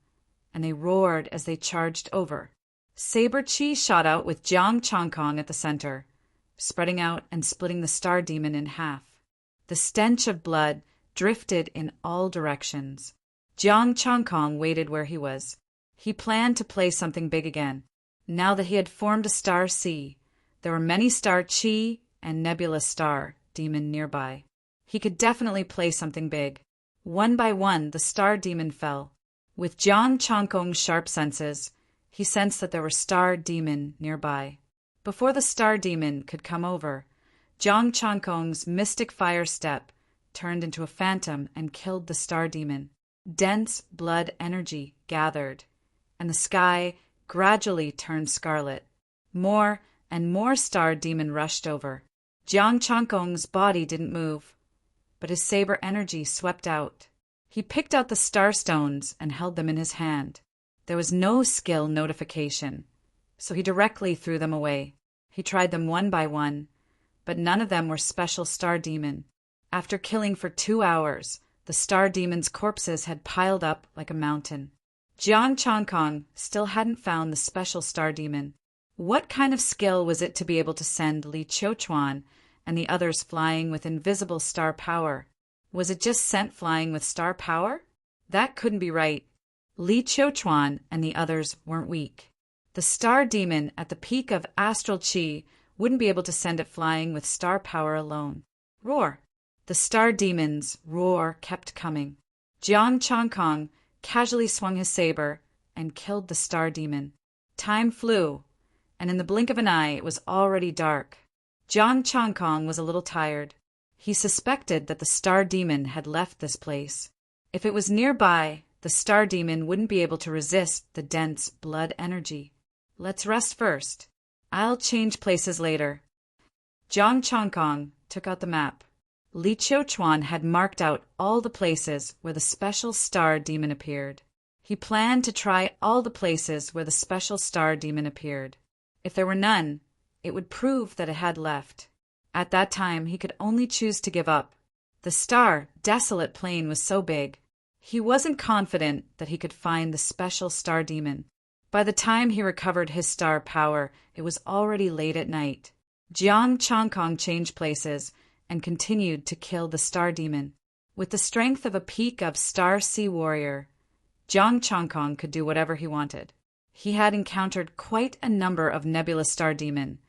and they roared as they charged over. Saber Chi shot out with Jiang Changkong at the center, spreading out and splitting the star demon in half. The stench of blood drifted in all directions. Jiang Changkong waited where he was. He planned to play something big again. Now that he had formed a star sea, there were many star chi and nebula star demon nearby. He could definitely play something big. One by one, the star demon fell. With Jiang Changkong's sharp senses, he sensed that there were star demon nearby. Before the star demon could come over, Jiang Changkong's mystic fire step turned into a phantom and killed the star demon. Dense blood energy gathered, and the sky gradually turned scarlet. More and more star demon rushed over. Jiang Changkong's body didn't move, but his saber energy swept out. He picked out the star stones and held them in his hand. There was no skill notification, so he directly threw them away. He tried them one by one, but none of them were special star demon. After killing for 2 hours, the star demon's corpses had piled up like a mountain. Jiang Changkong still hadn't found the special star demon. What kind of skill was it to be able to send Li Qiuchuan and the others flying with invisible star power? Was it just sent flying with star power? That couldn't be right. Li Qiuchuan and the others weren't weak. The star demon at the peak of astral chi wouldn't be able to send it flying with star power alone. Roar! The star demon's roar kept coming. Jiang Changkong casually swung his saber and killed the star demon. Time flew, and in the blink of an eye it was already dark. Jiang Changkong was a little tired. He suspected that the star demon had left this place. If it was nearby, the star demon wouldn't be able to resist the dense blood energy. Let's rest first. I'll change places later. Jiang Changkong took out the map. Li Qiuchuan had marked out all the places where the special star demon appeared. He planned to try all the places where the special star demon appeared. If there were none, it would prove that it had left. At that time, he could only choose to give up. The star, desolate plain was so big. He wasn't confident that he could find the special star demon. By the time he recovered his star power, it was already late at night. Jiang Changkong changed places and continued to kill the star demon. With the strength of a peak of star sea warrior, Jiang Changkong could do whatever he wanted. He had encountered quite a number of nebula star demon,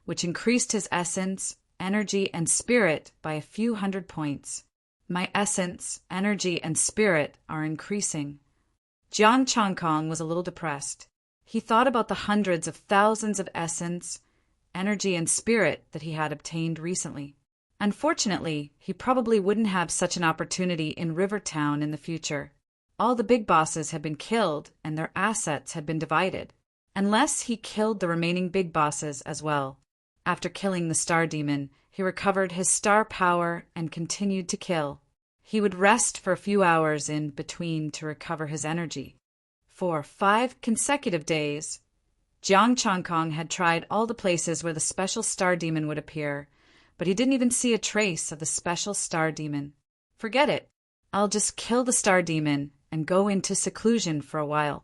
which increased his essence, energy, and spirit by a few hundred points. My essence, energy, and spirit are increasing. Jiang Changkong was a little depressed. He thought about the hundreds of thousands of essence, energy, and spirit that he had obtained recently. Unfortunately, he probably wouldn't have such an opportunity in Rivertown in the future. All the big bosses had been killed and their assets had been divided. Unless he killed the remaining big bosses as well. After killing the star demon, he recovered his star power and continued to kill. He would rest for a few hours in between to recover his energy. For 5 consecutive days, Jiang Changkong had tried all the places where the special star demon would appear, but he didn't even see a trace of the special star demon. Forget it. I'll just kill the star demon and go into seclusion for a while.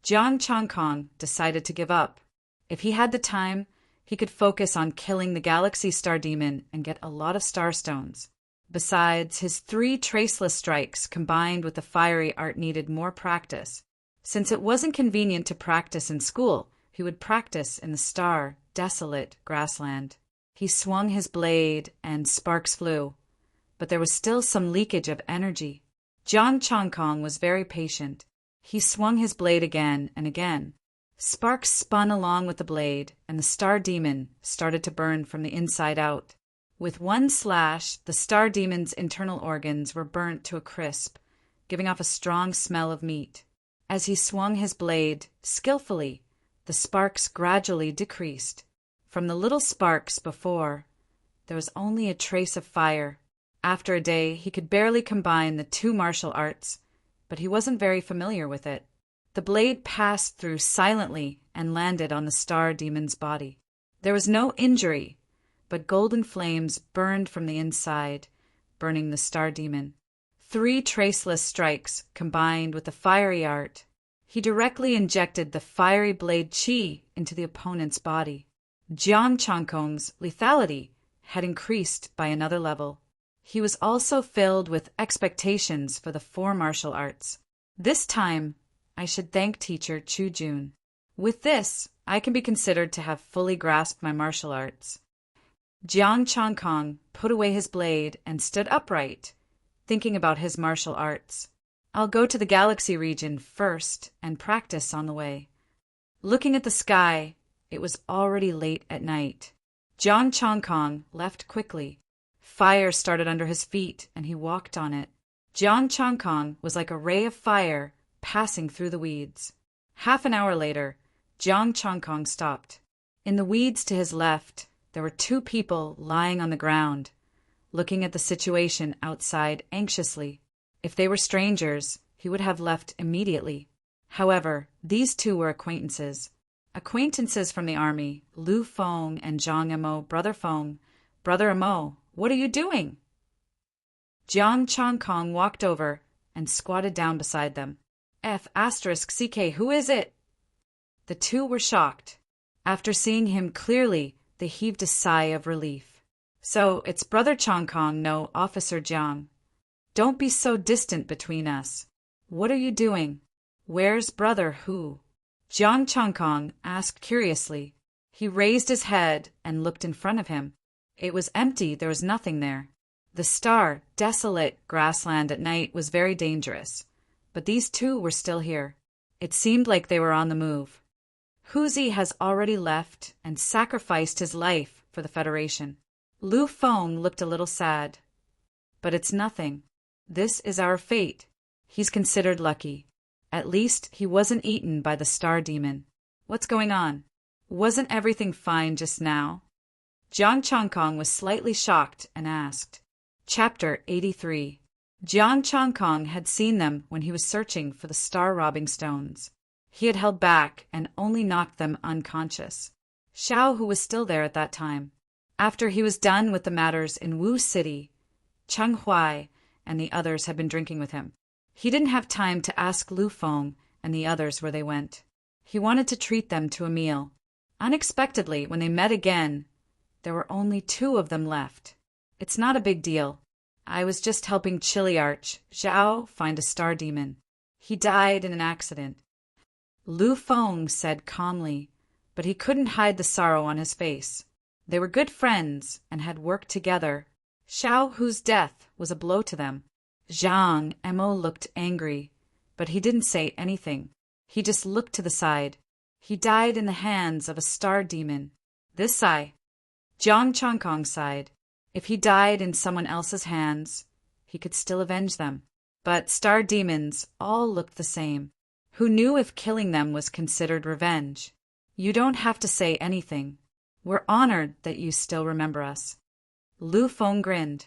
Jiang Changkong decided to give up. If he had the time, he could focus on killing the galaxy star demon and get a lot of star stones. Besides, his 3 traceless strikes combined with the fiery art needed more practice. Since it wasn't convenient to practice in school, he would practice in the desolate grassland. He swung his blade, and sparks flew, but there was still some leakage of energy. Jiang Changkong was very patient. He swung his blade again and again. Sparks spun along with the blade, and the star demon started to burn from the inside out. With one slash, the star demon's internal organs were burnt to a crisp, giving off a strong smell of meat. As he swung his blade skillfully, the sparks gradually decreased. From the little sparks before, there was only a trace of fire. After a day, he could barely combine the two martial arts, but he wasn't very familiar with it. The blade passed through silently and landed on the star demon's body. There was no injury, but golden flames burned from the inside, burning the star demon. 3 traceless strikes combined with the fiery art. He directly injected the fiery blade chi into the opponent's body. Jiang Changkong's lethality had increased by another level. He was also filled with expectations for the 4 martial arts. This time, I should thank teacher Chu Jun. With this, I can be considered to have fully grasped my martial arts. Jiang Changkong put away his blade and stood upright, thinking about his martial arts. I'll go to the galaxy region first and practice on the way. Looking at the sky, it was already late at night. Jiang Changkong left quickly. Fire started under his feet, and he walked on it. Jiang Changkong was like a ray of fire passing through the weeds. Half an hour later, Jiang Changkong stopped. In the weeds to his left, there were 2 people lying on the ground, looking at the situation outside anxiously. If they were strangers, he would have left immediately. However, these 2 were acquaintances. Acquaintances from the army, Lu Feng and Zhang Emo. Brother Feng, Brother Emo, what are you doing? Jiang Changkong walked over and squatted down beside them. F***CK, who is it? The 2 were shocked. After seeing him clearly, they heaved a sigh of relief. So, it's Brother Changkong, no, Officer Jiang. Don't be so distant between us. What are you doing? Where's Brother Hu? Jiang Changkong asked curiously. He raised his head and looked in front of him. It was empty, there was nothing there. The desolate grassland at night was very dangerous, but these 2 were still here. It seemed like they were on the move. Huzi has already left and sacrificed his life for the Federation. Lu Feng looked a little sad. But it's nothing. This is our fate. He's considered lucky. At least he wasn't eaten by the star demon. What's going on? Wasn't everything fine just now? Jiang Changkong was slightly shocked and asked. Chapter 83. Jiang Changkong had seen them when he was searching for the star-robbing stones. He had held back and only knocked them unconscious. Xiao, who was still there at that time. After he was done with the matters in Wu City, Cheng Huai and the others had been drinking with him. He didn't have time to ask Lu Feng and the others where they went. He wanted to treat them to a meal. Unexpectedly, when they met again, there were only 2 of them left. It's not a big deal. I was just helping Chiliarch, Zhao, find a star demon. He died in an accident. Lu Feng said calmly, but he couldn't hide the sorrow on his face. They were good friends and had worked together. Xiao, whose death was a blow to them. Zhang Emo looked angry, but he didn't say anything. He just looked to the side. He died in the hands of a star demon. This sigh. Jiang Changkong sighed. If he died in someone else's hands, he could still avenge them. But star demons all looked the same. Who knew if killing them was considered revenge? You don't have to say anything. We're honored that you still remember us. Lu Feng grinned.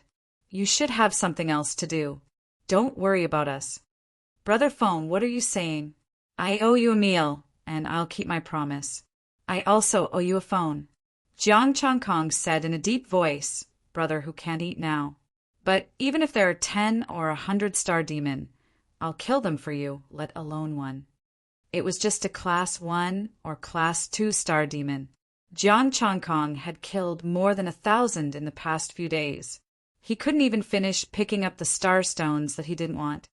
You should have something else to do. Don't worry about us. Brother Feng, what are you saying? I owe you a meal, and I'll keep my promise. I also owe you a phone. Jiang Changkong said in a deep voice, Brother who can't eat now. But even if there are 10 or 100 star demon, I'll kill them for you, let alone one. It was just a class 1 or class 2 star demon. Jiang Changkong had killed more than 1,000 in the past few days. He couldn't even finish picking up the star stones that he didn't want.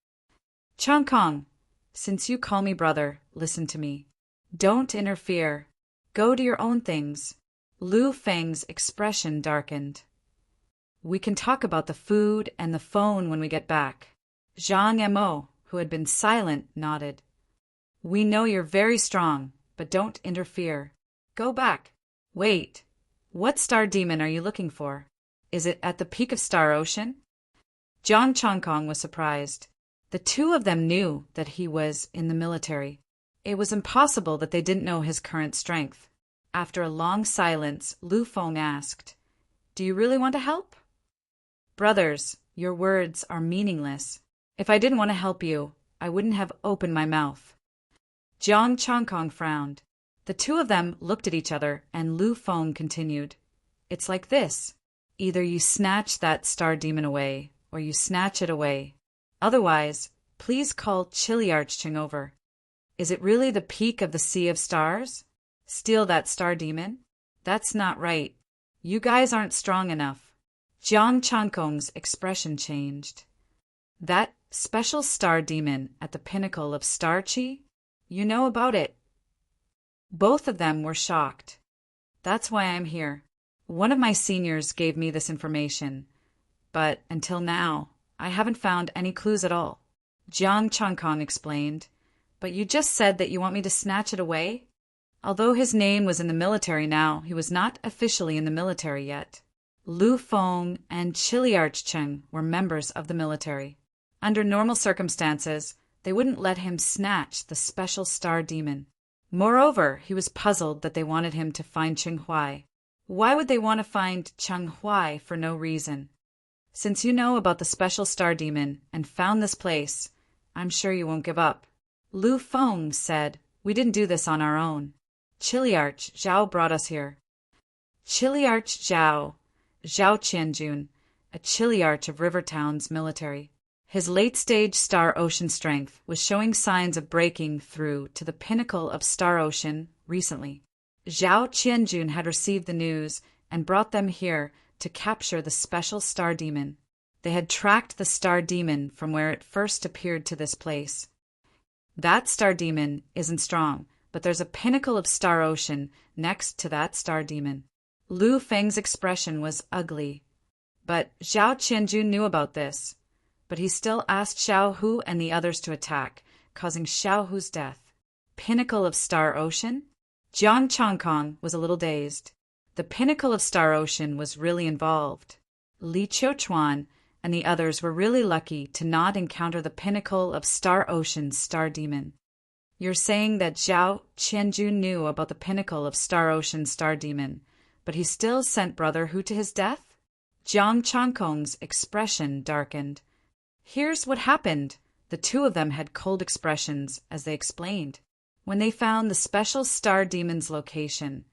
Changkong, Since you call me brother, listen to me. Don't interfere. Go to your own things. Lu Feng's expression darkened. We can talk about the food and the phone when we get back. Zhang Mo, who had been silent, nodded. We know you're very strong, but don't interfere. Go back. Wait. What star demon are you looking for? Is it at the peak of Star Ocean? Jiang Changkong was surprised. The two of them knew that he was in the military. It was impossible that they didn't know his current strength. After a long silence, Lu Feng asked, Do you really want to help? Brothers, your words are meaningless. If I didn't want to help you, I wouldn't have opened my mouth. Jiang Changkong frowned. The two of them looked at each other, and Lu Feng continued, It's like this. Either you snatch that star demon away, or you snatch it away. Otherwise, please call Chiliarching over. Is it really the peak of the Sea of Stars? Steal that star demon? That's not right. You guys aren't strong enough. Jiang Changkong's expression changed. That special star demon at the pinnacle of Star Chi? You know about it. Both of them were shocked. That's why I'm here. One of my seniors gave me this information, but until now, I haven't found any clues at all. Jiang Changkong explained, But you just said that you want me to snatch it away? Although his name was in the military now, he was not officially in the military yet. Lu Feng and Chiliarcheng were members of the military. Under normal circumstances, they wouldn't let him snatch the special star demon. Moreover, he was puzzled that they wanted him to find Qinghuai. Why would they want to find Qinghuai for no reason? Since you know about the special star demon and found this place, I'm sure you won't give up. Lu Feng said, We didn't do this on our own. Chiliarch Zhao brought us here. Chiliarch Zhao Qianjun, a Chiliarch of Rivertown's military. His late-stage Star Ocean strength was showing signs of breaking through to the pinnacle of Star Ocean recently. Zhao Qianjun had received the news and brought them here to capture the special star demon. They had tracked the star demon from where it first appeared to this place. That star demon isn't strong, but there's a pinnacle of Star Ocean next to that star demon. Lu Feng's expression was ugly. But Zhao Qianjun knew about this. But he still asked Xiao Hu and the others to attack, causing Xiao Hu's death. Pinnacle of Star Ocean? Jiang Changkong was a little dazed. The pinnacle of Star Ocean was really involved. Li Qiuchuan and the others were really lucky to not encounter the pinnacle of Star Ocean's star demon. You're saying that Zhao Qianjun knew about the pinnacle of Star Ocean's star demon, but he still sent Brother Hu to his death? Jiang Changkong's expression darkened. Here's what happened. The two of them had cold expressions as they explained. When they found the special star demon's location,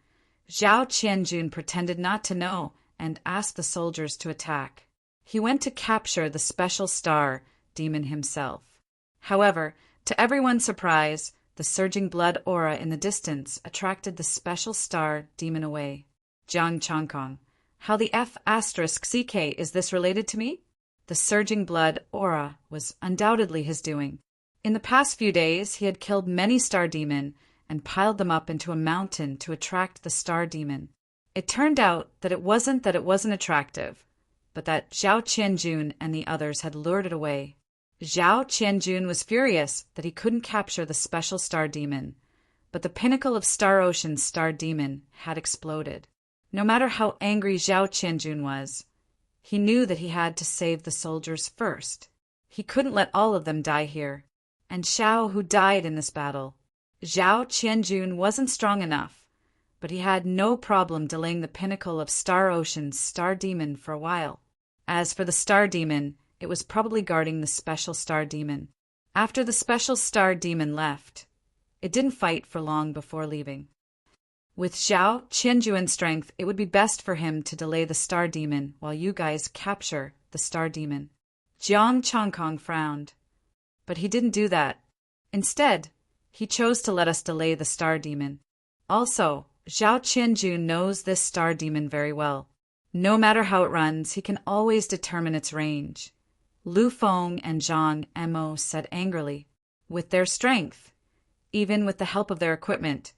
Zhao Qianjun pretended not to know and asked the soldiers to attack. He went to capture the special star demon himself. However, to everyone's surprise, the surging blood aura in the distance attracted the special star demon away. Jiang Changkong, how the F*CK is this related to me? The surging blood aura was undoubtedly his doing. In the past few days, he had killed many star demon and piled them up into a mountain to attract the star demon. It turned out that it wasn't attractive, but that Zhao Qianjun and the others had lured it away. Zhao Qianjun was furious that he couldn't capture the special star demon, but the pinnacle of Star Ocean's star demon had exploded. No matter how angry Zhao Qianjun was, he knew that he had to save the soldiers first. He couldn't let all of them die here. And Xiao Hu died in this battle. Zhao Qianjun wasn't strong enough, but he had no problem delaying the pinnacle of Star Ocean's star demon for a while. As for the star demon, it was probably guarding the special star demon. After the special star demon left, it didn't fight for long before leaving. With Zhao Qianjun's strength, it would be best for him to delay the star demon while you guys capture the star demon. Jiang Changkong frowned. But he didn't do that. Instead, he chose to let us delay the star demon. Also, Zhao Qianjun knows this star demon very well. No matter how it runs, he can always determine its range. Lu Feng and Zhang Mo said angrily. With their strength, even with the help of their equipment,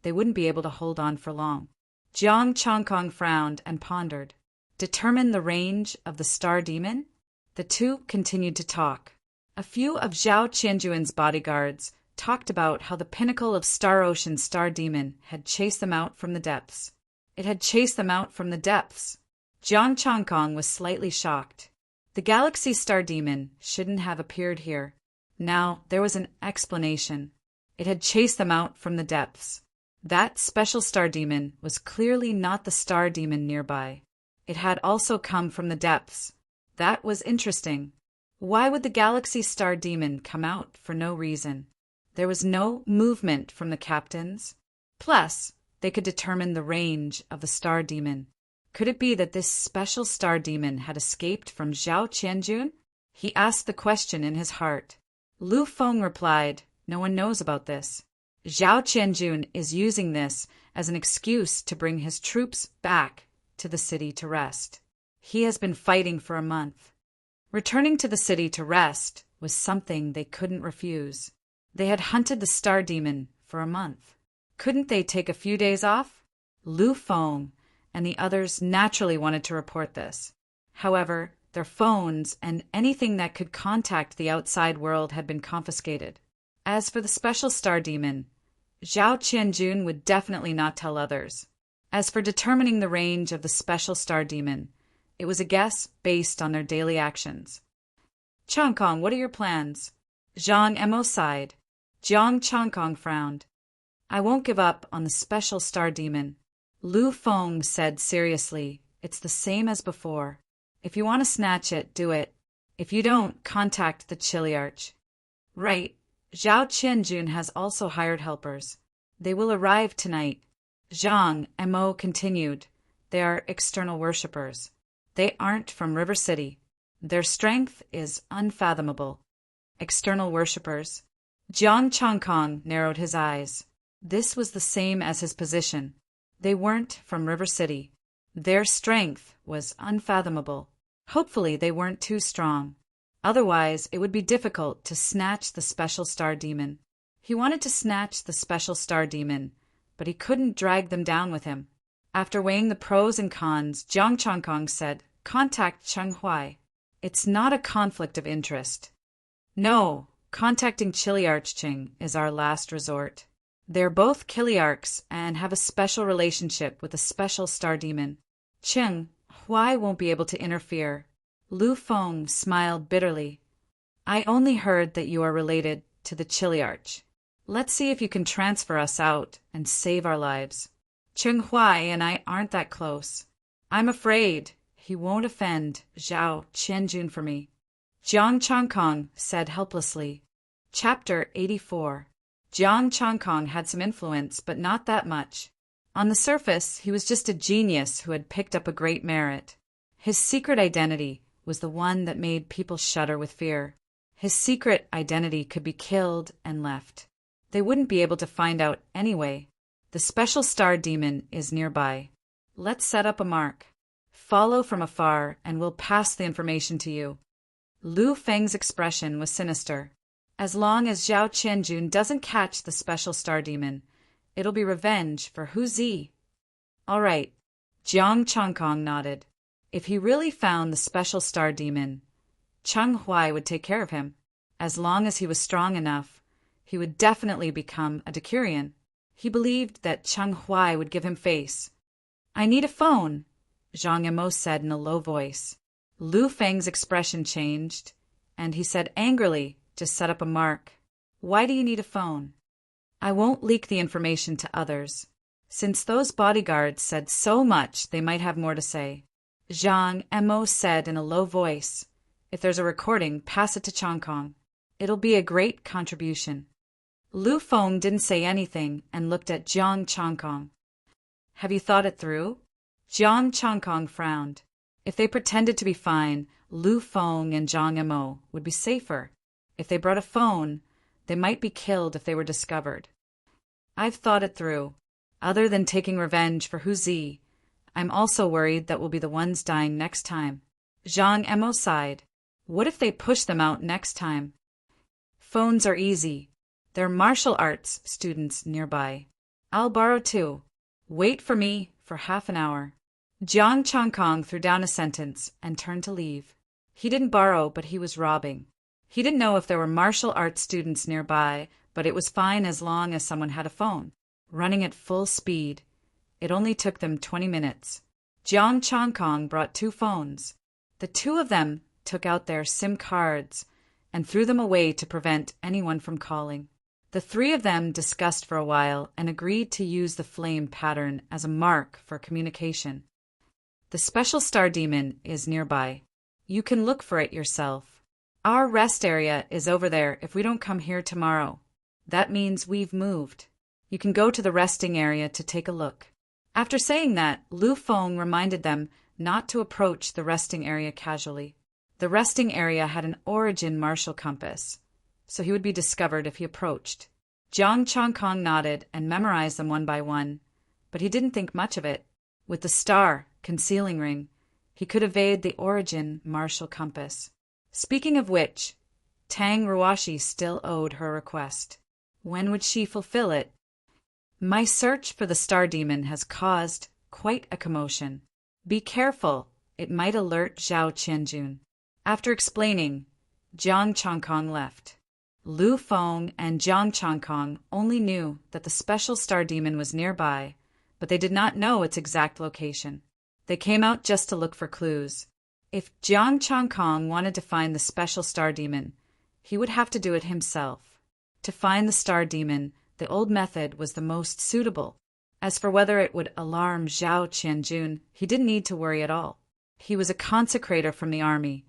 they wouldn't be able to hold on for long. Jiang Changkong frowned and pondered. Determine the range of the star demon? The two continued to talk. A few of Zhao Qianjuan's bodyguards talked about how the pinnacle of Star Ocean's star demon had chased them out from the depths. It had chased them out from the depths. Jiang Changkong was slightly shocked. The galaxy star demon shouldn't have appeared here. Now there was an explanation. It had chased them out from the depths. That special star demon was clearly not the star demon nearby. It had also come from the depths. That was interesting. Why would the galaxy star demon come out for no reason? There was no movement from the captains. Plus, they could determine the range of the star demon. Could it be that this special star demon had escaped from Zhao Qianjun? He asked the question in his heart. Lu Feng replied, "No one knows about this. Zhao Qianjun is using this as an excuse to bring his troops back to the city to rest. He has been fighting for a month." Returning to the city to rest was something they couldn't refuse. They had hunted the star demon for a month. Couldn't they take a few days off? Lu Feng and the others naturally wanted to report this. However, their phones and anything that could contact the outside world had been confiscated. As for the special star demon, Zhao Qianjun would definitely not tell others. As for determining the range of the special star demon, it was a guess based on their daily actions. "Changkong, what are your plans?" Zhang Emo sighed. Jiang Changkong frowned. "I won't give up on the special star demon." Lu Feng said seriously, "It's the same as before. If you want to snatch it, do it. If you don't, contact the Chiliarch." "Right. Zhao Qianjun has also hired helpers. They will arrive tonight." Zhang Emo continued. "They are external worshippers. They aren't from River City. Their strength is unfathomable." External worshippers. Jiang Changkong narrowed his eyes. This was the same as his position. They weren't from River City. Their strength was unfathomable. Hopefully they weren't too strong. Otherwise, it would be difficult to snatch the special star demon. He wanted to snatch the special star demon, but he couldn't drag them down with him. After weighing the pros and cons, Jiang Changkong said, "Contact Cheng Huai. It's not a conflict of interest." "No, contacting Chiliarch Qing is our last resort. They're both Chiliarchs and have a special relationship with a special star demon. Cheng Huai won't be able to interfere." Lu Feng smiled bitterly. "I only heard that you are related to the Chiliarch. Let's see if you can transfer us out and save our lives. Cheng Huai and I aren't that close. I'm afraid he won't offend Zhao Qianjun for me." Jiang Changkong said helplessly. Chapter 84. Jiang Changkong had some influence, but not that much. On the surface, he was just a genius who had picked up a great merit. His secret identity was the one that made people shudder with fear. His secret identity could be killed and left. They wouldn't be able to find out anyway. The special star demon is nearby. Let's set up a mark. Follow from afar and we'll pass the information to you. Lu Feng's expression was sinister. As long as Zhao Qianjun doesn't catch the special star demon, it'll be revenge for Hu Zi. All right. Jiang Changkong nodded. If he really found the special star demon, Cheng Huai would take care of him. As long as he was strong enough, he would definitely become a Decurion. He believed that Cheng Huai would give him face. "I need a phone," Zhang Emo said in a low voice. Lu Feng's expression changed, and he said angrily, "Just set up a mark. Why do you need a phone?" "I won't leak the information to others. Since those bodyguards said so much, they might have more to say." Zhang Emo said in a low voice, "If there's a recording, pass it to Changkong. It'll be a great contribution." Lu Feng didn't say anything and looked at Jiang Changkong. "Have you thought it through?" Jiang Changkong frowned. If they pretended to be fine, Lu Feng and Zhang Emo would be safer. If they brought a phone, they might be killed if they were discovered. "I've thought it through. Other than taking revenge for Hu Zi, I'm also worried that we'll be the ones dying next time." Zhang Emo sighed. "What if they push them out next time?" Phones are easy. There are martial arts students nearby. I'll borrow 2. Wait for me for half an hour. Jiang Changkong threw down a sentence and turned to leave. He didn't borrow, but he was robbing. He didn't know if there were martial arts students nearby, but it was fine as long as someone had a phone. Running at full speed, it only took them 20 minutes. Jiang Changkong brought 2 phones. The 2 of them took out their SIM cards and threw them away to prevent anyone from calling. The 3 of them discussed for a while and agreed to use the flame pattern as a mark for communication. The special star demon is nearby. You can look for it yourself. Our rest area is over there if we don't come here tomorrow. That means we've moved. You can go to the resting area to take a look. After saying that, Lu Feng reminded them not to approach the resting area casually. The resting area had an origin martial compass, so he would be discovered if he approached. Jiang Changkong nodded and memorized them one by one, but he didn't think much of it. With the star concealing ring, he could evade the origin martial compass. Speaking of which, Tang Ruashi still owed her request. When would she fulfill it? My search for the star demon has caused quite a commotion. Be careful, it might alert Zhao Qianjun. After explaining, Jiang Changkong left. Lu Feng and Jiang Changkong only knew that the special star demon was nearby, but they did not know its exact location. They came out just to look for clues. If Jiang Changkong wanted to find the special star demon, he would have to do it himself. To find the star demon, the old method was the most suitable. As for whether it would alarm Zhao Qianjun, he didn't need to worry at all. He was a consecrator from the army,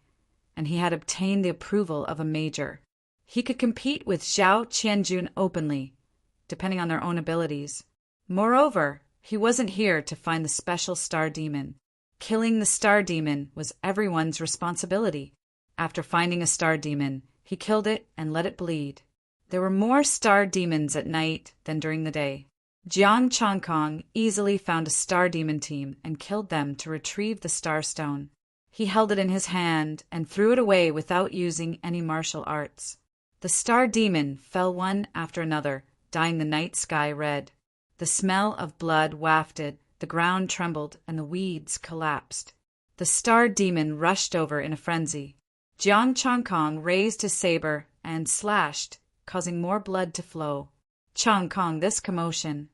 and he had obtained the approval of a major. He could compete with Zhao Qianjun openly, depending on their own abilities. Moreover, he wasn't here to find the special star demon. Killing the star demon was everyone's responsibility. After finding a star demon, he killed it and let it bleed. There were more star demons at night than during the day. Jiang Changkong easily found a star demon team and killed them to retrieve the star stone. He held it in his hand and threw it away without using any martial arts. The star demon fell one after another, dyeing the night sky red. The smell of blood wafted, the ground trembled, and the weeds collapsed. The star demon rushed over in a frenzy. Jiang Changkong raised his saber and slashed, causing more blood to flow. Changkong, this commotion.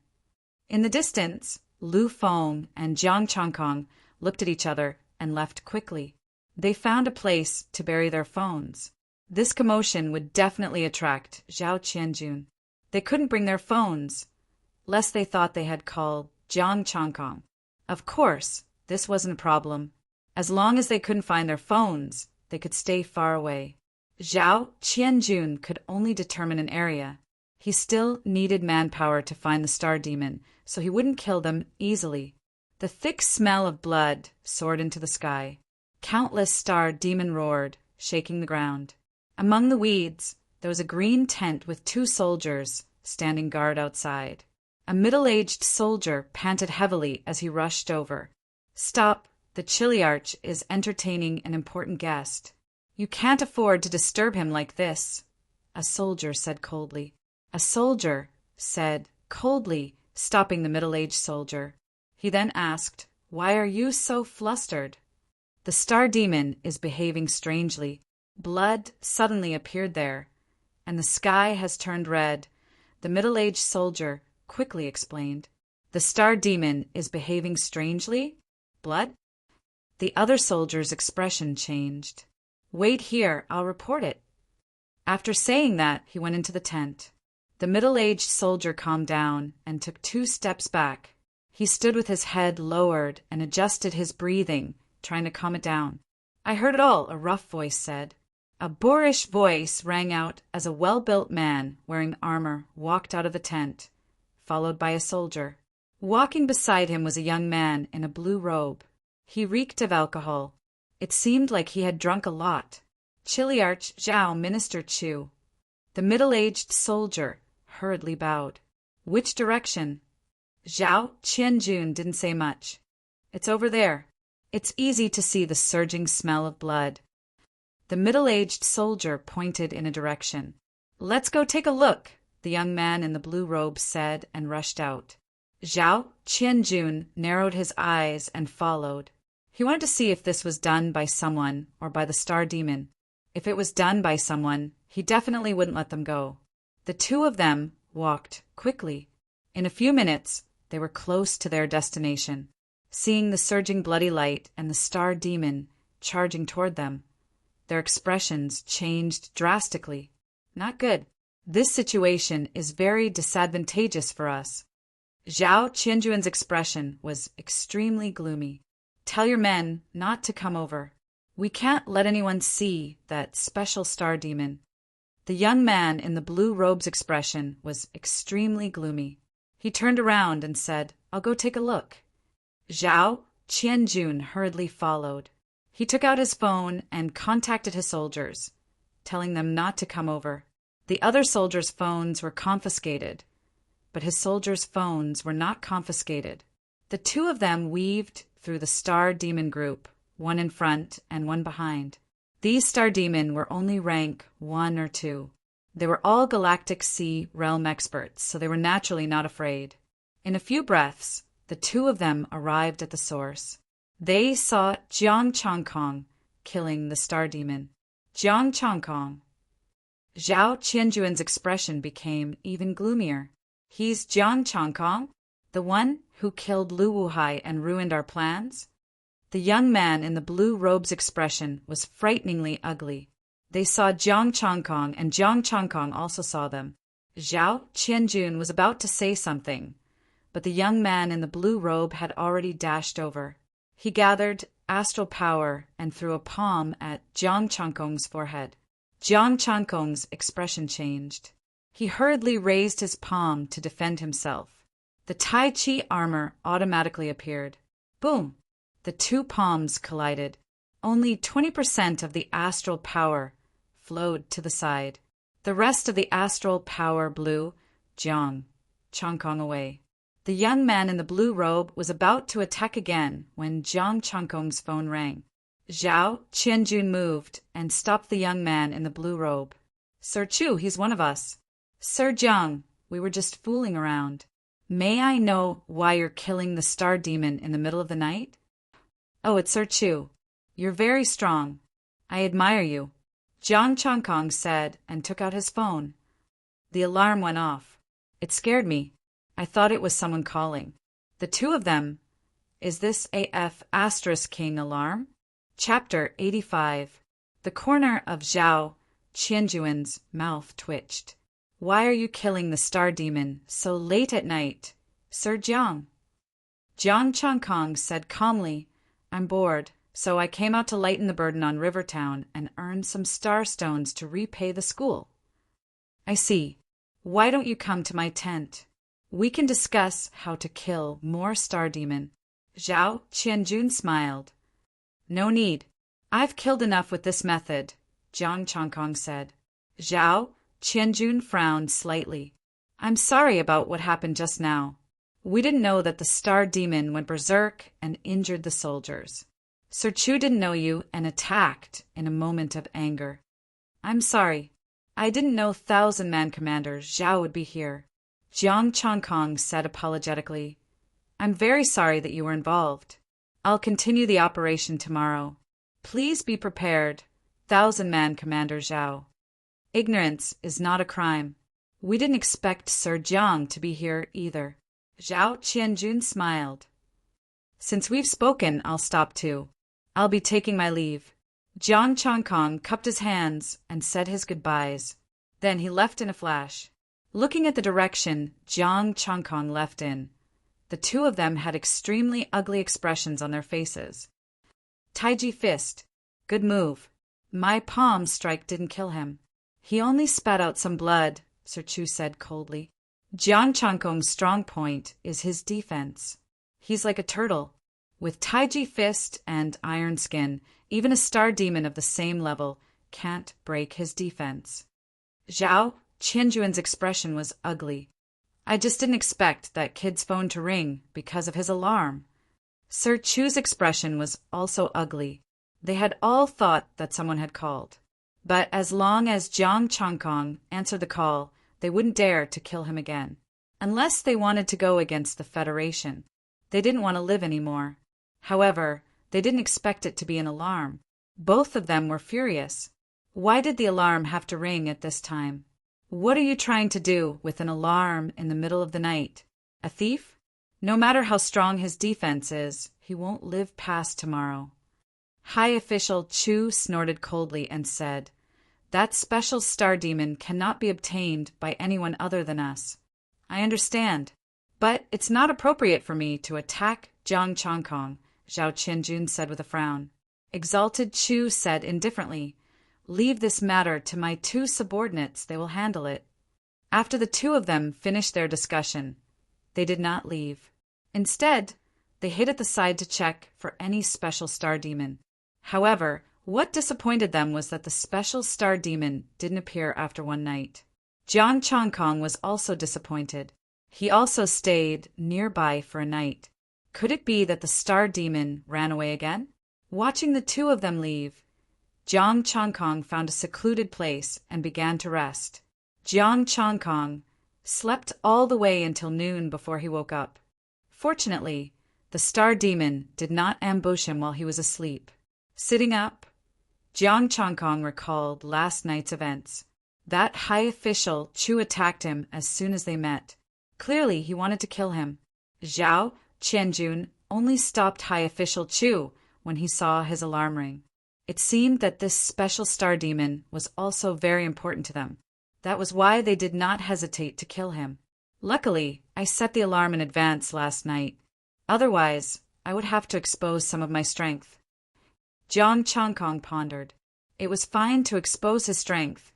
In the distance, Lu Feng and Jiang Changkong looked at each other and left quickly. They found a place to bury their phones. This commotion would definitely attract Zhao Qianjun. They couldn't bring their phones, lest they thought they had called Jiang Changkong. Of course, this wasn't a problem. As long as they couldn't find their phones, they could stay far away. Zhao Qianjun could only determine an area. He still needed manpower to find the star demon, so he wouldn't kill them easily. The thick smell of blood soared into the sky. Countless star demon roared, shaking the ground. Among the weeds, there was a green tent with 2 soldiers standing guard outside. A middle-aged soldier panted heavily as he rushed over. Stop, the Chiliarch is entertaining an important guest. You can't afford to disturb him like this, a soldier said coldly. A soldier said coldly, stopping the middle-aged soldier. He then asked, "Why are you so flustered?" The star demon is behaving strangely. Blood suddenly appeared there, and the sky has turned red, the middle-aged soldier quickly explained. The star demon is behaving strangely? Blood? The other soldier's expression changed. Wait here, I'll report it. After saying that, he went into the tent. The middle-aged soldier calmed down and took 2 steps back. He stood with his head lowered and adjusted his breathing, trying to calm it down. I heard it all, a rough voice said. A boorish voice rang out as a well-built man wearing armor walked out of the tent, followed by a soldier. Walking beside him was a young man in a blue robe. He reeked of alcohol. It seemed like he had drunk a lot. Chiliarch Zhao Minister Chu. The middle-aged soldier hurriedly bowed. Which direction? Zhao Qianjun didn't say much. It's over there. It's easy to see the surging smell of blood. The middle-aged soldier pointed in a direction. Let's go take a look, the young man in the blue robe said and rushed out. Zhao Qianjun narrowed his eyes and followed. He wanted to see if this was done by someone or by the star demon. If it was done by someone, he definitely wouldn't let them go. The two of them walked quickly. In a few minutes, they were close to their destination. Seeing the surging bloody light and the star demon charging toward them, their expressions changed drastically. Not good. This situation is very disadvantageous for us. Zhao Qianjuan's expression was extremely gloomy. Tell your men not to come over. We can't let anyone see that special star demon. The young man in the blue robe's expression was extremely gloomy. He turned around and said, I'll go take a look. Zhao Qianjun hurriedly followed. He took out his phone and contacted his soldiers, telling them not to come over. The other soldiers' phones were confiscated, but his soldiers' phones were not confiscated. The two of them weaved through the star demon group, one in front and one behind. These star demon were only rank 1 or 2. They were all Galactic Sea realm experts, so they were naturally not afraid. In a few breaths, the two of them arrived at the source. They saw Jiang Changkong killing the star demon. Jiang Changkong. Zhao Qianjuan's expression became even gloomier. He's Jiang Changkong, the one who killed Lu Wuhai and ruined our plans? The young man in the blue robe's expression was frighteningly ugly. They saw Jiang Changkong, and Jiang Changkong also saw them. Zhao Qianjun was about to say something, but the young man in the blue robe had already dashed over. He gathered astral power and threw a palm at Jiang Changkong's forehead. Jiang Changkong's expression changed. He hurriedly raised his palm to defend himself. The Tai Chi armor automatically appeared. Boom! The two palms collided. Only 20% of the astral power flowed to the side. The rest of the astral power blew Jiang Changkong away. The young man in the blue robe was about to attack again when Jiang Changkong's phone rang. Zhao Qianjun moved and stopped the young man in the blue robe. Sir Chu, he's one of us. Sir Jiang, we were just fooling around. May I know why you're killing the star demon in the middle of the night? Oh, it's Sir Chu. You're very strong. I admire you, Jiang Changkong said and took out his phone. The alarm went off. It scared me. I thought it was someone calling. The two of them. Is this AF * King alarm? Chapter 85. The corner of Zhao Qianjuan's mouth twitched. Why are you killing the star demon so late at night, Sir Jiang? Jiang Changkong said calmly, I'm bored, so I came out to lighten the burden on Rivertown and earn some star stones to repay the school. I see. Why don't you come to my tent? We can discuss how to kill more star demon. Zhao Qianjun smiled. No need. I've killed enough with this method, Jiang Changkong said. Zhao Qianjun frowned slightly. I'm sorry about what happened just now. We didn't know that the star demon went berserk and injured the soldiers. Sir Chu didn't know you and attacked in a moment of anger. I'm sorry. I didn't know 1,000-man commander Zhao would be here. Jiang Changkong said apologetically. I'm very sorry that you were involved. I'll continue the operation tomorrow. Please be prepared, 1,000-man commander Zhao. Ignorance is not a crime. We didn't expect Sir Jiang to be here either. Zhao Qianjun smiled. Since we've spoken, I'll stop too. I'll be taking my leave. Jiang Changkong cupped his hands and said his goodbyes. Then he left in a flash. Looking at the direction Jiang Changkong left in, the two of them had extremely ugly expressions on their faces. Taiji fist. Good move. My palm strike didn't kill him. He only spat out some blood, Sir Chu said coldly. Jiang Changkong's strong point is his defense. He's like a turtle. With Taiji fist and iron skin, even a star demon of the same level can't break his defense. Zhao Qianjuan's expression was ugly. I just didn't expect that kid's phone to ring because of his alarm. Sir Chu's expression was also ugly. They had all thought that someone had called. But as long as Jiang Changkong answered the call, they wouldn't dare to kill him again. Unless they wanted to go against the Federation. They didn't want to live anymore. However, they didn't expect it to be an alarm. Both of them were furious. Why did the alarm have to ring at this time? What are you trying to do with an alarm in the middle of the night? A thief? No matter how strong his defense is, he won't live past tomorrow. High Official Chu snorted coldly and said, "That special star demon cannot be obtained by anyone other than us. I understand, but it's not appropriate for me to attack Jiang Changkong," Zhao Qianjun said with a frown. Exalted Chu said indifferently, "Leave this matter to my two subordinates, they will handle it." After the two of them finished their discussion, they did not leave. Instead, they hid at the side to check for any special star demon. However, what disappointed them was that the special star demon didn't appear after one night. Jiang Changkong was also disappointed. He also stayed nearby for a night. Could it be that the star demon ran away again? Watching the two of them leave, Jiang Changkong found a secluded place and began to rest. Jiang Changkong slept all the way until noon before he woke up. Fortunately, the star demon did not ambush him while he was asleep. Sitting up, Jiang Changkong recalled last night's events. That high official Chu attacked him as soon as they met. Clearly, he wanted to kill him. Zhao Qianjun only stopped high official Chu when he saw his alarm ring. It seemed that this special star demon was also very important to them. That was why they did not hesitate to kill him. Luckily, I set the alarm in advance last night. Otherwise, I would have to expose some of my strength. Jiang Changkong pondered. It was fine to expose his strength,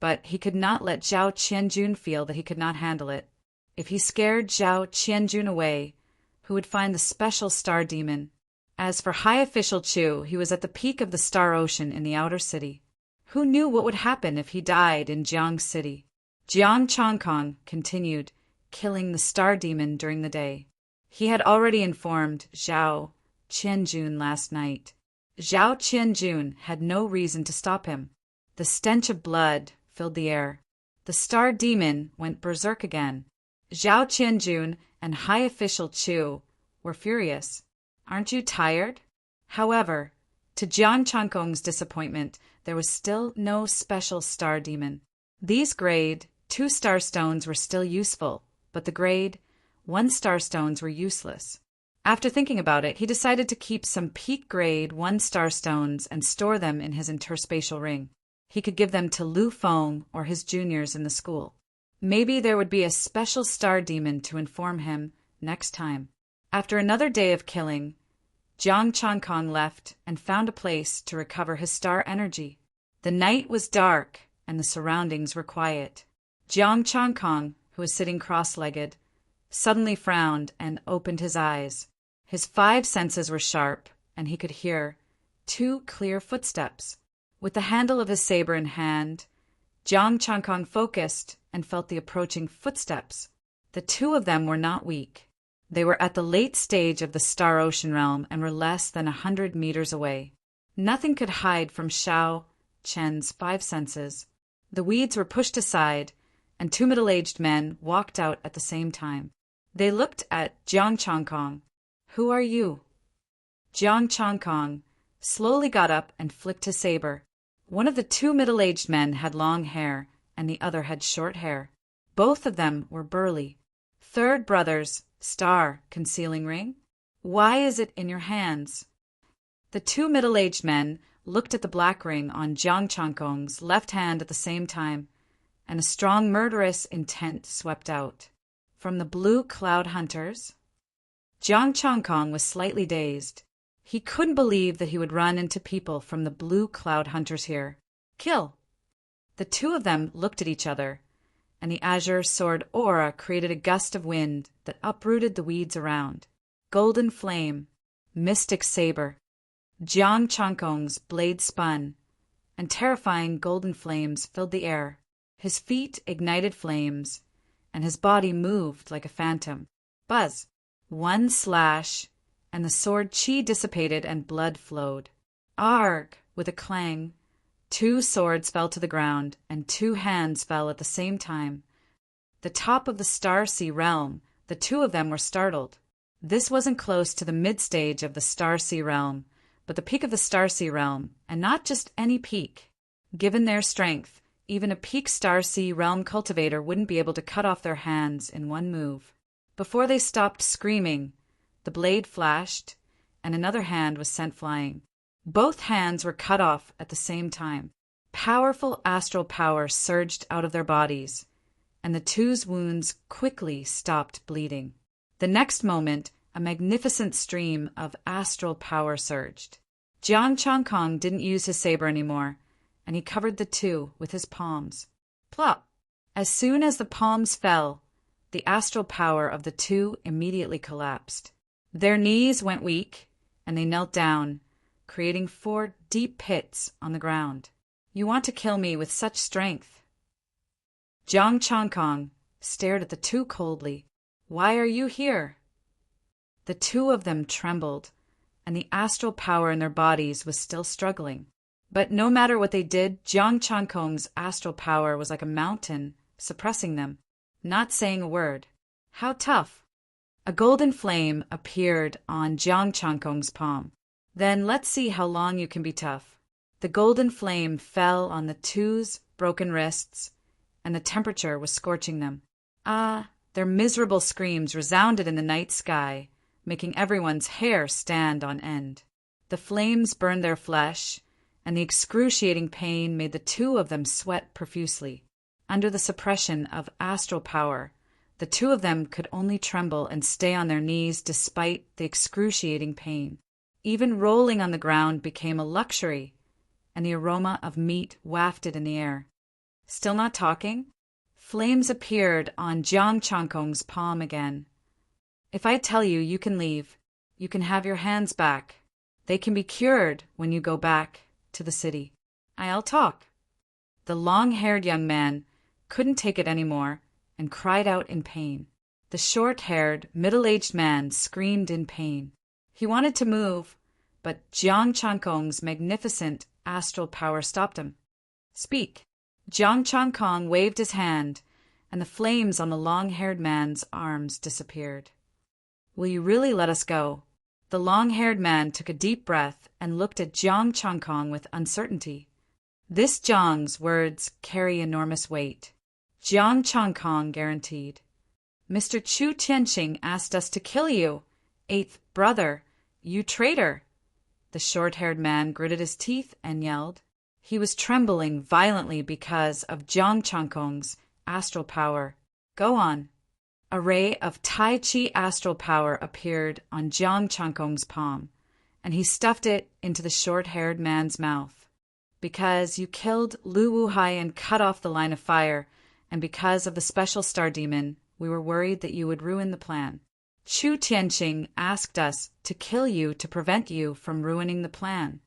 but he could not let Zhao Qianjun feel that he could not handle it. If he scared Zhao Qianjun away, who would find the special star demon? As for High Official Chu, he was at the peak of the Star Ocean in the outer city. Who knew what would happen if he died in Jiang City? Jiang Changkong continued, killing the star demon during the day. He had already informed Zhao Qianjun last night. Zhao Qianjun had no reason to stop him. The stench of blood filled the air. The star demon went berserk again. Zhao Qianjun and High Official Chu were furious. "Aren't you tired?" However, to Jiang Changkong's disappointment, there was still no special star demon. These grade 2 star stones were still useful, but the grade 1 star stones were useless. After thinking about it, he decided to keep some peak grade 1 star stones and store them in his interspatial ring. He could give them to Lu Feng or his juniors in the school. Maybe there would be a special star demon to inform him next time. After another day of killing, Jiang Changkong left and found a place to recover his star energy. The night was dark and the surroundings were quiet. Jiang Changkong, who was sitting cross-legged, suddenly frowned and opened his eyes. His 5 senses were sharp, and he could hear 2 clear footsteps. With the handle of his saber in hand, Jiang Changkong focused and felt the approaching footsteps. The 2 of them were not weak. They were at the late stage of the Star Ocean realm and were less than 100 meters away. Nothing could hide from Xiao Chen's 5 senses. The weeds were pushed aside, and 2 middle-aged men walked out at the same time. They looked at Jiang Changkong. "Who are you?" Jiang Changkong slowly got up and flicked his saber. One of the 2 middle-aged men had long hair, and the other had short hair. Both of them were burly. "Third brother's star concealing ring? Why is it in your hands?" The 2 middle-aged men looked at the black ring on Jiang Changkong's left hand at the same time, and a strong murderous intent swept out. "From the Blue Cloud Hunters?" Jiang Changkong was slightly dazed. He couldn't believe that he would run into people from the Blue Cloud Hunters here. "Kill!" The 2 of them looked at each other, and the azure sword aura created a gust of wind that uprooted the weeds around. Golden flame, mystic saber. Jiang Changkong's blade spun, and terrifying golden flames filled the air. His feet ignited flames, and his body moved like a phantom. Buzz! 1 slash, and the sword chi dissipated and blood flowed. Arg! With a clang, 2 swords fell to the ground, and 2 hands fell at the same time. The top of the Star Sea realm, the 2 of them were startled. This wasn't close to the mid-stage of the Star Sea realm, but the peak of the Star Sea realm, and not just any peak. Given their strength, even a peak Star Sea realm cultivator wouldn't be able to cut off their hands in one move. Before they stopped screaming, the blade flashed, and another hand was sent flying. Both hands were cut off at the same time. Powerful astral power surged out of their bodies, and the 2's wounds quickly stopped bleeding. The next moment, a magnificent stream of astral power surged. Jiang Changkong didn't use his saber anymore, and he covered the 2 with his palms. Plop! As soon as the palms fell, the astral power of the 2 immediately collapsed. Their knees went weak, and they knelt down, creating 4 deep pits on the ground. You want to kill me with such strength? Jiang Changkong stared at the 2 coldly. Why are you here? The 2 of them trembled, and the astral power in their bodies was still struggling. But no matter what they did, Jiang Changkong's astral power was like a mountain, suppressing them, not saying a word. How tough! A golden flame appeared on Jiang Changkong's palm. Then let's see how long you can be tough. The golden flame fell on the 2's broken wrists, and the temperature was scorching them. Their miserable screams resounded in the night sky, making everyone's hair stand on end. The flames burned their flesh, and the excruciating pain made the 2 of them sweat profusely. Under the suppression of astral power, the 2 of them could only tremble and stay on their knees despite the excruciating pain. Even rolling on the ground became a luxury, and the aroma of meat wafted in the air. Still not talking? Flames appeared on Jiang Changkong's palm again. If I tell you you can leave, you can have your hands back. They can be cured when you go back to the city. I'll talk. The long-haired young man couldn't take it anymore and cried out in pain. The short-haired, middle-aged man screamed in pain. He wanted to move, but Jiang Changkong's magnificent astral power stopped him. Speak. Jiang Changkong waved his hand, and the flames on the long-haired man's arms disappeared. Will you really let us go? The long-haired man took a deep breath and looked at Jiang Changkong with uncertainty. This Jiang's words carry enormous weight. Jiang Changkong guaranteed. Mr. Chu Tianqing asked us to kill you, 8th brother, you traitor. The short-haired man gritted his teeth and yelled. He was trembling violently because of Jiang Changkong's astral power. Go on. A ray of Tai Chi astral power appeared on Jiang Changkong's palm, and he stuffed it into the short-haired man's mouth. Because you killed Lu Wuhai and cut off the line of fire, and because of the special star demon, we were worried that you would ruin the plan. Chu Tianqing asked us to kill you to prevent you from ruining the plan.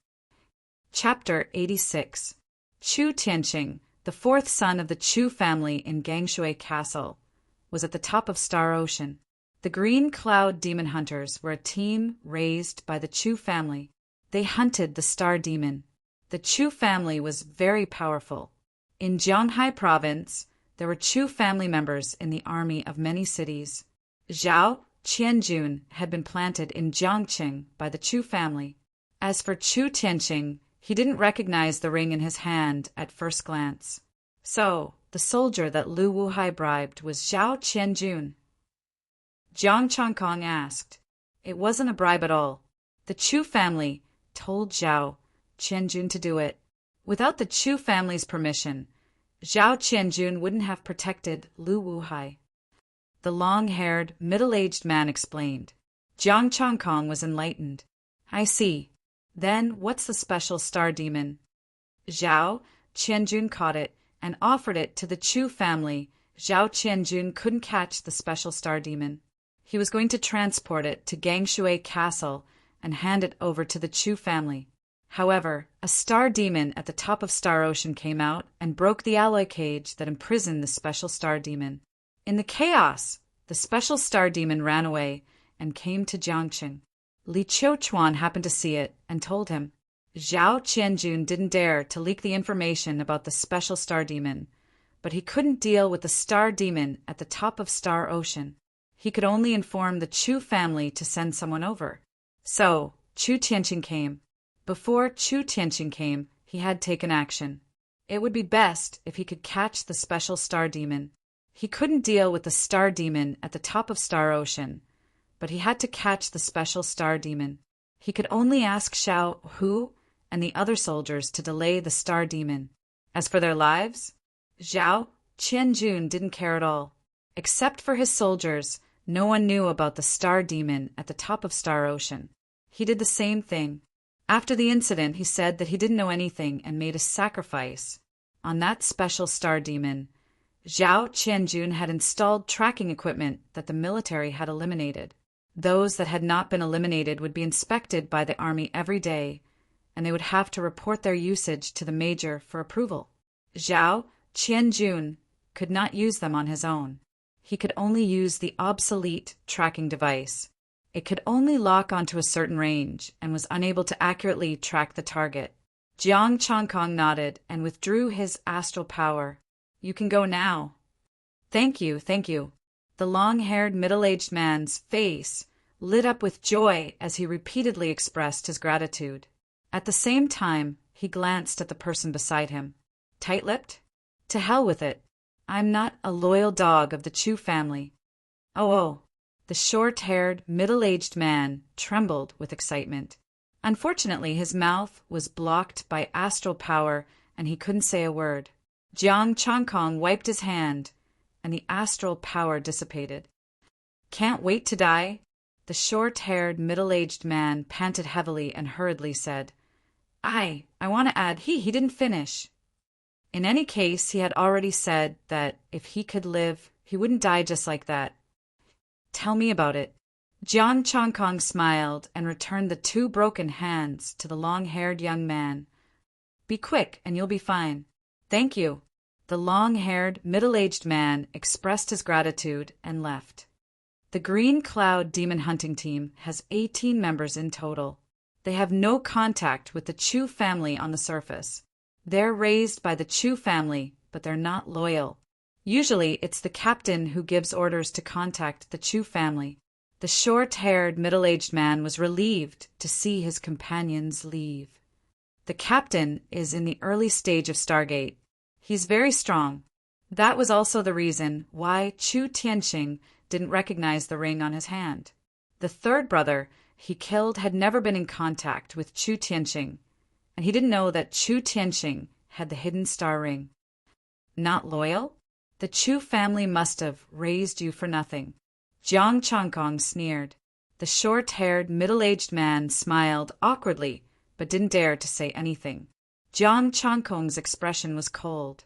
Chapter 86. Chu Tianqing, the 4th son of the Chu family in Gangshui Castle, was at the top of Star Ocean. The Green Cloud Demon Hunters were a team raised by the Chu family. They hunted the star demon. The Chu family was very powerful. In Jianghai province, there were Chu family members in the army of many cities. Zhao Qianjun had been planted in Jiangqing by the Chu family. As for Chu Tianqing, he didn't recognize the ring in his hand at first glance. So, the soldier that Lu Wuhai bribed was Zhao Qianjun. Jiang Changkong asked. It wasn't a bribe at all. The Chu family told Zhao Qianjun to do it. Without the Chu family's permission, Zhao Qianjun wouldn't have protected Lu Wuhai. The long-haired, middle-aged man explained. Jiang Changkong was enlightened. I see. Then what's the special star demon? Zhao Qianjun caught it and offered it to the Chu family. Zhao Qianjun couldn't catch the special star demon. He was going to transport it to Gangshui Castle and hand it over to the Chu family. However, a star demon at the top of Star Ocean came out and broke the alloy cage that imprisoned the special star demon. In the chaos, the special star demon ran away and came to Jiangqing. Li Qiuchuan happened to see it and told him. Zhao Qianjun didn't dare to leak the information about the special star demon, but he couldn't deal with the star demon at the top of Star Ocean. He could only inform the Chu family to send someone over. So, Chu Tianqing came. Before Chu Tianqing came, he had taken action. It would be best if he could catch the special star demon. He couldn't deal with the star demon at the top of Star Ocean, but he had to catch the special star demon. He could only ask Xiao Hu and the other soldiers to delay the star demon. As for their lives, Zhao Qianjun didn't care at all. Except for his soldiers, no one knew about the star demon at the top of Star Ocean. He did the same thing. After the incident, he said that he didn't know anything and made a sacrifice. On that special star demon, Zhao Qianjun had installed tracking equipment that the military had eliminated. Those that had not been eliminated would be inspected by the army every day, and they would have to report their usage to the major for approval. Zhao Qianjun could not use them on his own. He could only use the obsolete tracking device. It could only lock onto a certain range and was unable to accurately track the target. Jiang Changkong nodded and withdrew his astral power. "You can go now." "Thank you, thank you." The long-haired middle-aged man's face lit up with joy as he repeatedly expressed his gratitude. At the same time, he glanced at the person beside him. "Tight-lipped? To hell with it. I'm not a loyal dog of the Chu family." Oh. The short-haired, middle-aged man trembled with excitement. Unfortunately, his mouth was blocked by astral power and he couldn't say a word. Jiang Changkong wiped his hand, and the astral power dissipated. "Can't wait to die?" The short-haired, middle-aged man panted heavily and hurriedly said, I want to add, he didn't finish. In any case, he had already said that if he could live, he wouldn't die just like that. "Tell me about it." Jiang Changkong smiled and returned the 2 broken hands to the long-haired young man. "Be quick and you'll be fine." "Thank you." The long-haired, middle-aged man expressed his gratitude and left. The Green Cloud Demon Hunting Team has 18 members in total. They have no contact with the Chu family on the surface. They're raised by the Chu family, but they're not loyal. Usually, it's the captain who gives orders to contact the Chu family. The short-haired, middle-aged man was relieved to see his companions leave. The captain is in the early stage of Stargate. He's very strong. That was also the reason why Chu Tianqing didn't recognize the ring on his hand. The third brother he killed had never been in contact with Chu Tianqing, and he didn't know that Chu Tianqing had the hidden star ring. Not loyal? The Chu family must have raised you for nothing. Jiang Changkong sneered. The short-haired, middle-aged man smiled awkwardly, but didn't dare to say anything. Jiang Changkong's expression was cold.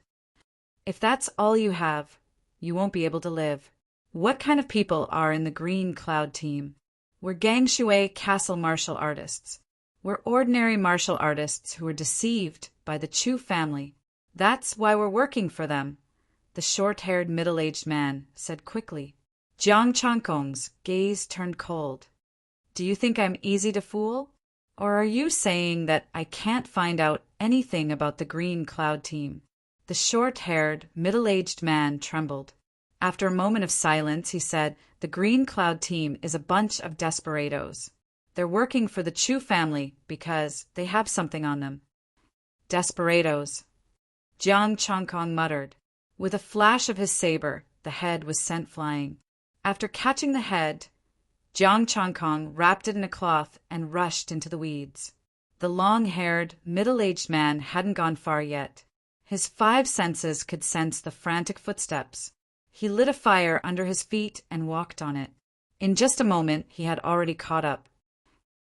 "If that's all you have, you won't be able to live." "What kind of people are in the Green Cloud team?" "We're Gangshui castle martial artists. We're ordinary martial artists who were deceived by the Chu family. That's why we're working for them," the short-haired middle-aged man said quickly. Jiang Changkong's gaze turned cold. "Do you think I'm easy to fool? Or are you saying that I can't find out anything about the Green Cloud team?" The short-haired, middle-aged man trembled. After a moment of silence, he said, "The Green Cloud team is a bunch of desperados. They're working for the Chu family because they have something on them." "Desperados," Jiang Changkong muttered. With a flash of his saber, the head was sent flying. After catching the head, Jiang Changkong wrapped it in a cloth and rushed into the weeds. The long-haired, middle-aged man hadn't gone far yet. His 5 senses could sense the frantic footsteps. He lit a fire under his feet and walked on it. In just a moment, he had already caught up.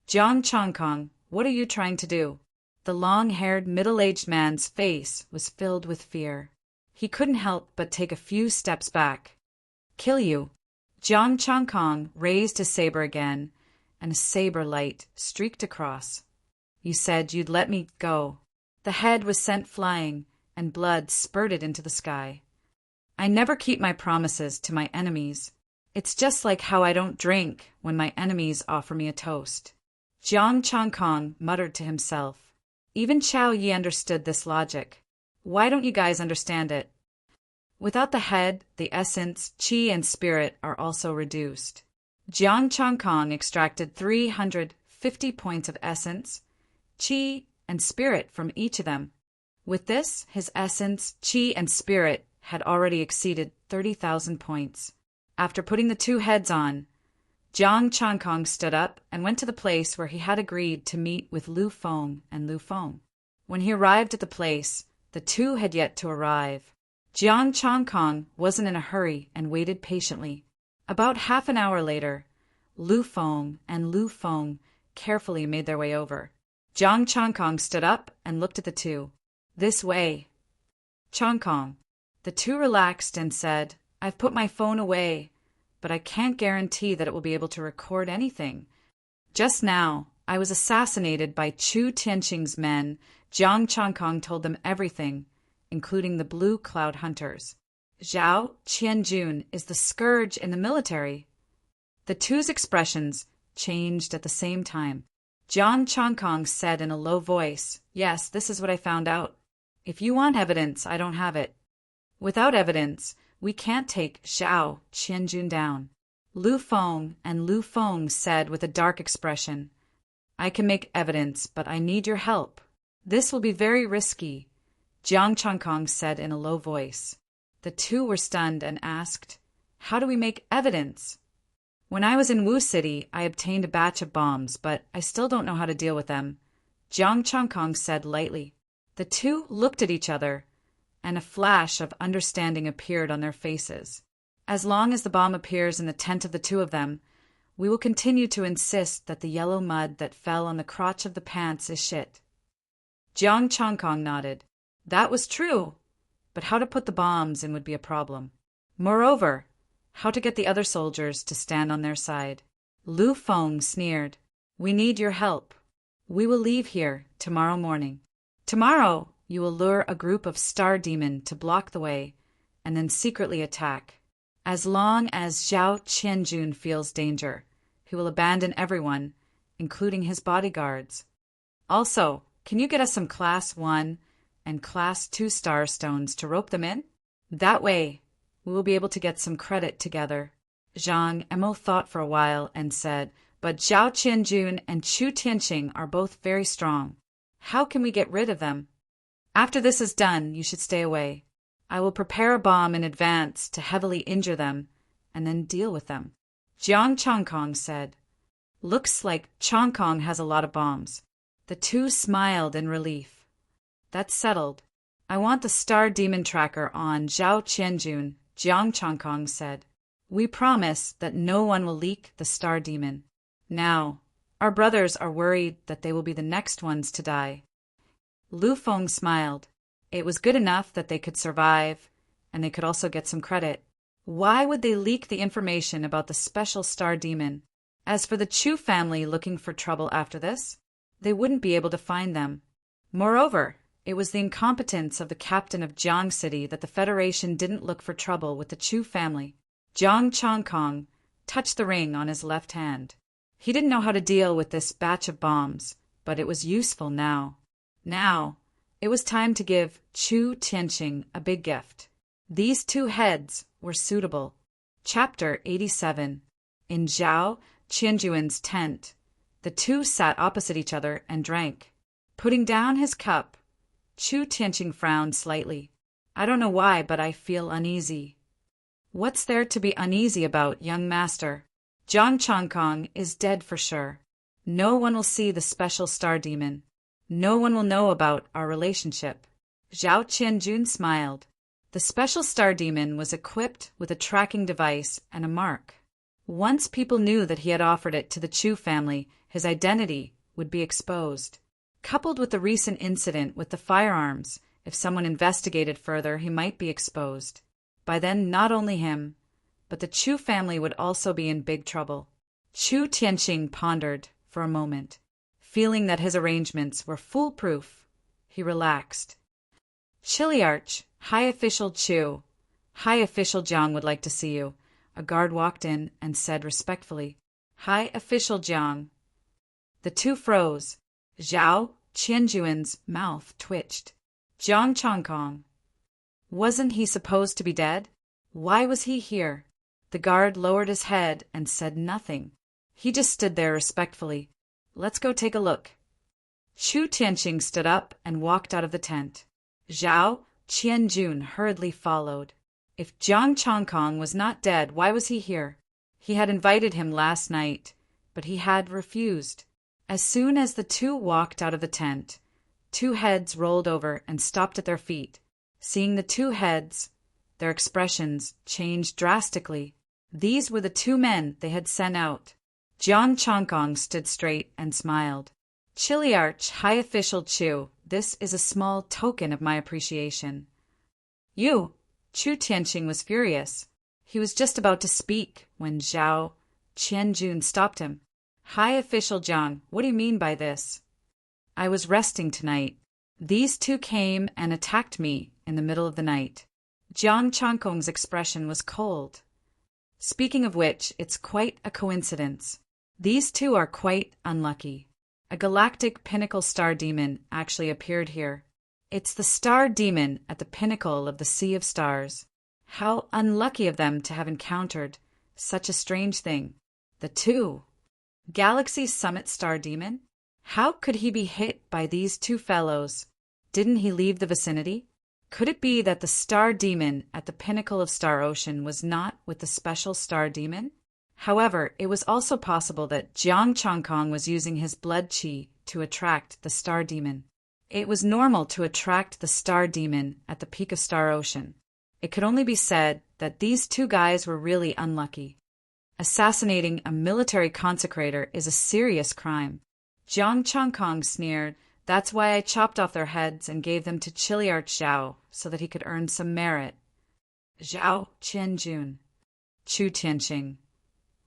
"Jiang Changkong, what are you trying to do?" The long-haired, middle-aged man's face was filled with fear. He couldn't help but take a few steps back. "Kill you." Jiang Changkong raised his saber again, and a saber light streaked across. "You said you'd let me go." The head was sent flying, and blood spurted into the sky. "I never keep my promises to my enemies. It's just like how I don't drink when my enemies offer me a toast." Jiang Changkong muttered to himself. Even Qiao Yi understood this logic. Why don't you guys understand it? Without the head, the essence, qi, and spirit are also reduced. Jiang Changkong extracted 350 points of essence, qi, and spirit from each of them. With this, his essence, qi, and spirit had already exceeded 30,000 points. After putting the two heads on, Jiang Changkong stood up and went to the place where he had agreed to meet with Lu Feng and Lu Feng. When he arrived at the place, the two had yet to arrive. Jiang Changkong wasn't in a hurry and waited patiently. About half an hour later, Lu Feng and Lu Feng carefully made their way over. Jiang Changkong stood up and looked at the two. This way. Changkong. The two relaxed and said, I've put my phone away, but I can't guarantee that it will be able to record anything. Just now, I was assassinated by Chu Tianqing's men. Jiang Changkong told them everything, including the Blue Cloud Hunters. Zhao Qianjun is the scourge in the military. The two's expressions changed at the same time. Jiang Changkong said in a low voice, Yes, this is what I found out. If you want evidence, I don't have it. Without evidence, we can't take Zhao Qianjun down. Lu Feng and Lu Feng said with a dark expression, I can make evidence, but I need your help. This will be very risky, Jiang Changkong said in a low voice. The two were stunned and asked, How do we make evidence? When I was in Wu City, I obtained a batch of bombs, but I still don't know how to deal with them, Jiang Changkong said lightly. The two looked at each other, and a flash of understanding appeared on their faces. As long as the bomb appears in the tent of the two of them, we will continue to insist that the yellow mud that fell on the crotch of the pants is shit. Jiang Changkong nodded. That was true, but how to put the bombs in would be a problem. Moreover, how to get the other soldiers to stand on their side. Lu Feng sneered. We need your help. We will leave here tomorrow morning. Tomorrow, you will lure a group of star demon to block the way, and then secretly attack. As long as Zhao Qianjun feels danger, he will abandon everyone, including his bodyguards. Also, can you get us some Class 1 and Class 2 star stones to rope them in? That way, we will be able to get some credit together. Zhang Emo thought for a while and said, But Zhao Qianjun and Chu Tianqing are both very strong. How can we get rid of them? After this is done, you should stay away. I will prepare a bomb in advance to heavily injure them, and then deal with them. Jiang Changkong said. Looks like Changkong has a lot of bombs. The two smiled in relief. That's settled. I want the star demon tracker on Zhao Qianjun, Jiang Changkong said. We promise that no one will leak the star demon. Now, our brothers are worried that they will be the next ones to die. Lu Feng smiled. It was good enough that they could survive, and they could also get some credit. Why would they leak the information about the special star demon? As for the Chu family looking for trouble after this, they wouldn't be able to find them. Moreover, it was the incompetence of the captain of Jiang City that the Federation didn't look for trouble with the Chu family. Jiang Changkong touched the ring on his left hand. He didn't know how to deal with this batch of bombs, but it was useful now. Now, it was time to give Chu Tianqing a big gift. These two heads were suitable. Chapter 87. In Zhao Qianjuan's tent, the two sat opposite each other and drank. Putting down his cup, Chu Tianqing frowned slightly. I don't know why, but I feel uneasy. What's there to be uneasy about, young master? Jiang Changkong is dead for sure. No one will see the special star demon. No one will know about our relationship. Zhao Qianjun smiled. The special star demon was equipped with a tracking device and a mark. Once people knew that he had offered it to the Chu family, his identity would be exposed. Coupled with the recent incident with the firearms, if someone investigated further, he might be exposed. By then, not only him, but the Chu family would also be in big trouble. Chu Tianqing pondered for a moment. Feeling that his arrangements were foolproof, he relaxed. Chiliarch, High Official Chu, High Official Jiang would like to see you. A guard walked in and said respectfully, High Official Jiang. The two froze. Zhao Qianjuan's mouth twitched. Jiang Changkong. Wasn't he supposed to be dead? Why was he here? The guard lowered his head and said nothing. He just stood there respectfully. Let's go take a look. Chu Tianqing stood up and walked out of the tent. Zhao Qianjun hurriedly followed. If Jiang Changkong was not dead, why was he here? He had invited him last night, but he had refused. As soon as the two walked out of the tent, two heads rolled over and stopped at their feet. Seeing the two heads, their expressions changed drastically. These were the two men they had sent out. Jiang Changkong stood straight and smiled. Chiliarch High Official Chu, this is a small token of my appreciation. You! Chu Tianqing was furious. He was just about to speak when Zhao Qianjun stopped him. High Official Jiang, what do you mean by this? I was resting tonight. These two came and attacked me in the middle of the night. Jiang Changkong's expression was cold. Speaking of which, it's quite a coincidence. These two are quite unlucky. A galactic pinnacle star demon actually appeared here. It's the star demon at the pinnacle of the Sea of Stars. How unlucky of them to have encountered such a strange thing. The two. Galaxy Summit Star Demon? How could he be hit by these two fellows? Didn't he leave the vicinity? Could it be that the star demon at the pinnacle of Star Ocean was not with the special star demon? However, it was also possible that Jiang Changkong was using his blood qi to attract the star demon. It was normal to attract the star demon at the peak of Star Ocean. It could only be said that these two guys were really unlucky. Assassinating a military consecrator is a serious crime. Jiang Changkong sneered, that's why I chopped off their heads and gave them to Chiliarch Zhao so that he could earn some merit. Zhao Qianjun. Chu Tianqing.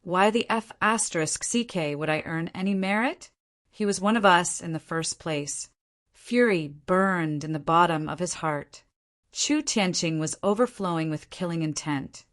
Why the F*CK would I earn any merit? He was one of us in the first place. Fury burned in the bottom of his heart. Chu Tianqing was overflowing with killing intent,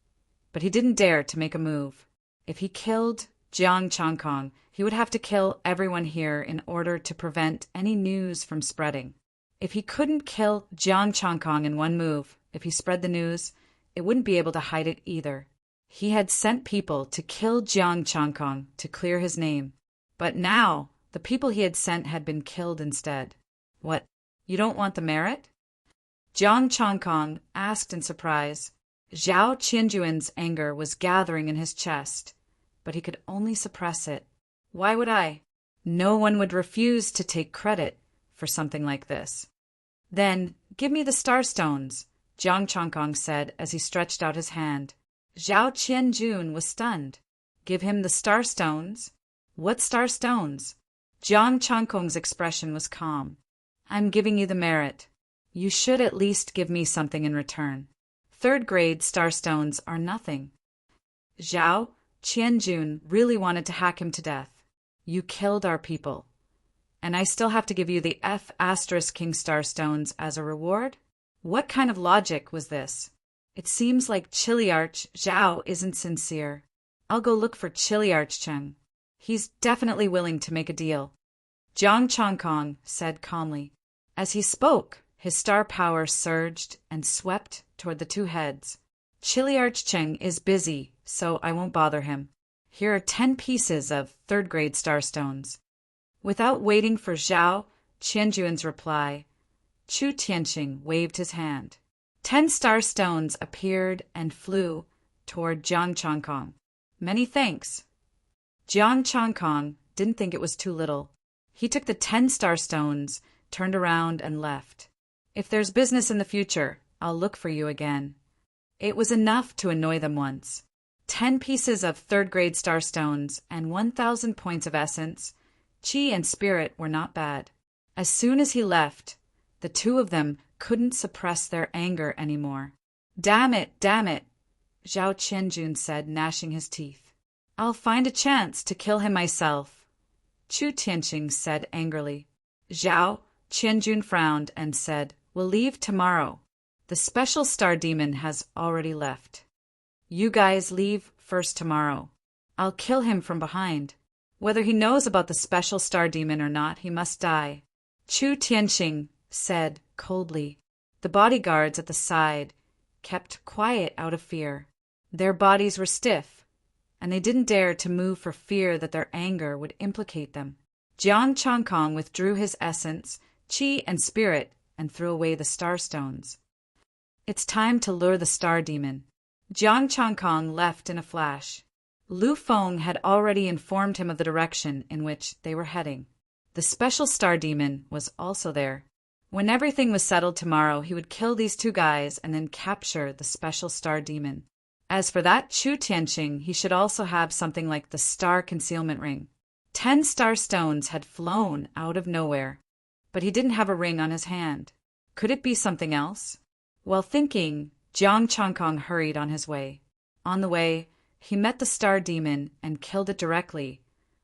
but he didn't dare to make a move. If he killed Jiang Changkong, he would have to kill everyone here in order to prevent any news from spreading. If he couldn't kill Jiang Changkong in one move, if he spread the news, it wouldn't be able to hide it either. He had sent people to kill Jiang Changkong to clear his name. But now, the people he had sent had been killed instead. What, you don't want the merit? Jiang Changkong asked in surprise. Zhao Qianjuan's anger was gathering in his chest, but he could only suppress it. Why would I? No one would refuse to take credit for something like this. Then, give me the star stones, Jiang Changkong said as he stretched out his hand. Zhao Qianjun was stunned. Give him the star stones? What star stones? Jiang Changkong's expression was calm. I'm giving you the merit. You should at least give me something in return. Third-grade star stones are nothing. Zhao Qianjun really wanted to hack him to death. You killed our people. And I still have to give you the F*King star stones as a reward? What kind of logic was this? It seems like Chiliarch Zhao isn't sincere. I'll go look for Chiliarch Cheng. He's definitely willing to make a deal. Jiang Changkong said calmly. As he spoke, his star power surged and swept toward the two heads. Chiliarch Cheng is busy, so I won't bother him. Here are 10 pieces of third-grade starstones. Without waiting for Zhao Qianjuan's reply, Chu Tianqing waved his hand. 10 starstones appeared and flew toward Jiang Changkong. Many thanks. Jiang Changkong didn't think it was too little. He took the 10 starstones, turned around, and left. If there's business in the future, I'll look for you again. It was enough to annoy them once. 10 pieces of third-grade starstones and 1,000 points of essence, chi and spirit were not bad. As soon as he left, the two of them couldn't suppress their anger anymore. Damn it, Zhao Qianjun said, gnashing his teeth. I'll find a chance to kill him myself, Chu Tianqing said angrily. Zhao Qianjun frowned and said, we'll leave tomorrow. The special star demon has already left. You guys leave first tomorrow. I'll kill him from behind. Whether he knows about the special star demon or not, he must die. Chu Tianxing said coldly. The bodyguards at the side kept quiet out of fear. Their bodies were stiff, and they didn't dare to move for fear that their anger would implicate them. Jiang Changkong withdrew his essence, qi and spirit, and threw away the star stones. It's time to lure the star demon. Jiang Changkong left in a flash. Lu Feng had already informed him of the direction in which they were heading. The special star demon was also there. When everything was settled tomorrow, he would kill these two guys and then capture the special star demon. As for that Chu Tianxing, he should also have something like the star concealment ring. 10 star stones had flown out of nowhere, but he didn't have a ring on his hand. Could it be something else? While thinking, Jiang Changkong hurried on his way. On the way, he met the star demon and killed it directly,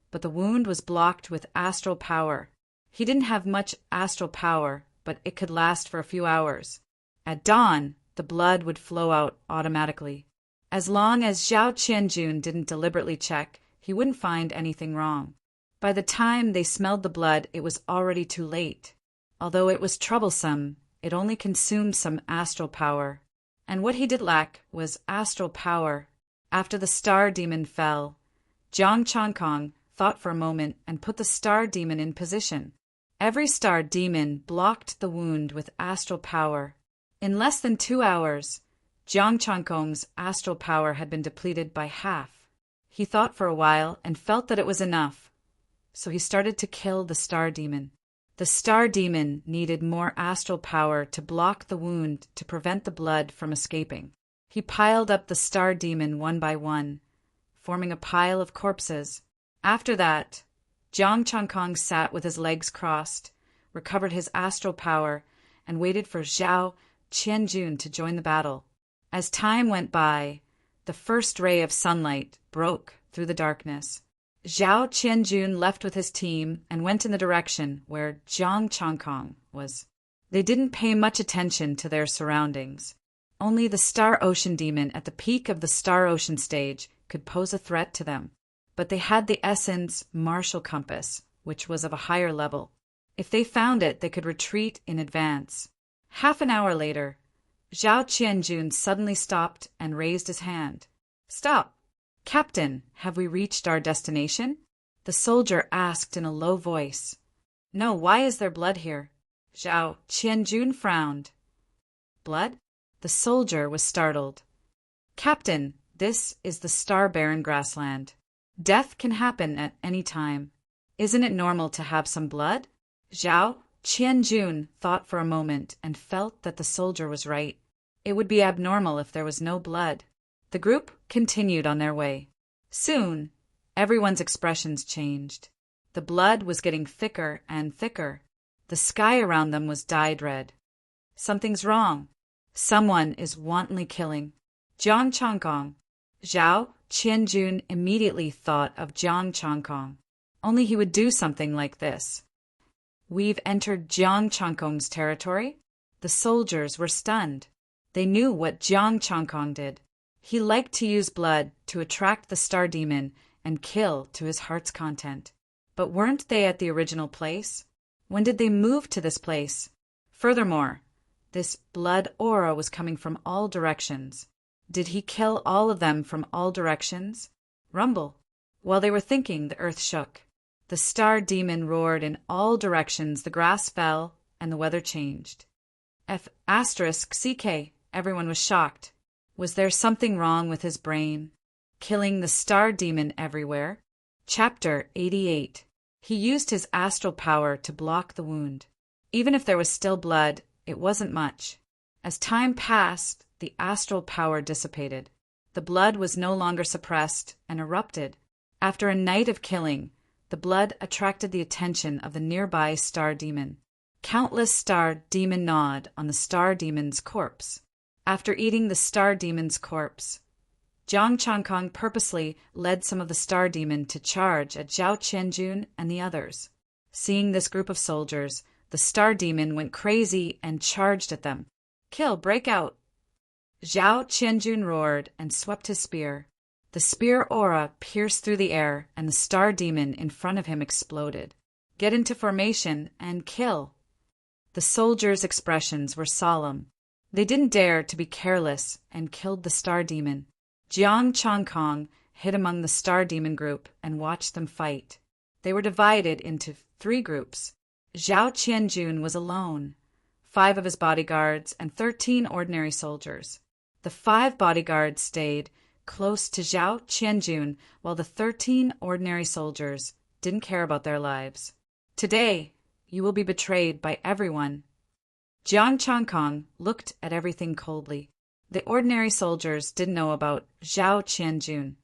but the wound was blocked with astral power. He didn't have much astral power, but it could last for a few hours. At dawn, the blood would flow out automatically. As long as Zhao Qianjun didn't deliberately check, he wouldn't find anything wrong. By the time they smelled the blood, it was already too late. Although it was troublesome, it only consumed some astral power. And what he did lack was astral power. After the star demon fell, Jiang Changkong thought for a moment and put the star demon in position. Every star demon blocked the wound with astral power. In less than 2 hours, Jiang Changkong's astral power had been depleted by half. He thought for a while and felt that it was enough, so he started to kill the star demon. The star demon needed more astral power to block the wound to prevent the blood from escaping. He piled up the star demon one by one, forming a pile of corpses. After that, Jiang Changkong sat with his legs crossed, recovered his astral power, and waited for Zhao Qianjun to join the battle. As time went by, the first ray of sunlight broke through the darkness. Zhao Qianjun left with his team and went in the direction where Jiang Changkong was. They didn't pay much attention to their surroundings. Only the Star Ocean Demon at the peak of the Star Ocean stage could pose a threat to them. But they had the Essence Martial Compass, which was of a higher level. If they found it, they could retreat in advance. Half an hour later, Zhao Qianjun suddenly stopped and raised his hand. "Stop! Captain, have we reached our destination?" The soldier asked in a low voice. "No, why is there blood here?" Zhao Qianjun frowned. "Blood?" The soldier was startled. "Captain, this is the Star Barren grassland. Death can happen at any time. Isn't it normal to have some blood?" Zhao Qianjun thought for a moment and felt that the soldier was right. It would be abnormal if there was no blood. The group continued on their way. Soon, everyone's expressions changed. The blood was getting thicker and thicker. The sky around them was dyed red. Something's wrong. Someone is wantonly killing. Jiang Changkong. Zhao Qianjun immediately thought of Jiang Changkong. Only he would do something like this. "We've entered Jiang Changkong's territory?" The soldiers were stunned. They knew what Jiang Changkong did. He liked to use blood to attract the star demon and kill to his heart's content. But weren't they at the original place? When did they move to this place? Furthermore, this blood aura was coming from all directions. Did he kill all of them from all directions? Rumble. While they were thinking, the earth shook. The star demon roared in all directions, the grass fell, and the weather changed. *CK, everyone was shocked. Was there something wrong with his brain? Killing the star demon everywhere? Chapter 88. He used his astral power to block the wound. Even if there was still blood, it wasn't much. As time passed, the astral power dissipated. The blood was no longer suppressed and erupted. After a night of killing, the blood attracted the attention of the nearby star demon. Countless star demon gnawed on the star demon's corpse. After eating the star demon's corpse, Jiang Changkong purposely led some of the star demon to charge at Zhao Qianjun and the others. Seeing this group of soldiers, the star demon went crazy and charged at them. "Kill, break out!" Zhao Qianjun roared and swept his spear. The spear aura pierced through the air, and the star demon in front of him exploded. "Get into formation and kill," The soldiers' expressions were solemn. They didn't dare to be careless and killed the star demon. Jiang Changkong hid among the star demon group and watched them fight. They were divided into 3 groups. Zhao Qianjun was alone, 5 of his bodyguards and 13 ordinary soldiers. The 5 bodyguards stayed close to Zhao Qianjun while the 13 ordinary soldiers didn't care about their lives. Today, you will be betrayed by everyone. Jiang Changkong looked at everything coldly. The ordinary soldiers didn't know about Zhao Qianjun,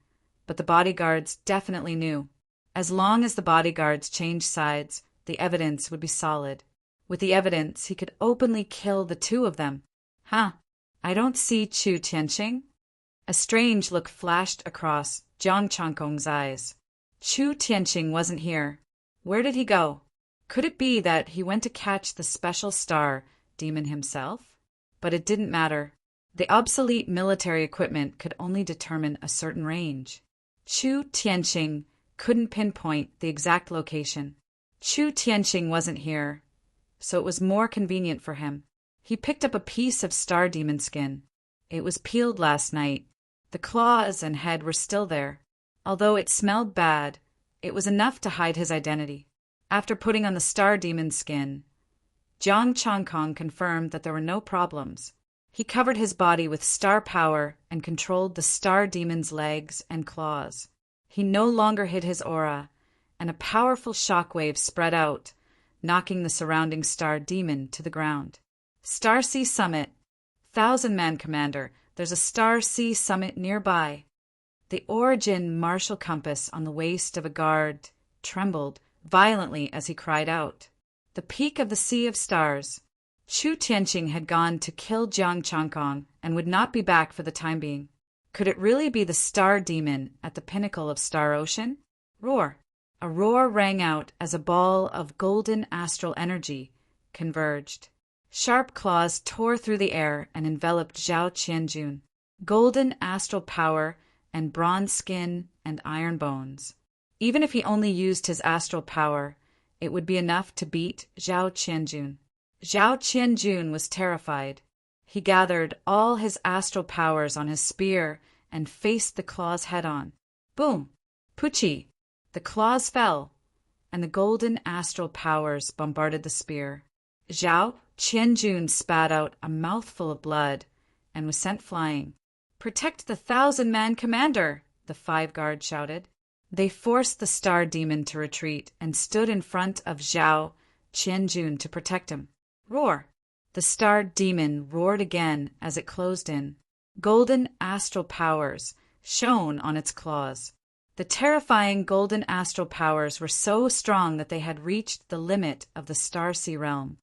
but the bodyguards definitely knew. As long as the bodyguards changed sides, the evidence would be solid. With the evidence, he could openly kill the 2 of them. I don't see Chu Tianqing. A strange look flashed across Jiang Changkong's eyes. Chu Tianqing wasn't here. Where did he go? Could it be that he went to catch the special star demon himself? But it didn't matter. The obsolete military equipment could only determine a certain range. Chu Tianqing couldn't pinpoint the exact location. Chu Tianqing wasn't here, so it was more convenient for him. He picked up a piece of star demon skin. It was peeled last night. The claws and head were still there. Although it smelled bad, it was enough to hide his identity. After putting on the star demon skin, Jiang Changkong confirmed that there were no problems. He covered his body with star power and controlled the star demon's legs and claws. He no longer hid his aura, and a powerful shockwave spread out, knocking the surrounding star demon to the ground. Star Sea Summit. 1,000-man commander, there's a Star Sea Summit nearby. The origin martial compass on the waist of a guard trembled violently as he cried out. The peak of the Sea of Stars. Chu Tianqing had gone to kill Jiang Changkong and would not be back for the time being. Could it really be the star demon at the pinnacle of Star Ocean? Roar! A roar rang out as a ball of golden astral energy converged. Sharp claws tore through the air and enveloped Zhao Qianjun. Golden astral power and bronze skin and iron bones. Even if he only used his astral power, it would be enough to beat Zhao Qianjun. Zhao Qianjun was terrified. He gathered all his astral powers on his spear and faced the claws head-on. Boom! Puchi! The claws fell, and the golden astral powers bombarded the spear. Zhao Qianjun spat out a mouthful of blood and was sent flying. "Protect the 1,000-man commander!" the 5 guards shouted. They forced the star demon to retreat and stood in front of Zhao Qianjun to protect him. Roar! The star demon roared again as it closed in. Golden astral powers shone on its claws. The terrifying golden astral powers were so strong that they had reached the limit of the Star Sea realm.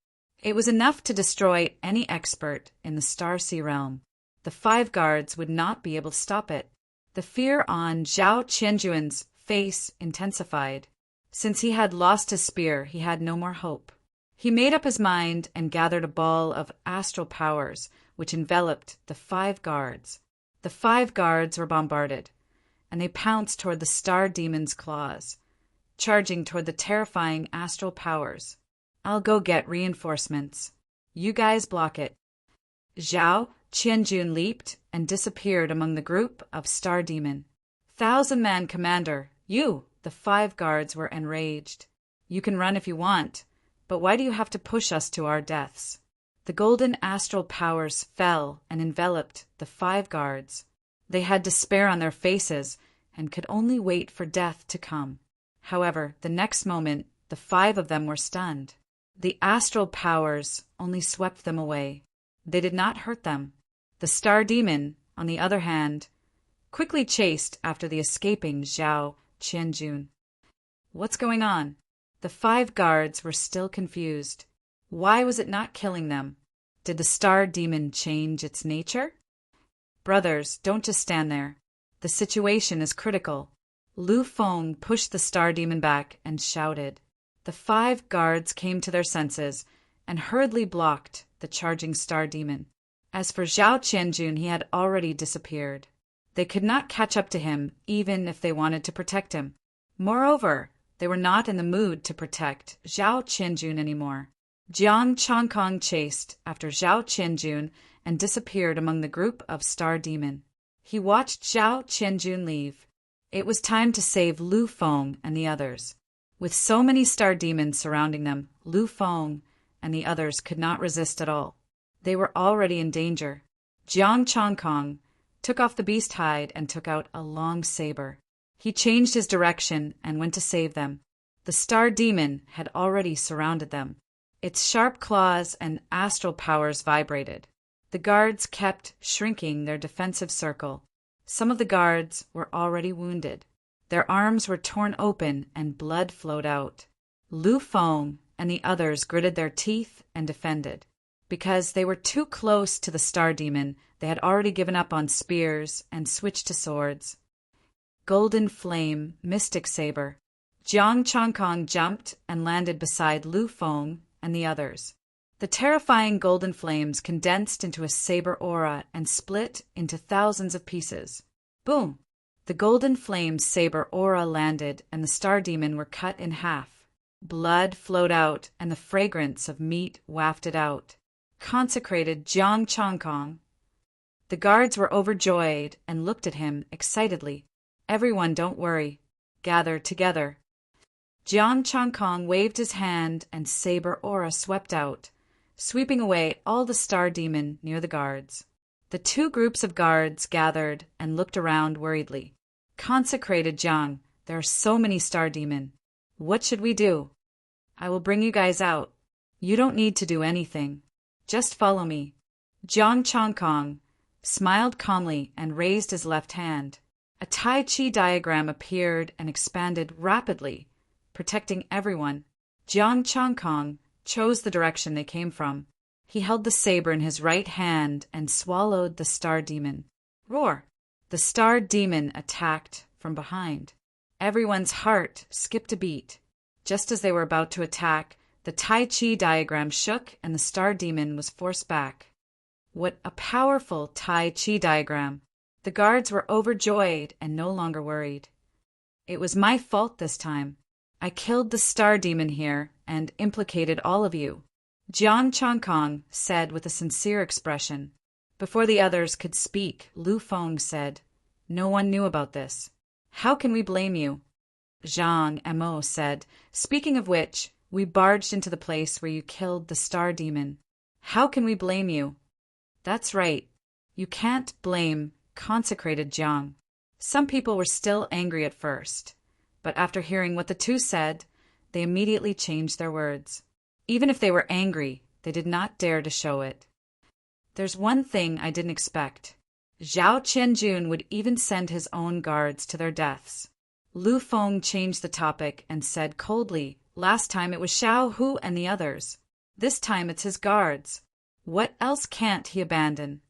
It was enough to destroy any expert in the Star Sea realm. The 5 guards would not be able to stop it. The fear on Zhao Qianjun's face intensified. Since he had lost his spear, he had no more hope. He made up his mind and gathered a ball of astral powers, which enveloped the 5 guards. The 5 guards were bombarded, and they pounced toward the star demon's claws, charging toward the terrifying astral powers. "I'll go get reinforcements. You guys block it." Zhao Qianjun leaped and disappeared among the group of star demon. "1,000-man commander, you!" The 5 guards were enraged. "You can run if you want, but why do you have to push us to our deaths?" The golden astral powers fell and enveloped the 5 guards. They had despair on their faces and could only wait for death to come. However, the next moment, the 5 of them were stunned. The astral powers only swept them away. They did not hurt them. The star demon, on the other hand, quickly chased after the escaping Zhao Qianjun. What's going on? The 5 guards were still confused. Why was it not killing them? Did the star demon change its nature? "Brothers, don't just stand there. The situation is critical." Lu Feng pushed the star demon back and shouted. The 5 guards came to their senses and hurriedly blocked the charging star demon. As for Zhao Qianjun, he had already disappeared. They could not catch up to him even if they wanted to protect him. Moreover, they were not in the mood to protect Zhao Qianjun anymore. Jiang Changkong chased after Zhao Qianjun and disappeared among the group of Star Demon. He watched Zhao Qianjun leave. It was time to save Lu Feng and the others. With so many Star Demons surrounding them, Lu Feng and the others could not resist at all. They were already in danger. Jiang Changkong took off the beast hide and took out a long saber. He changed his direction and went to save them. The Star Demon had already surrounded them. Its sharp claws and astral powers vibrated. The guards kept shrinking their defensive circle. Some of the guards were already wounded. Their arms were torn open and blood flowed out. Lu Feng and the others gritted their teeth and defended. Because they were too close to the Star Demon, they had already given up on spears and switched to swords. Golden Flame, Mystic Saber. Jiang Changkong jumped and landed beside Lu Feng and the others. The terrifying golden flames condensed into a saber aura and split into thousands of pieces. Boom! The golden flame's saber aura landed and the Star Demon were cut in half. Blood flowed out and the fragrance of meat wafted out. Consecrated Jiang Changkong. The guards were overjoyed and looked at him excitedly. Everyone, don't worry. Gather together. Jiang Changkong waved his hand and saber aura swept out, sweeping away all the Star Demon near the guards. The two groups of guards gathered and looked around worriedly. Consecrated Jiang, there are so many Star Demon. What should we do? I will bring you guys out. You don't need to do anything. Just follow me. Jiang Changkong smiled calmly and raised his left hand. A Tai Chi diagram appeared and expanded rapidly, protecting everyone. Jiang Changkong chose the direction they came from. He held the saber in his right hand and swallowed the Star Demon. Roar! The Star Demon attacked from behind. Everyone's heart skipped a beat. Just as they were about to attack, the Tai Chi diagram shook and the Star Demon was forced back. What a powerful Tai Chi diagram! The guards were overjoyed and no longer worried. It was my fault this time. I killed the Star Demon here and implicated all of you, Jiang Changkong said with a sincere expression. Before the others could speak, Lu Feng said, "No one knew about this. How can we blame you?" Zhang Mo said, "Speaking of which, we barged into the place where you killed the Star Demon. How can we blame you?" "That's right. You can't blame consecrated Jiang." Some people were still angry at first, but after hearing what the two said, they immediately changed their words. Even if they were angry, they did not dare to show it. There's one thing I didn't expect. Zhao Qianjun would even send his own guards to their deaths. Lu Feng changed the topic and said coldly, "Last time it was Xiao Hu and the others. This time it's his guards. What else can't he abandon?"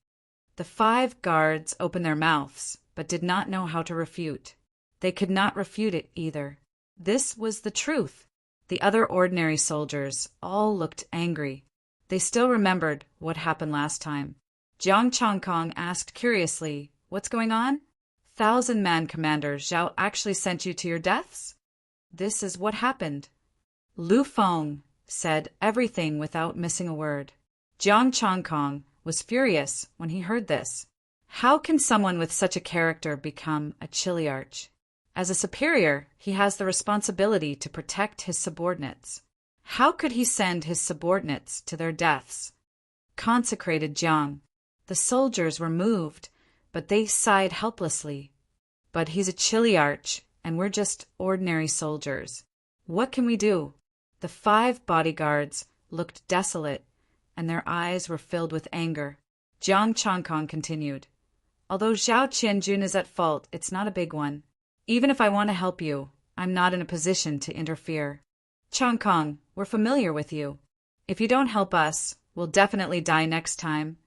The 5 guards opened their mouths, but did not know how to refute. They could not refute it either. This was the truth. The other ordinary soldiers all looked angry. They still remembered what happened last time. Jiang Changkong asked curiously, "What's going on? 1,000-man commander Zhao actually sent you to your deaths?" "This is what happened." Lu Feng said everything without missing a word. Jiang Changkong was furious when he heard this. How can someone with such a character become a chiliarch? As a superior, he has the responsibility to protect his subordinates. How could he send his subordinates to their deaths? Consecrated Jiang. The soldiers were moved, but they sighed helplessly. But he's a chiliarch, and we're just ordinary soldiers. What can we do? The 5 bodyguards looked desolate, and their eyes were filled with anger. Jiang Changkong continued, "Although Zhao Qianjun is at fault, it's not a big one. Even if I want to help you, I'm not in a position to interfere. Changkong, we're familiar with you. If you don't help us, we'll definitely die next time,"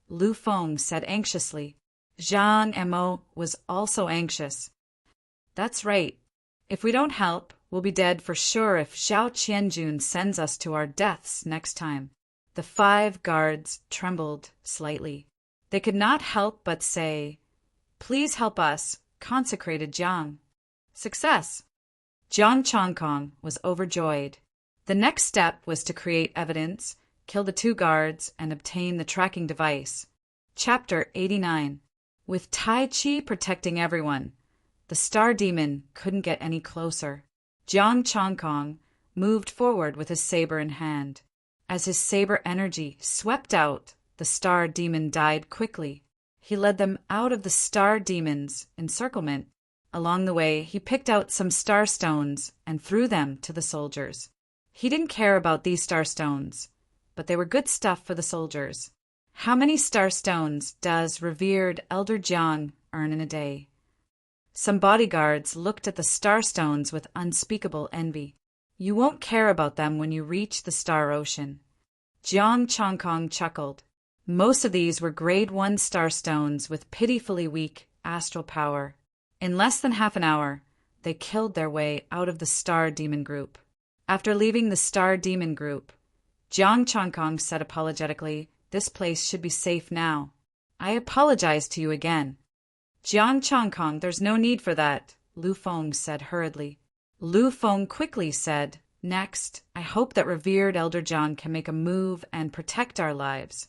Lu Feng said anxiously. Zhang Mo was also anxious. "That's right. If we don't help, we'll be dead for sure if Zhao Qianjun sends us to our deaths next time." The 5 guards trembled slightly. They could not help but say, "Please help us, consecrated Jiang." Success! Jiang Changkong was overjoyed. The next step was to create evidence, kill the 2 guards, and obtain the tracking device. Chapter 89. With Tai Chi protecting everyone, the star demon couldn't get any closer. Jiang Chongkong moved forward with his saber in hand. As his saber energy swept out, the star demon died quickly. He led them out of the star demon's encirclement. Along the way, he picked out some star stones and threw them to the soldiers. He didn't care about these star stones, but they were good stuff for the soldiers. How many star stones does revered Elder Jiang earn in a day? Some bodyguards looked at the star stones with unspeakable envy. You won't care about them when you reach the star ocean. Jiang Chongkong chuckled. Most of these were grade 1 star stones with pitifully weak astral power. In less than half an hour, they killed their way out of the star demon group. After leaving the star demon group, Jiang Chongkong said apologetically, "This place should be safe now. I apologize to you again." "Jiang Chongkong, there's no need for that," Lu Feng said hurriedly. Lu Feng quickly said, "Next, I hope that revered Elder Jiang can make a move and protect our lives.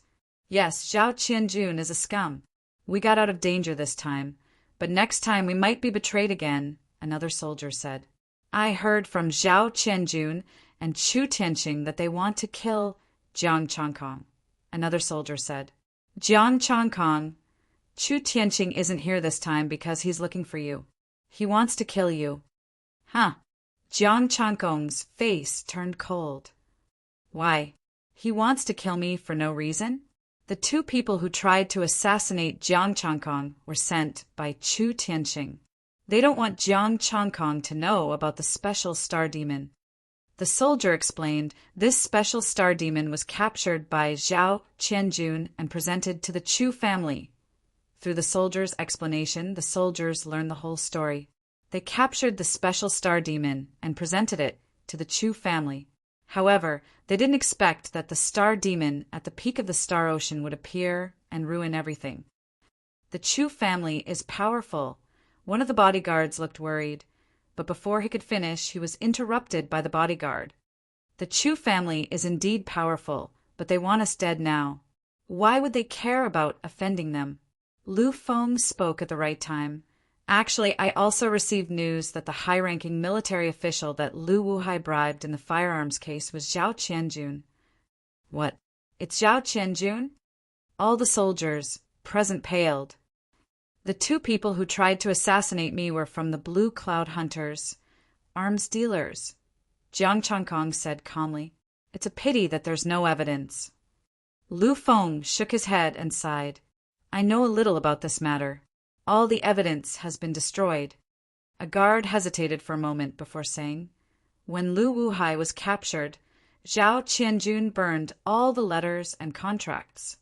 Yes, Zhao Qianjun is a scum. We got out of danger this time, but next time we might be betrayed again," another soldier said. "I heard from Zhao Qianjun and Chu Tianqing that they want to kill Jiang Chongkong," another soldier said. "Jiang Chongkong, Chu Tianqing isn't here this time because he's looking for you. He wants to kill you." "Huh." Jiang Chongkong's face turned cold. "Why? He wants to kill me for no reason?" The 2 people who tried to assassinate Jiang Chongkong were sent by Chu Tianqing. They don't want Jiang Chongkong to know about the special star demon. The soldier explained this special star demon was captured by Zhao Qianjun and presented to the Chu family. Through the soldier's explanation, the soldiers learned the whole story. They captured the special star demon and presented it to the Chu family. However, they didn't expect that the star demon at the peak of the star ocean would appear and ruin everything. The Chu family is powerful. One of the bodyguards looked worried, but before he could finish, he was interrupted by the bodyguard. "The Chu family is indeed powerful, but they want us dead now. Why would they care about offending them?" Lu Feng spoke at the right time. "Actually, I also received news that the high-ranking military official that Lu Wuhai bribed in the firearms case was Zhao Qianjun." "What? It's Zhao Qianjun?" All the soldiers present paled. "The 2 people who tried to assassinate me were from the Blue Cloud Hunters, arms dealers," Jiang Chongkong said calmly. "It's a pity that there's no evidence." Lu Feng shook his head and sighed. "I know a little about this matter. All the evidence has been destroyed." A guard hesitated for a moment before saying, "When Lu Wuhai was captured, Zhao Qianjun burned all the letters and contracts."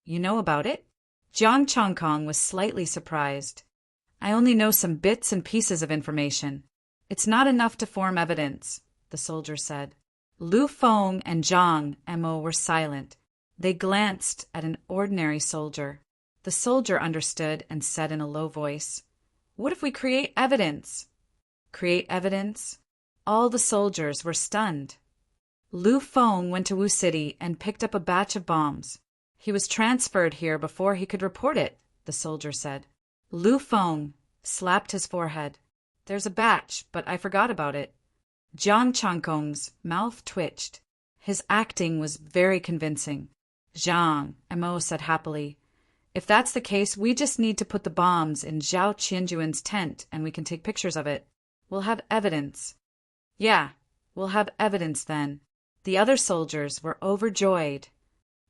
"You know about it?" Jiang Chongkong was slightly surprised. "I only know some bits and pieces of information. It's not enough to form evidence," the soldier said. Lu Feng and Zhang Mo were silent. They glanced at an ordinary soldier. The soldier understood and said in a low voice, "What if we create evidence?" "Create evidence?" All the soldiers were stunned. Lu Feng went to Wu City and picked up a batch of bombs. He was transferred here before he could report it, the soldier said. Lu Feng slapped his forehead. "There's a batch, but I forgot about it." Jiang Chongkong's mouth twitched. His acting was very convincing. "Zhang," Mo said happily. "If that's the case, we just need to put the bombs in Zhao Qianjuan's tent and we can take pictures of it. We'll have evidence." "Yeah, we'll have evidence then." The other soldiers were overjoyed.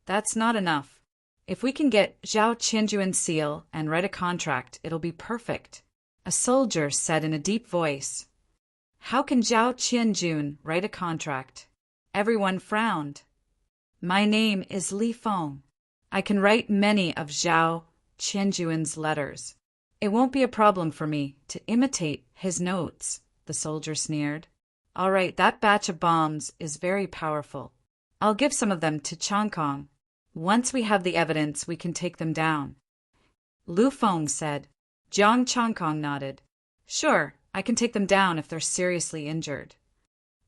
"That's not enough. If we can get Zhao Qianjuan's seal and write a contract, it'll be perfect," a soldier said in a deep voice. "How can Zhao Qianjun write a contract?" Everyone frowned. "My name is Li Feng. I can write many of Zhao Qianjuan's letters. It won't be a problem for me to imitate his notes," the soldier sneered. "All right, that batch of bombs is very powerful. I'll give some of them to Chongkong. Once we have the evidence, we can take them down." Lu Feng said. Jiang Chongkong nodded. "Sure, I can take them down if they're seriously injured."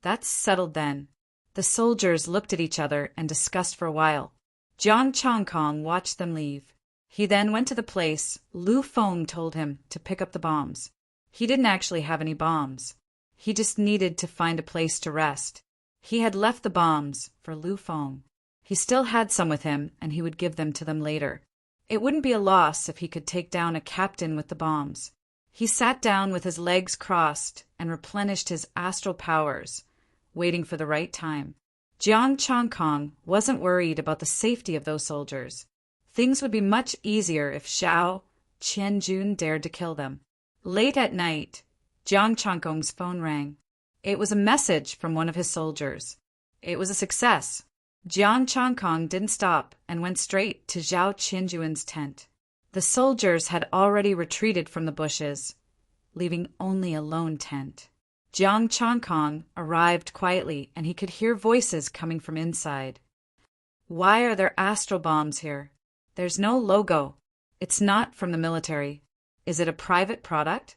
"That's settled then. The soldiers looked at each other and discussed for a while. Jiang Changkong watched them leave. He then went to the place Lu Feng told him to pick up the bombs. He didn't actually have any bombs. He just needed to find a place to rest. He had left the bombs for Lu Feng. He still had some with him, and he would give them to them later. It wouldn't be a loss if he could take down a captain with the bombs. He sat down with his legs crossed and replenished his astral powers, waiting for the right time. Jiang Changkong wasn't worried about the safety of those soldiers. Things would be much easier if Zhao Qianjun dared to kill them. Late at night, Jiang Changkong's phone rang. It was a message from one of his soldiers. It was a success. Jiang Changkong didn't stop and went straight to Zhao Qianjun's tent. The soldiers had already retreated from the bushes, leaving only a lone tent. Jiang Changkong arrived quietly, and he could hear voices coming from inside. Why are there astral bombs here? There's no logo. It's not from the military. Is it a private product?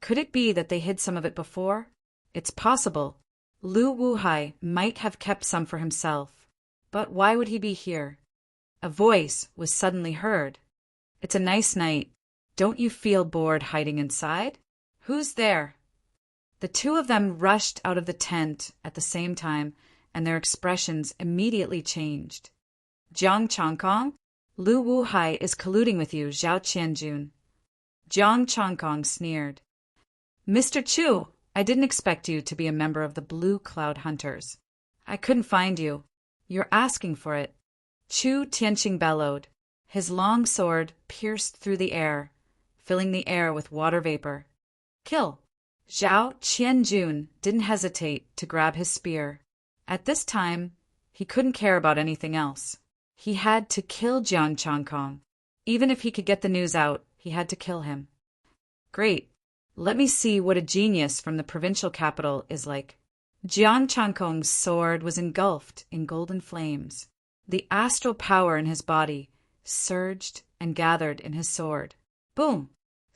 Could it be that they hid some of it before? It's possible. Lu Wuhai might have kept some for himself. But why would he be here? A voice was suddenly heard. It's a nice night. Don't you feel bored hiding inside? Who's there? The two of them rushed out of the tent at the same time, and their expressions immediately changed. Jiang Changkong, Lu Wuhai is colluding with you, Zhao Qianjun. Jiang Changkong sneered. Mr. Chu, I didn't expect you to be a member of the Blue Cloud Hunters. I couldn't find you. You're asking for it. Chu Tianqing bellowed. His long sword pierced through the air, filling the air with water vapor. Kill! Zhao Qianjun didn't hesitate to grab his spear. At this time, he couldn't care about anything else. He had to kill Jiang Changkong. Even if he could get the news out, he had to kill him. Great. Let me see what a genius from the provincial capital is like. Jiang Changkong's sword was engulfed in golden flames. The astral power in his body surged and gathered in his sword. Boom!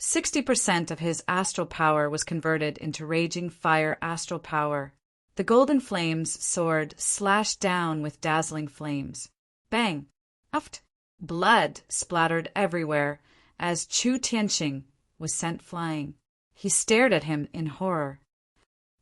60% of his astral power was converted into raging fire astral power. The golden flames sword slashed down with dazzling flames. Bang! Uft! Blood splattered everywhere as Chu Tianqing was sent flying. He stared at him in horror.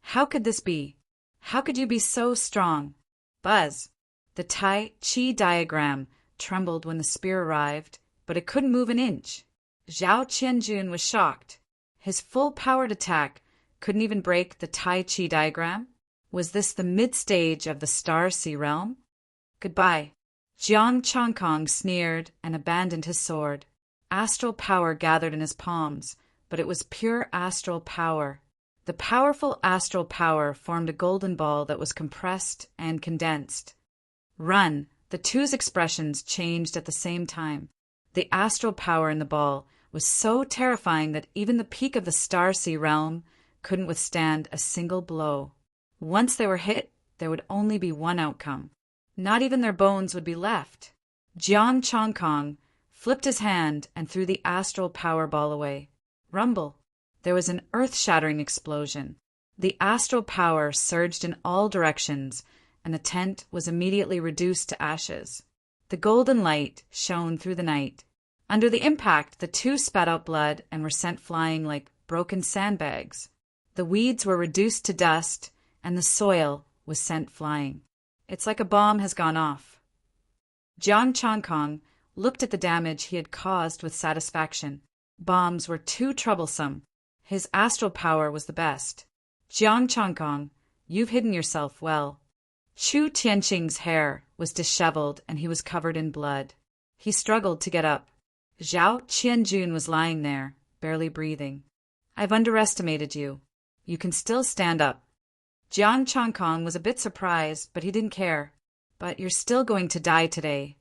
How could this be? How could you be so strong? Buzz! The Tai Chi diagram trembled when the spear arrived, but it couldn't move an inch. Zhao Qianjun was shocked. His full-powered attack couldn't even break the Tai Chi diagram? Was this the mid-stage of the Star Sea realm? Goodbye. Jiang Changkong sneered and abandoned his sword. Astral power gathered in his palms, but it was pure astral power. The powerful astral power formed a golden ball that was compressed and condensed. Run! The two's expressions changed at the same time. The astral power in the ball was so terrifying that even the peak of the Star Sea realm couldn't withstand a single blow. Once they were hit, there would only be one outcome. Not even their bones would be left. Jiang Changkong flipped his hand and threw the astral power ball away. Rumble! There was an earth-shattering explosion. The astral power surged in all directions, and the tent was immediately reduced to ashes. The golden light shone through the night. Under the impact, the two spat out blood and were sent flying like broken sandbags. The weeds were reduced to dust, and the soil was sent flying. It's like a bomb has gone off. Jiang Changkong looked at the damage he had caused with satisfaction. Bombs were too troublesome. His astral power was the best. Jiang Changkong, you've hidden yourself well. Chu Tianqing's hair was disheveled and he was covered in blood. He struggled to get up. Zhao Qianjun was lying there, barely breathing. I've underestimated you. You can still stand up. Jiang Changkong was a bit surprised, but he didn't care. But you're still going to die today.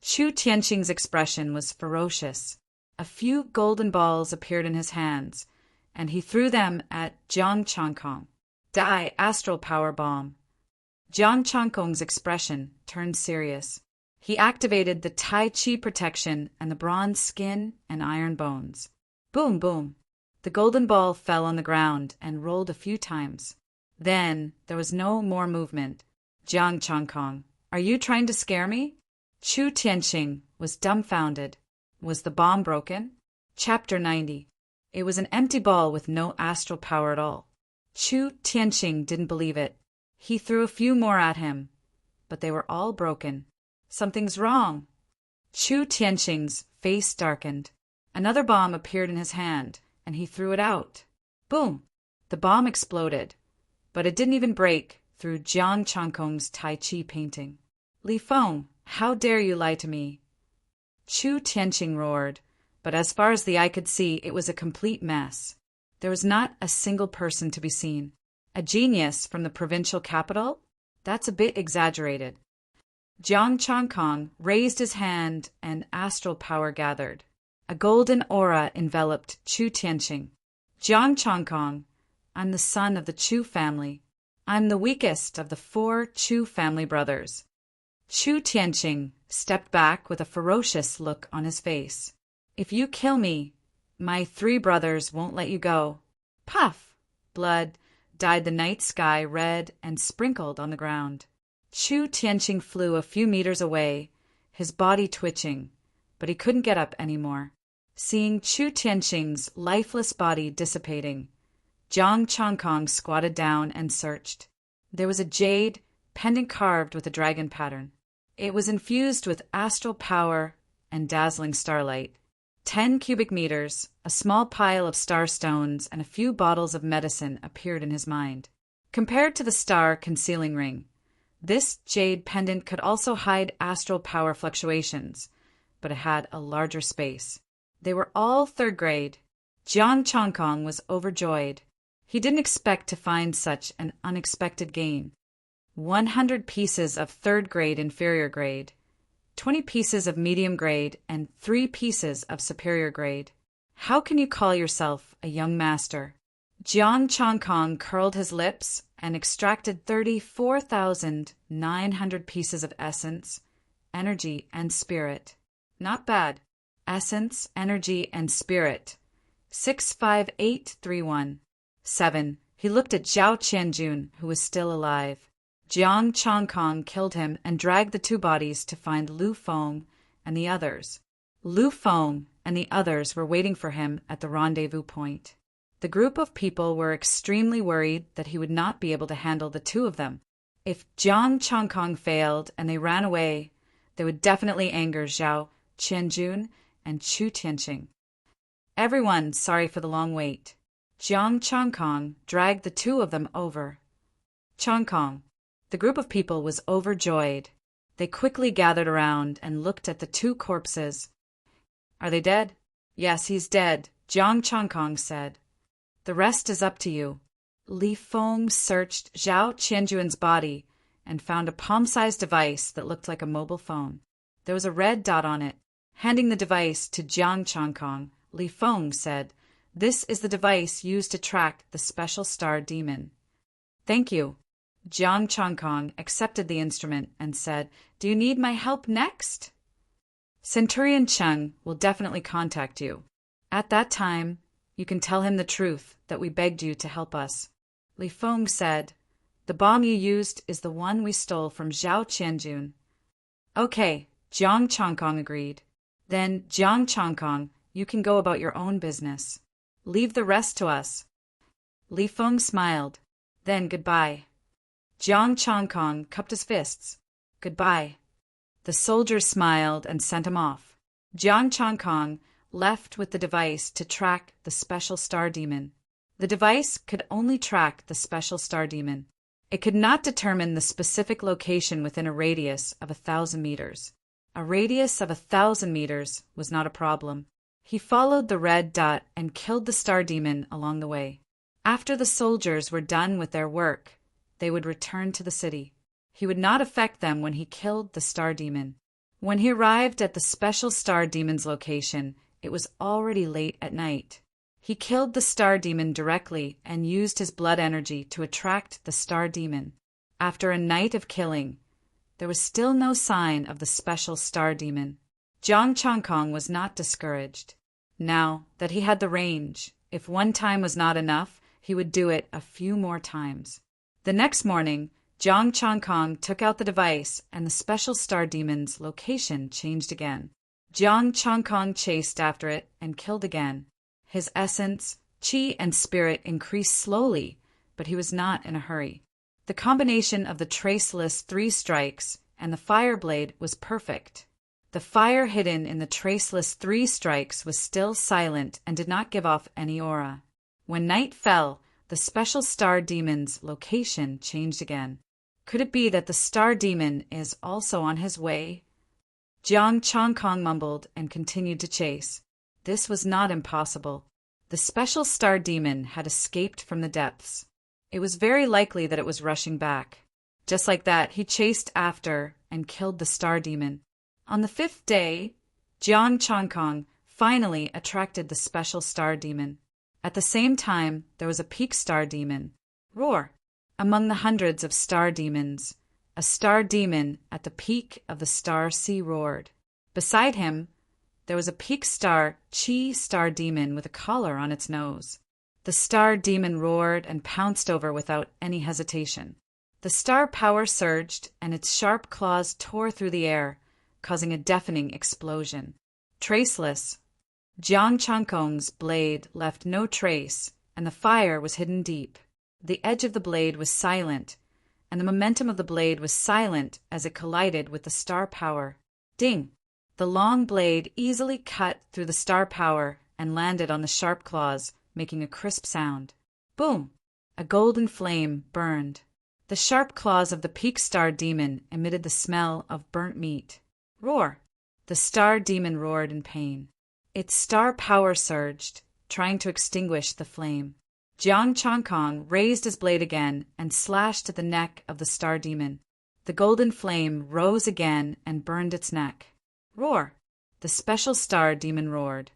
Chu Tianqing's expression was ferocious. A few golden balls appeared in his hands, and he threw them at Jiang Changkong. Die, astral power bomb. Jiang Changkong's expression turned serious. He activated the Tai Chi protection and the bronze skin and iron bones. Boom, boom. The golden ball fell on the ground and rolled a few times. Then there was no more movement. Jiang Changkong, are you trying to scare me? Chu Tianqing was dumbfounded. Was the bomb broken? Chapter 90. It was an empty ball with no astral power at all. Chu Tianqing didn't believe it. He threw a few more at him, but they were all broken. Something's wrong. Chu Tianqing's face darkened. Another bomb appeared in his hand, and he threw it out. Boom! The bomb exploded, but it didn't even break through Jiang Changkong's Tai Chi painting. Li Feng, how dare you lie to me? Chu Tianqing roared, but as far as the eye could see, it was a complete mess. There was not a single person to be seen. A genius from the provincial capital? That's a bit exaggerated. Jiang Changkong raised his hand and astral power gathered. A golden aura enveloped Chu Tianqing. Jiang Changkong, I'm the son of the Chu family. I'm the weakest of the 4 Chu family brothers. Chu Tianqing stepped back with a ferocious look on his face. If you kill me, my 3 brothers won't let you go. Puff! Blood dyed the night sky red and sprinkled on the ground. Chu Tianqing flew a few meters away, his body twitching, but he couldn't get up anymore. Seeing Chu Tianqing's lifeless body dissipating, Jiang Changkong squatted down and searched. There was a jade pendant carved with a dragon pattern. It was infused with astral power and dazzling starlight. 10 cubic meters, a small pile of star stones, and a few bottles of medicine appeared in his mind. Compared to the star concealing ring, this jade pendant could also hide astral power fluctuations, but it had a larger space. They were all 3rd grade. Jiang Changkong was overjoyed. He didn't expect to find such an unexpected gain. 100 pieces of 3rd grade inferior grade, 20 pieces of medium grade, and 3 pieces of superior grade. How can you call yourself a young master? Jiang Changkong curled his lips and extracted 34,900 pieces of essence, energy, and spirit. Not bad. Essence, energy, and spirit. 65831. 7. He looked at Zhao Qianjun, who was still alive. Jiang Changkong killed him and dragged the 2 bodies to find Lu Feng and the others. Lu Feng and the others were waiting for him at the rendezvous point. The group of people were extremely worried that he would not be able to handle the 2 of them. If Jiang Changkong failed and they ran away, they would definitely anger Zhao Qianjun and Chu Tianqing. Everyone sorry for the long wait. Jiang Changkong dragged the 2 of them over. Changkong. The group of people was overjoyed. They quickly gathered around and looked at the 2 corpses. Are they dead? Yes, he's dead, Jiang Changkong said. The rest is up to you. Li Feng searched Zhao Qianjun's body and found a palm-sized device that looked like a mobile phone. There was a red dot on it. Handing the device to Jiang Changkong, Li Feng said, "This is the device used to track the special star demon." "Thank you." Jiang Changkong accepted the instrument and said, "Do you need my help next?" "Centurion Cheng will definitely contact you. At that time, you can tell him the truth that we begged you to help us." Li Feng said, "The bomb you used is the one we stole from Zhao Qianjun." "Okay," Jiang Changkong agreed. "Then, Jiang Changkong, you can go about your own business. Leave the rest to us." Li Feng smiled. "Then goodbye." Jiang Changkong cupped his fists. "Goodbye." The soldiers smiled and sent him off. Jiang Changkong left with the device to track the special star demon. The device could only track the special star demon. It could not determine the specific location within a radius of 1,000 meters. A radius of 1,000 meters was not a problem. He followed the red dot and killed the star demon along the way. After the soldiers were done with their work, they would return to the city. He would not affect them when he killed the star demon. When he arrived at the special star demon's location, it was already late at night. He killed the star demon directly and used his blood energy to attract the star demon. After a night of killing, there was still no sign of the special star demon. Jiang Changkong was not discouraged. Now that he had the range, if one time was not enough, he would do it a few more times. The next morning, Jiang Changkong took out the device, and the special star demon's location changed again. Jiang Changkong chased after it and killed again. His essence, qi, and spirit increased slowly, but he was not in a hurry. The combination of the traceless 3 strikes and the fire blade was perfect. The fire hidden in the traceless 3 strikes was still silent and did not give off any aura. When night fell, the special star demon's location changed again. Could it be that the star demon is also on his way? Jiang Changkong mumbled and continued to chase. This was not impossible. The special star demon had escaped from the depths. It was very likely that it was rushing back. Just like that, he chased after and killed the star demon. On the 5th day, Jiang Changkong finally attracted the special star demon. At the same time, there was a peak star demon. Roar! Among the hundreds of star demons, a star demon at the peak of the star sea roared. Beside him, there was a peak star chi star demon with a collar on its nose. The star demon roared and pounced over without any hesitation. The star power surged, and its sharp claws tore through the air, causing a deafening explosion. Traceless, Jiang Changkong's blade left no trace, and the fire was hidden deep. The edge of the blade was silent, and the momentum of the blade was silent as it collided with the star power. Ding! The long blade easily cut through the star power and landed on the sharp claws, making a crisp sound. Boom! A golden flame burned. The sharp claws of the peak star demon emitted the smell of burnt meat. Roar! The star demon roared in pain. Its star power surged, trying to extinguish the flame. Jiang Changkong raised his blade again and slashed at the neck of the star demon. The golden flame rose again and burned its neck. Roar! The special star demon roared.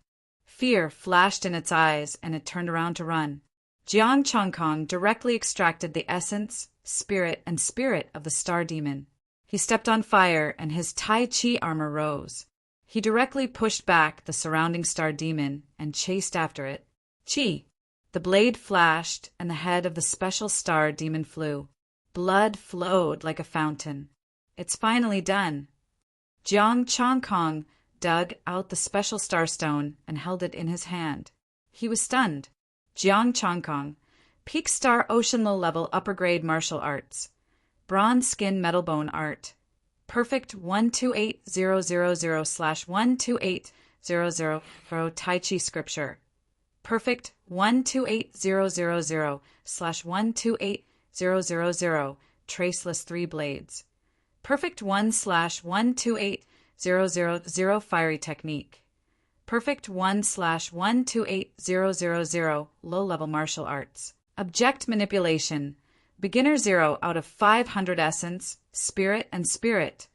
Fear flashed in its eyes, and it turned around to run. Jiang Changkong directly extracted the essence, spirit, and spirit of the star demon. He stepped on fire, and his Tai Chi armor rose. He directly pushed back the surrounding star demon and chased after it. Chi! The blade flashed, and the head of the special star demon flew. Blood flowed like a fountain. It's finally done. Jiang Changkong dug out the special starstone and held it in his hand. He was stunned. Jiang Changkong, Peak Star Ocean Low-Level Upper Grade Martial Arts. Bronze Skin Metal Bone Art. Perfect 128000/128000 Tai Chi Scripture. Perfect 128000/128000 Traceless 3 Blades. Perfect 1/128000 Fiery Technique. Perfect 1/128000 Low-Level Martial Arts. Object Manipulation. Beginner 0 out of 500 Essence, Spirit, and Spirit.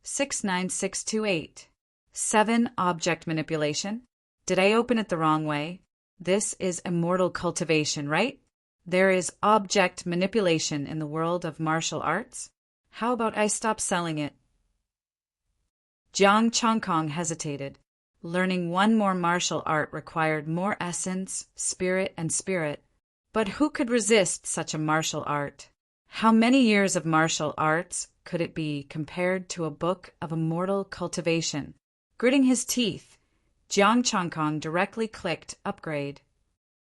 69628. 7 Object Manipulation. Did I open it the wrong way? This is immortal cultivation, right? There is object manipulation in the world of martial arts. How about I stop selling it? Jiang Changkong hesitated. Learning one more martial art required more essence, spirit, and spirit. But who could resist such a martial art? How many years of martial arts could it be compared to a book of immortal cultivation? Gritting his teeth, Jiang Changkong directly clicked Upgrade.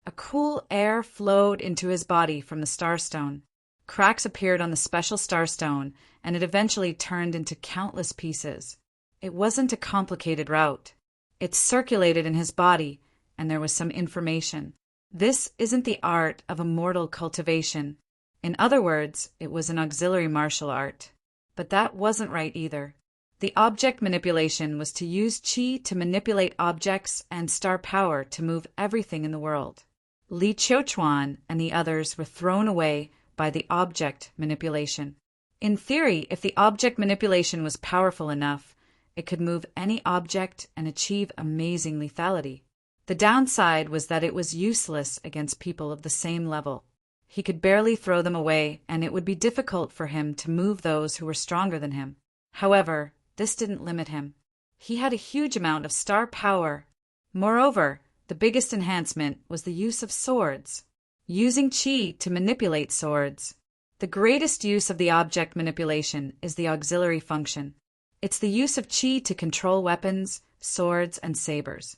A cool air flowed into his body from the starstone. Cracks appeared on the special starstone, and it eventually turned into countless pieces. It wasn't a complicated route. It circulated in his body, and there was some information. This isn't the art of immortal cultivation. In other words, it was an auxiliary martial art. But that wasn't right either. The object manipulation was to use qi to manipulate objects and star power to move everything in the world. Li Qiuchuan and the others were thrown away by the object manipulation. In theory, if the object manipulation was powerful enough, it could move any object and achieve amazing lethality. The downside was that it was useless against people of the same level. He could barely throw them away, and it would be difficult for him to move those who were stronger than him. However, this didn't limit him. He had a huge amount of star power. Moreover, the biggest enhancement was the use of swords. Using qi to manipulate swords. The greatest use of the object manipulation is the auxiliary function. It's the use of qi to control weapons, swords, and sabers.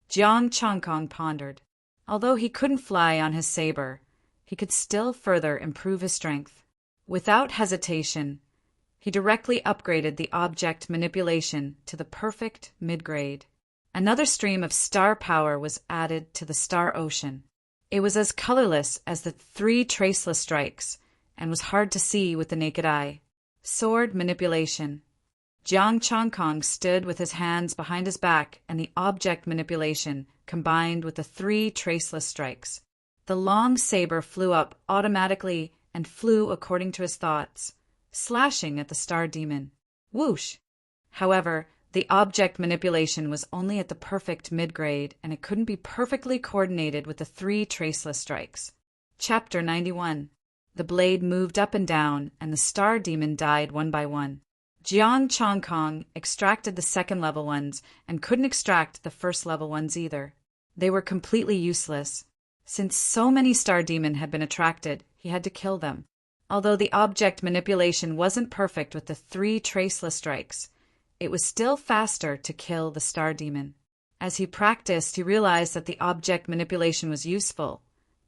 Jiang Changkong pondered. Although he couldn't fly on his saber, he could still further improve his strength. Without hesitation, he directly upgraded the object manipulation to the perfect mid-grade. Another stream of star power was added to the star ocean. It was as colorless as the 3 traceless strikes and was hard to see with the naked eye. Sword manipulation. Jiang Changkong stood with his hands behind his back and the object manipulation combined with the 3 traceless strikes. The long saber flew up automatically and flew according to his thoughts, slashing at the star demon. Whoosh! However, the object manipulation was only at the perfect mid-grade, and it couldn't be perfectly coordinated with the 3 traceless strikes. Chapter 91. The blade moved up and down, and the star demon died one by one. Jiang Changkong extracted the second-level ones and couldn't extract the first-level ones either. They were completely useless. Since so many star demon had been attracted, he had to kill them. Although the object manipulation wasn't perfect with the 3 traceless strikes, it was still faster to kill the star demon. As he practiced, he realized that the object manipulation was useful,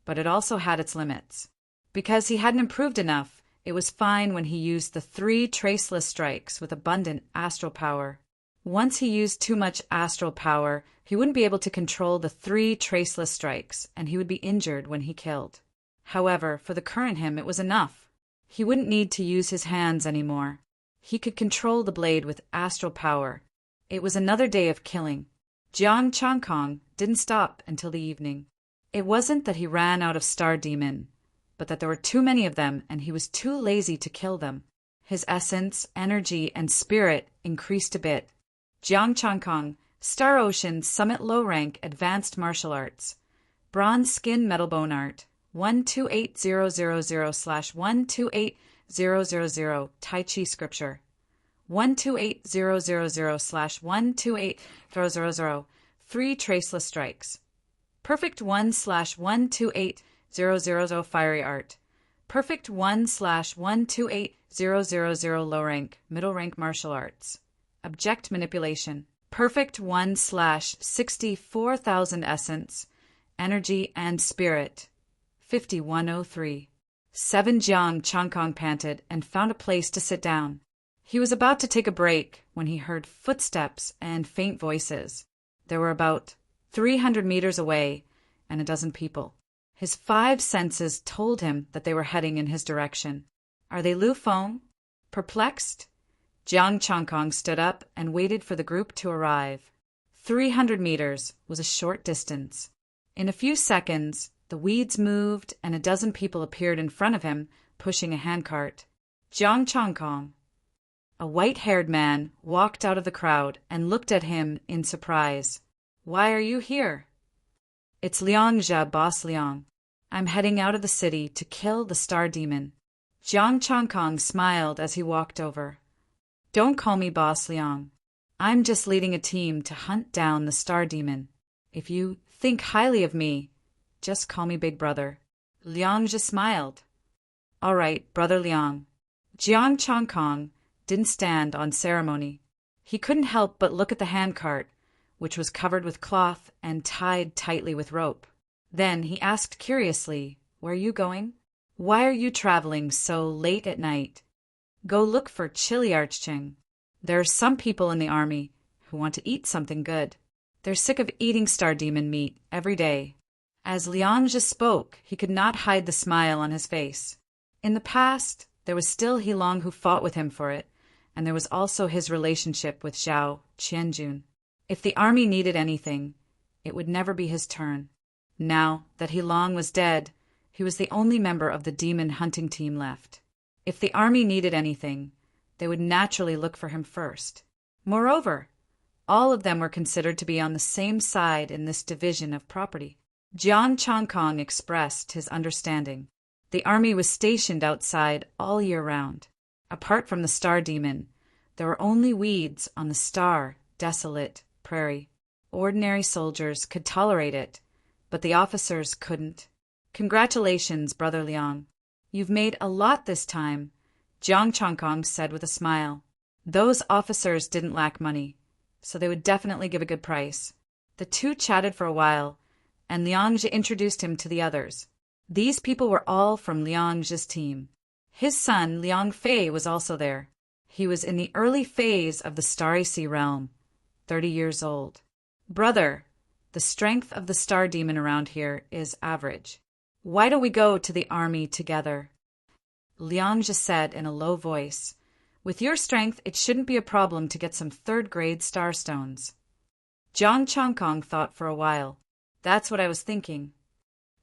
but it also had its limits. Because he hadn't improved enough, it was fine when he used the 3 traceless strikes with abundant astral power. Once he used too much astral power, he wouldn't be able to control the 3 traceless strikes, and he would be injured when he killed. However, for the current him, it was enough. He wouldn't need to use his hands anymore. He could control the blade with astral power. It was another day of killing. Jiang Changkong didn't stop until the evening. It wasn't that he ran out of star demon, but that there were too many of them and he was too lazy to kill them. His essence, energy, and spirit increased a bit. Jiang Changkong, Star Ocean Summit Low Rank Advanced Martial Arts. Bronze Skin Metal Bone Art. 128000/128000 Tai Chi Scripture. 128000/128000 3 Traceless Strikes. Perfect 1/128000 Fiery Art. Perfect 1/128000 Low Rank, Middle Rank Martial Arts. Object Manipulation. Perfect 1/64,000 Essence, Energy, and Spirit. 5103. 7 Jiang Changkong panted and found a place to sit down. He was about to take a break when he heard footsteps and faint voices. There were about 300 meters away and a dozen people. His 5 senses told him that they were heading in his direction. Are they Lu Feng? Perplexed, Jiang Changkong stood up and waited for the group to arrive. 300 meters was a short distance. In a few seconds, the weeds moved and a dozen people appeared in front of him, pushing a handcart. Jiang Changkong. A white-haired man walked out of the crowd and looked at him in surprise. Why are you here? It's Liang Jia, Boss Liang. I'm heading out of the city to kill the star demon. Jiang Changkong smiled as he walked over. Don't call me Boss Liang. I'm just leading a team to hunt down the star demon. If you think highly of me, just call me Big Brother. Liang Jia smiled. All right, Brother Liang. Jiang Changkong didn't stand on ceremony. He couldn't help but look at the handcart, which was covered with cloth and tied tightly with rope. Then he asked curiously, Where are you going? Why are you traveling so late at night? Go look for chili archching. There are some people in the army who want to eat something good. They're sick of eating star demon meat every day. As Liang Jia spoke, he could not hide the smile on his face. In the past, there was still Hilong who fought with him for it, and there was also his relationship with Zhao Qianjun. If the army needed anything, it would never be his turn. Now that Hilong was dead, he was the only member of the demon hunting team left. If the army needed anything, they would naturally look for him first. Moreover, all of them were considered to be on the same side in this division of property. Jiang Changkong expressed his understanding. The army was stationed outside all year round. Apart from the star demon, there were only weeds on the star, desolate prairie. Ordinary soldiers could tolerate it, but the officers couldn't. Congratulations, Brother Liang. You've made a lot this time, Jiang Chongkong said with a smile. Those officers didn't lack money, so they would definitely give a good price. The two chatted for a while, and Liang Zhe introduced him to the others. These people were all from Liang Zhe's team. His son, Liang Fei, was also there. He was in the early phase of the Starry Sea realm, 30 years old. Brother, the strength of the star demon around here is average. Why don't we go to the army together? Liang Zhe said in a low voice. With your strength, it shouldn't be a problem to get some third-grade star stones. Jiang Chongkong thought for a while. That's what I was thinking.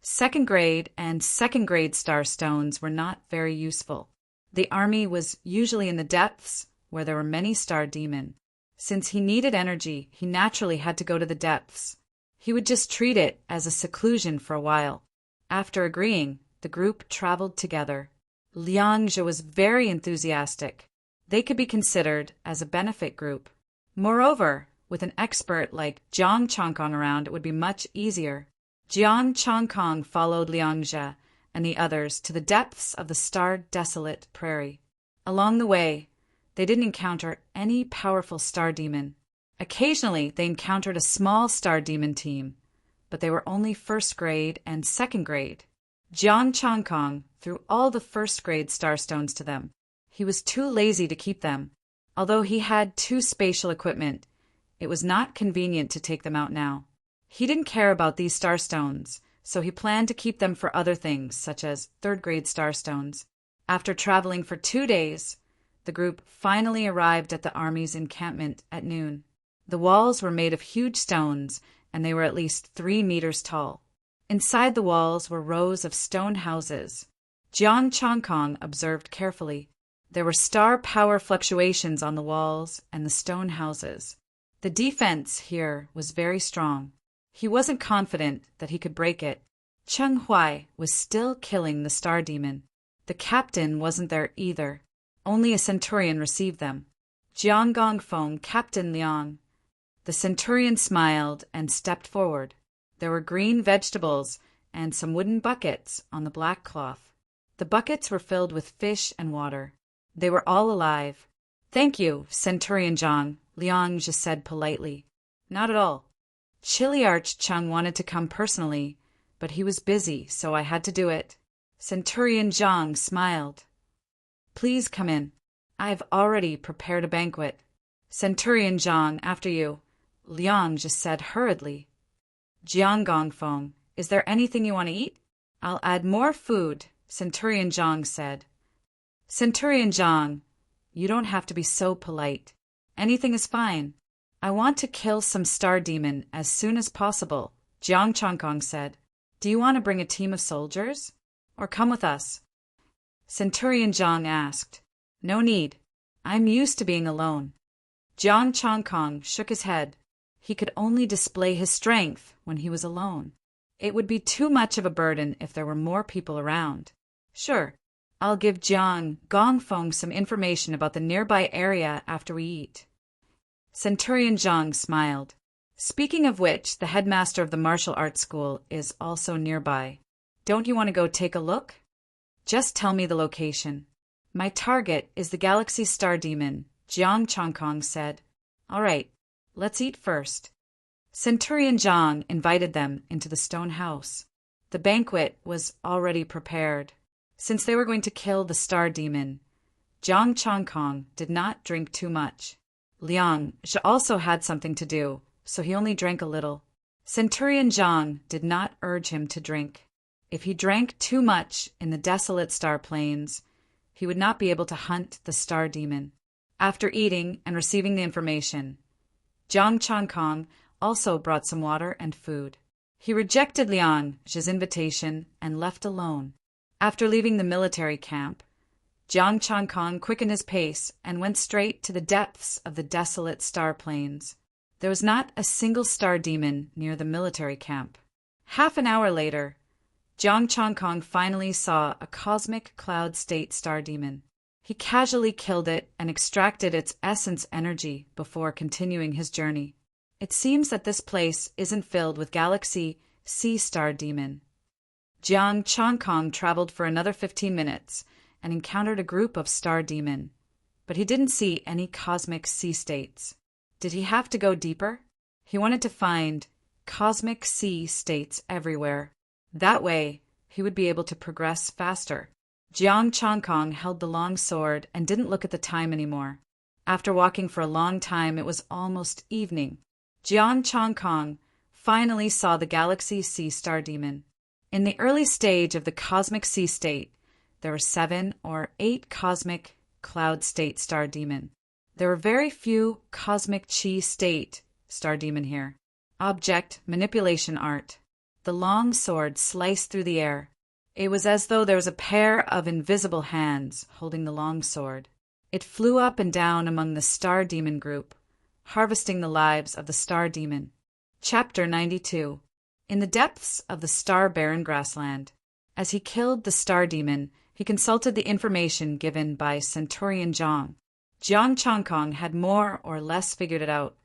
Second-grade and second-grade star stones were not very useful. The army was usually in the depths, where there were many star demon. Since he needed energy, he naturally had to go to the depths. He would just treat it as a seclusion for a while. After agreeing, the group traveled together. Liang Zhe was very enthusiastic. They could be considered as a benefit group. Moreover, with an expert like Jiang Chongkong around, it would be much easier. Jiang Chongkong followed Liang Zhe and the others to the depths of the star-desolate prairie. Along the way, they didn't encounter any powerful star demon. Occasionally, they encountered a small star demon team, but they were only first-grade and second-grade. Jiang Chongkong threw all the first-grade starstones to them. He was too lazy to keep them. Although he had 2 spatial equipment, it was not convenient to take them out now. He didn't care about these starstones, so he planned to keep them for other things, such as third-grade starstones. After traveling for 2 days, the group finally arrived at the army's encampment at noon. The walls were made of huge stones, and they were at least 3 meters tall. Inside the walls were rows of stone houses. Jiang Chongkong observed carefully. There were star power fluctuations on the walls and the stone houses. The defense here was very strong. He wasn't confident that he could break it. Cheng Huai was still killing the star demon. The captain wasn't there either. Only a centurion received them. Jiang Gongfeng, Captain Liang. The centurion smiled and stepped forward. There were green vegetables and some wooden buckets on the black cloth. The buckets were filled with fish and water. They were all alive. Thank you, Centurion Zhang, Liang just said politely. Not at all. Chili Arch Chung wanted to come personally, but he was busy, so I had to do it. Centurion Zhang smiled. Please come in. I've already prepared a banquet. Centurion Zhang, after you. Liang just said hurriedly. Jiang Gongfeng, is there anything you want to eat? I'll add more food, Centurion Zhang said. Centurion Zhang, you don't have to be so polite. Anything is fine. I want to kill some star demon as soon as possible, Jiang Chongkong said. Do you want to bring a team of soldiers? Or come with us? Centurion Zhang asked. No need. I'm used to being alone. Jiang Chongkong shook his head. He could only display his strength when he was alone. It would be too much of a burden if there were more people around. Sure, I'll give Jiang Gongfeng some information about the nearby area after we eat. Centurion Zhang smiled. Speaking of which, the headmaster of the martial arts school is also nearby. Don't you want to go take a look? Just tell me the location. My target is the galaxy star demon, Jiang Chongkong said. All right, let's eat first. Centurion Zhang invited them into the stone house. The banquet was already prepared. Since they were going to kill the star demon, Jiang Chongkong did not drink too much. Liang Zhe also had something to do, so he only drank a little. Centurion Zhang did not urge him to drink. If he drank too much in the desolate star plains, he would not be able to hunt the star demon. After eating and receiving the information, Jiang Chongkong also brought some water and food. He rejected Liang Zhe's invitation and left alone. After leaving the military camp, Jiang Chongkong quickened his pace and went straight to the depths of the desolate star plains. There was not a single star demon near the military camp. Half an hour later, Jiang Chongkong finally saw a cosmic cloud state star demon. He casually killed it and extracted its essence energy before continuing his journey. It seems that this place isn't filled with galaxy sea star demon. Jiang Changkong traveled for another 15 minutes and encountered a group of star demon, but he didn't see any cosmic sea states. Did he have to go deeper? He wanted to find cosmic sea states everywhere. That way, he would be able to progress faster. Jiang Changkong held the long sword and didn't look at the time anymore. After walking for a long time, it was almost evening. Jiang Changkong finally saw the galaxy sea star demon. In the early stage of the cosmic sea state, there were 7 or 8 cosmic cloud state star demon. There were very few cosmic chi state star demon here. Object manipulation art. The long sword sliced through the air. It was as though there was a pair of invisible hands holding the long sword. It flew up and down among the star demon group, harvesting the lives of the star demon. Chapter 92. In the depths of the star barren grassland. As he killed the star demon, he consulted the information given by Centurion Jiang. Jiang Changkong had more or less figured it out.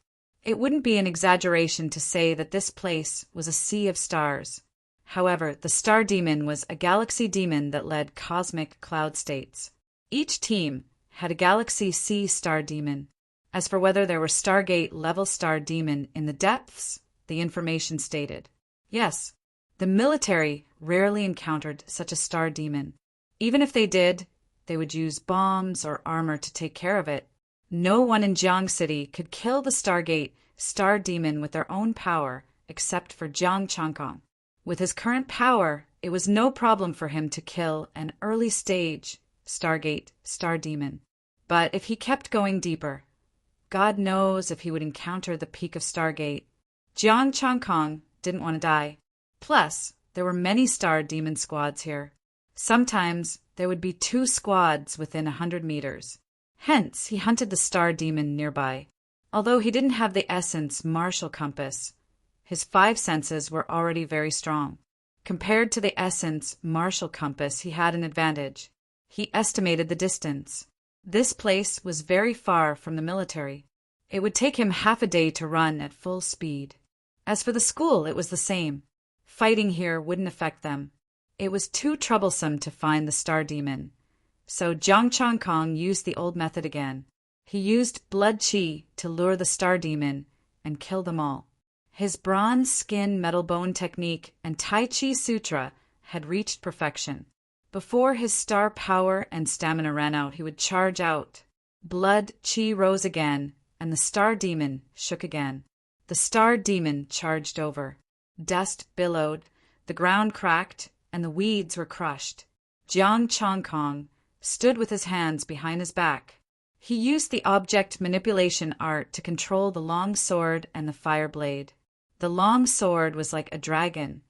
It wouldn't be an exaggeration to say that this place was a sea of stars. However, the star demon was a galaxy demon that led cosmic cloud states. Each team had a galaxy sea star demon. As for whether there were Stargate-level star demon in the depths, the information stated, yes, the military rarely encountered such a star demon. Even if they did, they would use bombs or armor to take care of it. No one in Jiang City could kill the Stargate star demon with their own power except for Jiang Changkong. With his current power, it was no problem for him to kill an early-stage Stargate star demon. But if he kept going deeper, God knows if he would encounter the peak of Stargate. Jiang Changkong didn't want to die. Plus, there were many star demon squads here. Sometimes there would be 2 squads within 100 meters. Hence, he hunted the star demon nearby. Although he didn't have the essence martial compass, his 5 senses were already very strong. Compared to the essence martial compass, he had an advantage. He estimated the distance. This place was very far from the military. It would take him half a day to run at full speed. As for the school, it was the same. Fighting here wouldn't affect them. It was too troublesome to find the star demon. So Jiang Changkong used the old method again. He used blood chi to lure the star demon and kill them all. His bronze skin metal bone technique and Tai Chi Sutra had reached perfection. Before his star power and stamina ran out, he would charge out. Blood chi rose again, and the star demon shook again. The star demon charged over. Dust billowed, the ground cracked, and the weeds were crushed. Jiang Changkong stood with his hands behind his back. He used the object manipulation art to control the long sword and the fire blade. The long sword was like a dragon,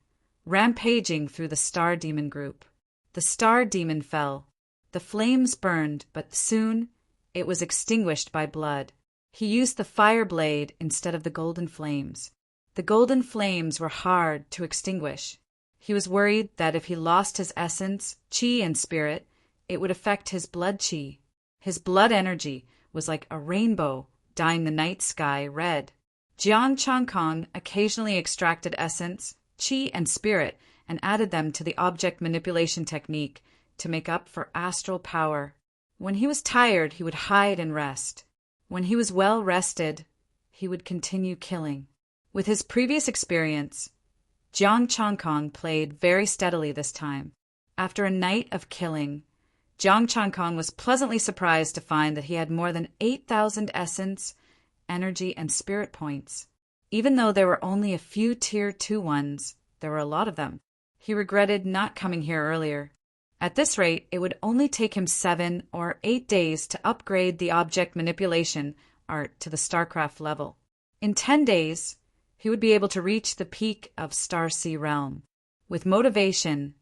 rampaging through the star demon group. The star demon fell. The flames burned, but soon it was extinguished by blood. He used the fire blade instead of the golden flames. The golden flames were hard to extinguish. He was worried that if he lost his essence, chi and spirit, it would affect his blood chi. His blood energy was like a rainbow dyeing the night sky red. Jiang Changkong occasionally extracted essence, chi and spirit and added them to the object manipulation technique to make up for astral power. When he was tired, he would hide and rest. When he was well rested, he would continue killing. With his previous experience, Jiang Changkong played very steadily this time. After a night of killing, Jiang Changkong was pleasantly surprised to find that he had more than 8,000 essence, energy, and spirit points. Even though there were only a few Tier 2 ones, there were a lot of them. He regretted not coming here earlier. At this rate, it would only take him 7 or 8 days to upgrade the object manipulation art to the StarCraft level. In 10 days, he would be able to reach the peak of Star Sea Realm. With motivation,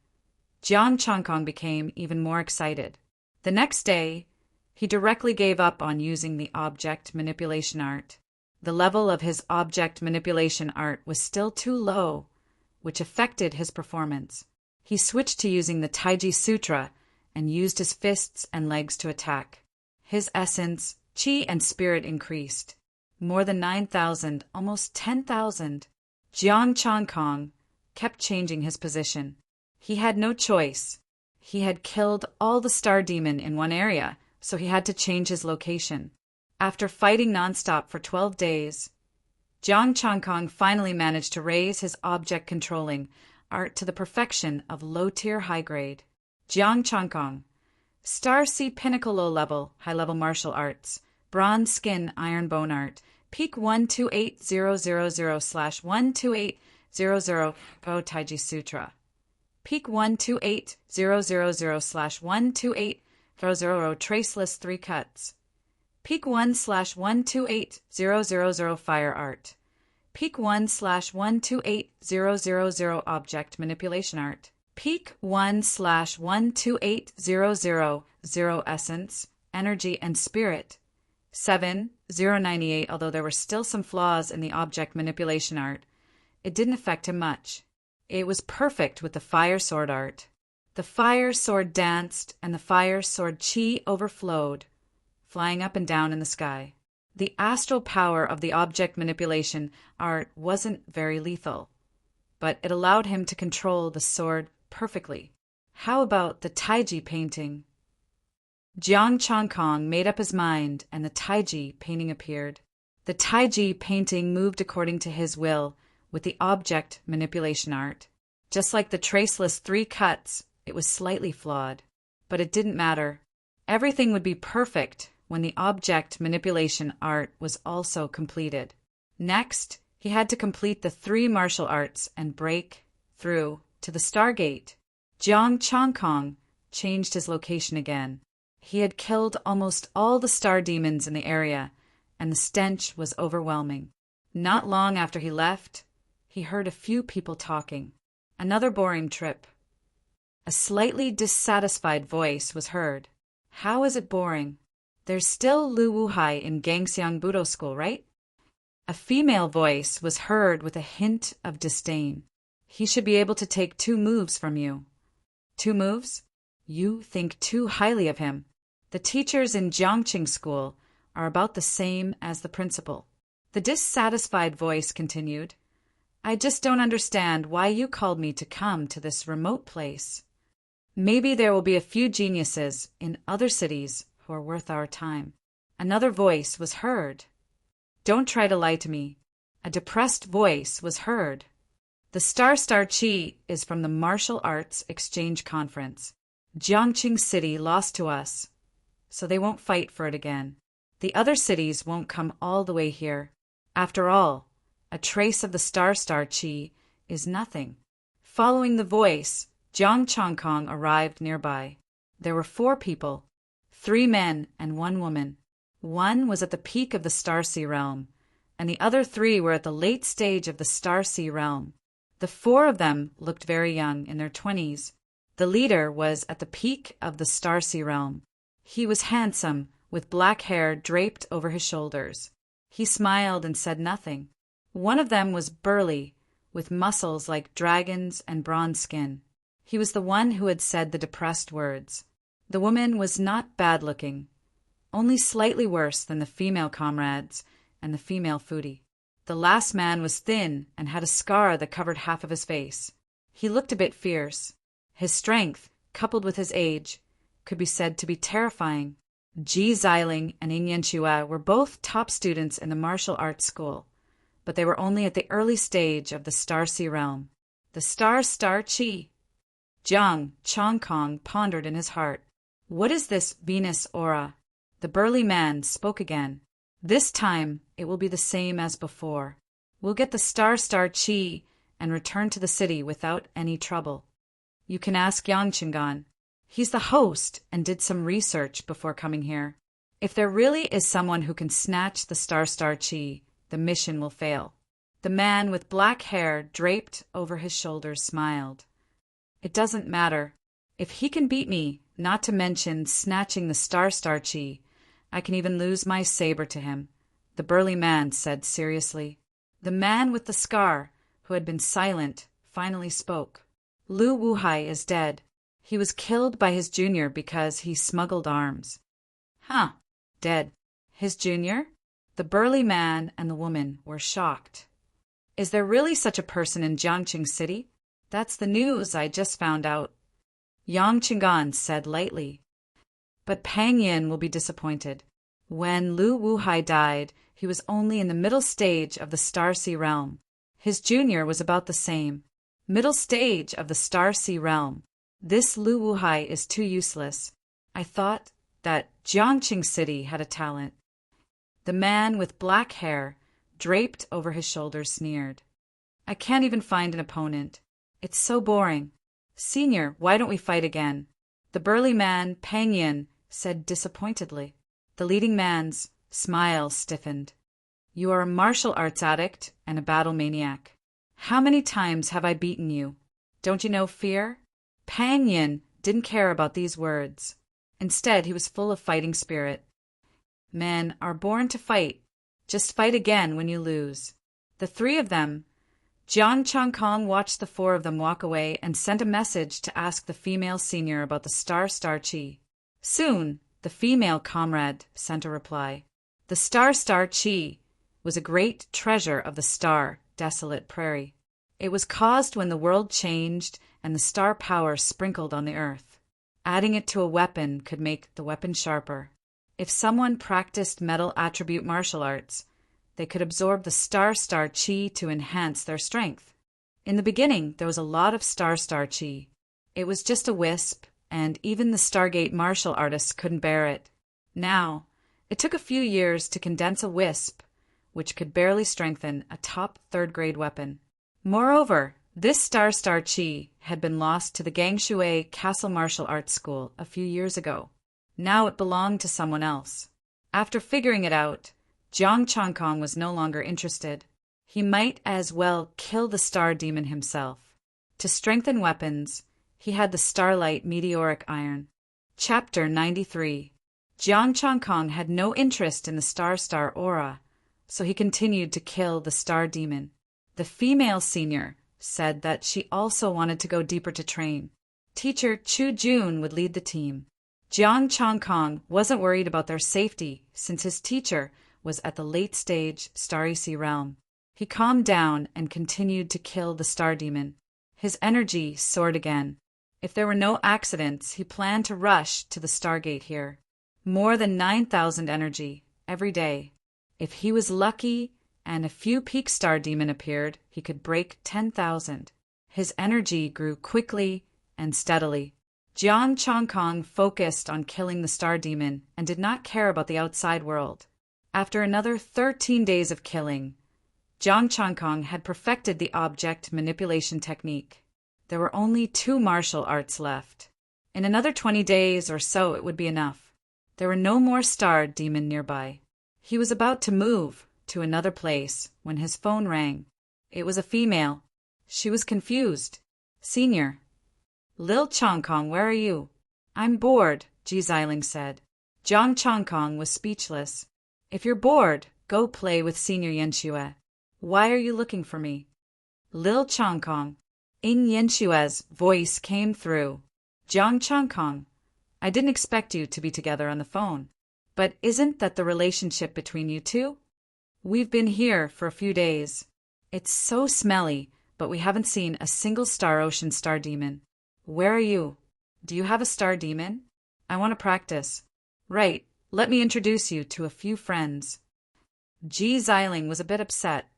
Jiang Changkong became even more excited. The next day, he directly gave up on using the object manipulation art. The level of his object manipulation art was still too low, which affected his performance. He switched to using the Taiji Sutra and used his fists and legs to attack. His essence, chi, and spirit increased. More than 9,000, almost 10,000. Jiang Changkong kept changing his position. He had no choice. He had killed all the star demon in one area, so he had to change his location. After fighting nonstop for 12 days, Jiang Changkong finally managed to raise his object-controlling art to the perfection of low-tier high-grade. Jiang Changkong, Star C Pinnacle Low-Level, High-Level Martial Arts, Bronze Skin Iron Bone Art, Peak 128000/12800 Go Taiji Sutra. Peak 128000/12800 Traceless 3 Cuts. Peak 1/128000 Fire Art. Peak 1/128000 Object Manipulation Art. Peak 1/128000 Essence, Energy and Spirit. 7/098. Although there were still some flaws in the object manipulation art, it didn't affect him much. It was perfect with the fire sword art. The fire sword danced and the fire sword chi overflowed, flying up and down in the sky. The astral power of the object manipulation art wasn't very lethal, but it allowed him to control the sword perfectly. How about the Taiji painting? Jiang Changkong made up his mind, and the Taiji painting appeared. The Taiji painting moved according to his will with the object manipulation art. Just like the traceless 3 cuts, it was slightly flawed. But it didn't matter. Everything would be perfect when the object manipulation art was also completed. Next, he had to complete the 3 martial arts and break through to the Stargate. Jiang Changkong changed his location again. He had killed almost all the star demons in the area, and the stench was overwhelming. Not long after he left, he heard a few people talking. Another boring trip. A slightly dissatisfied voice was heard. How is it boring? There's still Lu Wuhai in Gangxiang Budo School, right? A female voice was heard with a hint of disdain. He should be able to take 2 moves from you. 2 moves? You think too highly of him. The teachers in Jiangqing School are about the same as the principal. The dissatisfied voice continued. I just don't understand why you called me to come to this remote place. Maybe there will be a few geniuses in other cities who are worth our time. Another voice was heard. Don't try to lie to me. A depressed voice was heard. The Star Chi is from the Martial Arts Exchange Conference. Jiangqing City lost to us, so they won't fight for it again. The other cities won't come all the way here. After all, a trace of the Star Chi is nothing. Following the voice, Jiang Changkong arrived nearby. There were 4 people, 3 men and 1 woman. One was at the peak of the Starsea realm, and the other 3 were at the late stage of the Starsea realm. The 4 of them looked very young, in their 20s. The leader was at the peak of the Starsea realm. He was handsome, with black hair draped over his shoulders. He smiled and said nothing. One of them was burly, with muscles like dragons and bronze skin. He was the one who had said the depressed words. The woman was not bad-looking, only slightly worse than the female comrades and the female foodie. The last man was thin and had a scar that covered half of his face. He looked a bit fierce. His strength, coupled with his age, could be said to be terrifying. Ji Xiling and Yin Yanchua were both top students in the martial arts school, but they were only at the early stage of the Starsea realm. The Star Chi. Jiang Changkong pondered in his heart. What is this Venus aura? The burly man spoke again. This time it will be the same as before. We'll get the Star Chi and return to the city without any trouble. You can ask Yang Chingan. He's the host and did some research before coming here. If there really is someone who can snatch the Star Chi, the mission will fail. The man with black hair draped over his shoulders smiled. It doesn't matter. If he can beat me, not to mention snatching the Star Chi, I can even lose my saber to him, the burly man said seriously. The man with the scar, who had been silent, finally spoke. Lu Wuhai is dead. He was killed by his junior because he smuggled arms. Huh, dead. His junior? The burly man and the woman were shocked. Is there really such a person in Jiangqing City? That's the news I just found out, Yang Qinggan said lightly. But Pang Yin will be disappointed. When Lu Wuhai died, he was only in the middle stage of the Star Sea realm. His junior was about the same. Middle stage of the Star Sea realm. This Lu Wuhai is too useless. I thought that Jiangqing City had a talent. The man with black hair, draped over his shoulders, sneered. I can't even find an opponent. It's so boring. Senior, why don't we fight again? The burly man, Pang Yin, said disappointedly. The leading man's smile stiffened. You are a martial arts addict and a battle maniac. How many times have I beaten you? Don't you know fear? Pang Yin didn't care about these words. Instead, he was full of fighting spirit. Men are born to fight. Just fight again when you lose. The three of them, Jiang Changkong watched the four of them walk away and sent a message to ask the female senior about the Star Chi. Soon, the female comrade sent a reply. The Star Chi was a great treasure of the star, desolate prairie. It was caused when the world changed and the star power sprinkled on the earth. Adding it to a weapon could make the weapon sharper. If someone practiced metal attribute martial arts, they could absorb the Star Chi to enhance their strength. In the beginning, there was a lot of Star Chi. It was just a wisp, and even the Stargate martial artists couldn't bear it. Now, it took a few years to condense a wisp, which could barely strengthen a top third-grade weapon. Moreover, this Star Chi had been lost to the Gangshui Castle Martial Arts School a few years ago. Now it belonged to someone else. After figuring it out, Jiang Changkong was no longer interested. He might as well kill the star demon himself. To strengthen weapons, he had the Starlight Meteoric Iron. Chapter 93. Jiang Changkong had no interest in the Star aura, so he continued to kill the star demon. The female senior said that she also wanted to go deeper to train. Teacher Chu Jun would lead the team. Jiang Changkong wasn't worried about their safety since his teacher was at the late-stage Starry Sea realm. He calmed down and continued to kill the star demon. His energy soared again. If there were no accidents, he planned to rush to the Stargate here. More than 9,000 energy, every day. If he was lucky and a few peak star demon appeared, he could break 10,000. His energy grew quickly and steadily. Jiang Changkong focused on killing the star demon and did not care about the outside world. After another 13 days of killing, Jiang Changkong had perfected the object manipulation technique. There were only 2 martial arts left. In another 20 days or so it would be enough. There were no more star demon nearby. He was about to move to another place when his phone rang. It was a female. She was confused. Senior. Lil Changkong, where are you? I'm bored, Ji Xiling said. Jiang Changkong was speechless. If you're bored, go play with Senior Yanxue. Why are you looking for me? Lil Changkong. In Yanshue's voice came through. Jiang Changkong, I didn't expect you to be together on the phone. But isn't that the relationship between you two? We've been here for a few days. It's so smelly, but we haven't seen a single Star Ocean star demon. Where are you? Do you have a star demon? I want to practice. Right, let me introduce you to a few friends. Ji Xiling was a bit upset.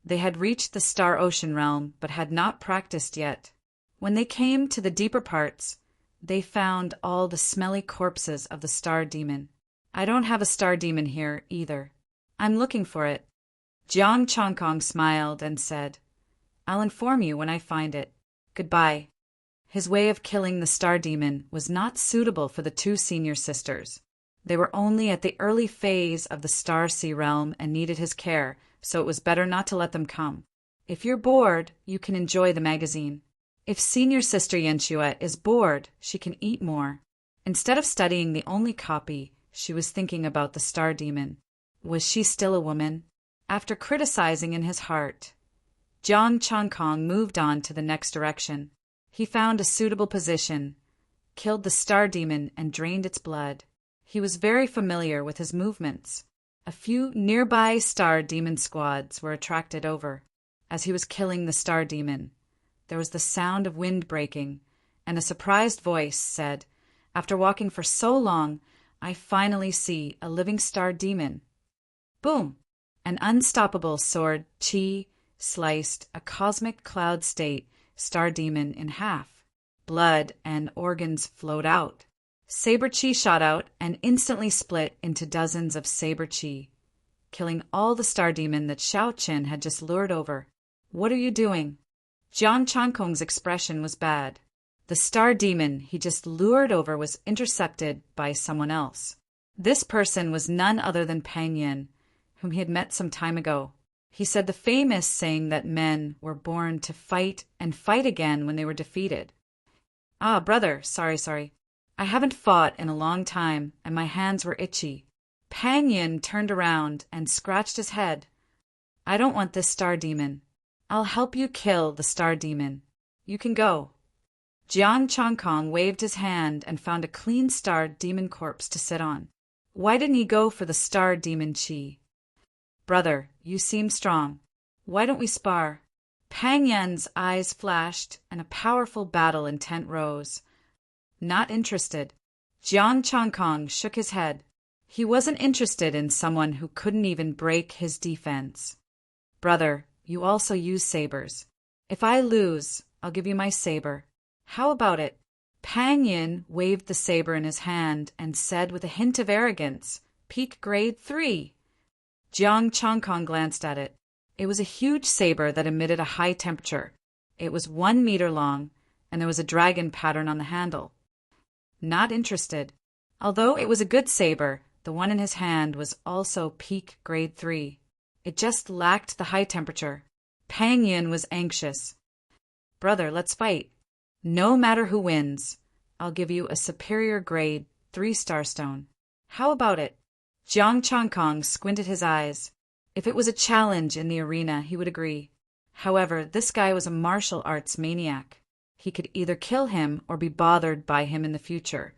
They had reached the Star Ocean realm, but had not practiced yet. When they came to the deeper parts, they found all the smelly corpses of the star demon. I don't have a star demon here, either. I'm looking for it. Jiang Changkong smiled and said, I'll inform you when I find it. Goodbye. His way of killing the star demon was not suitable for the 2 senior sisters. They were only at the early phase of the Star Sea realm and needed his care, so it was better not to let them come. If you're bored, you can enjoy the magazine. If senior sister Yanxue is bored, she can eat more. Instead of studying the only copy, she was thinking about the star demon. Was she still a woman? After criticizing in his heart, Jiang Changkong moved on to the next direction. He found a suitable position, killed the star demon, and drained its blood. He was very familiar with his movements. A few nearby star demon squads were attracted over. As he was killing the star demon, there was the sound of wind breaking, and a surprised voice said, "After walking for so long, I finally see a living star demon." Boom! An unstoppable sword chi sliced a cosmic cloud state star demon in half. Blood and organs flowed out. Saber chi shot out and instantly split into dozens of saber chi, killing all the star demon that Xiao Qin had just lured over. "What are you doing?" Jiang Changkong's expression was bad. The star demon he just lured over was intercepted by someone else. This person was none other than Pang Yin, whom he had met some time ago. He said the famous saying that men were born to fight and fight again when they were defeated. "Ah, brother, sorry. I haven't fought in a long time, and my hands were itchy." Pang Yin turned around and scratched his head. "I don't want this star demon. I'll help you kill the star demon. You can go." Jiang Changkong waved his hand and found a clean star demon corpse to sit on. Why didn't he go for the star demon chi? "Brother, you seem strong. Why don't we spar?" Pang Yin's eyes flashed, and a powerful battle intent rose. "Not interested." Jiang Changkong shook his head. He wasn't interested in someone who couldn't even break his defense. "Brother, you also use sabers. If I lose, I'll give you my saber. How about it?" Pang Yin waved the saber in his hand and said with a hint of arrogance, "Peak grade 3. Jiang Changkong glanced at it. It was a huge saber that emitted a high temperature. It was 1 meter long, and there was a dragon pattern on the handle. Not interested. Although it was a good saber, the one in his hand was also peak grade 3. It just lacked the high temperature. Pang Yin was anxious. "Brother, let's fight. No matter who wins, I'll give you a superior grade 3 starstone. How about it?" Jiang Changkong squinted his eyes. If it was a challenge in the arena, he would agree. However, this guy was a martial arts maniac. He could either kill him or be bothered by him in the future.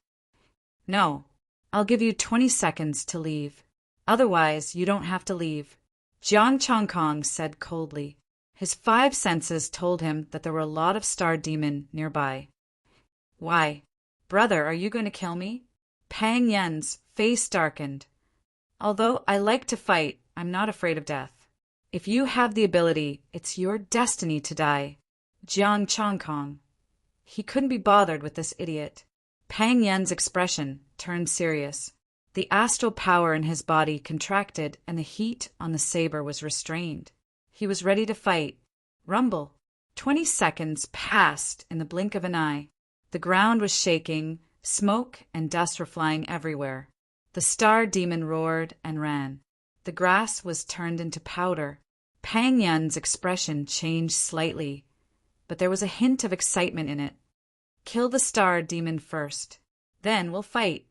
"No, I'll give you 20 seconds to leave. Otherwise, you don't have to leave," Jiang Changkong said coldly. His 5 senses told him that there were a lot of star demon nearby. "Why? Brother, are you going to kill me?" Pang Yin's face darkened. "Although I like to fight, I'm not afraid of death. If you have the ability, it's your destiny to die." Jiang Changkong. He couldn't be bothered with this idiot. Pang Yin's expression turned serious. The astral power in his body contracted and the heat on the saber was restrained. He was ready to fight. Rumble. 20 seconds passed in the blink of an eye. The ground was shaking, smoke and dust were flying everywhere. The star demon roared and ran. The grass was turned into powder. Pang Yin's expression changed slightly, but there was a hint of excitement in it. "Kill the star demon first. Then we'll fight."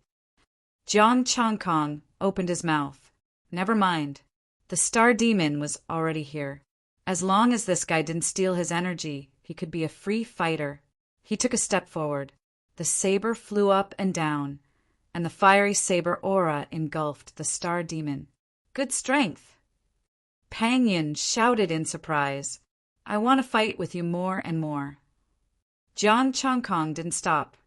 Jiang Changkong opened his mouth. Never mind. The star demon was already here. As long as this guy didn't steal his energy, he could be a free fighter. He took a step forward. The saber flew up and down, and the fiery saber aura engulfed the star demon. "Good strength." Pang Yin shouted in surprise, "I want to fight with you more and more." Jiang Changkong didn't stop.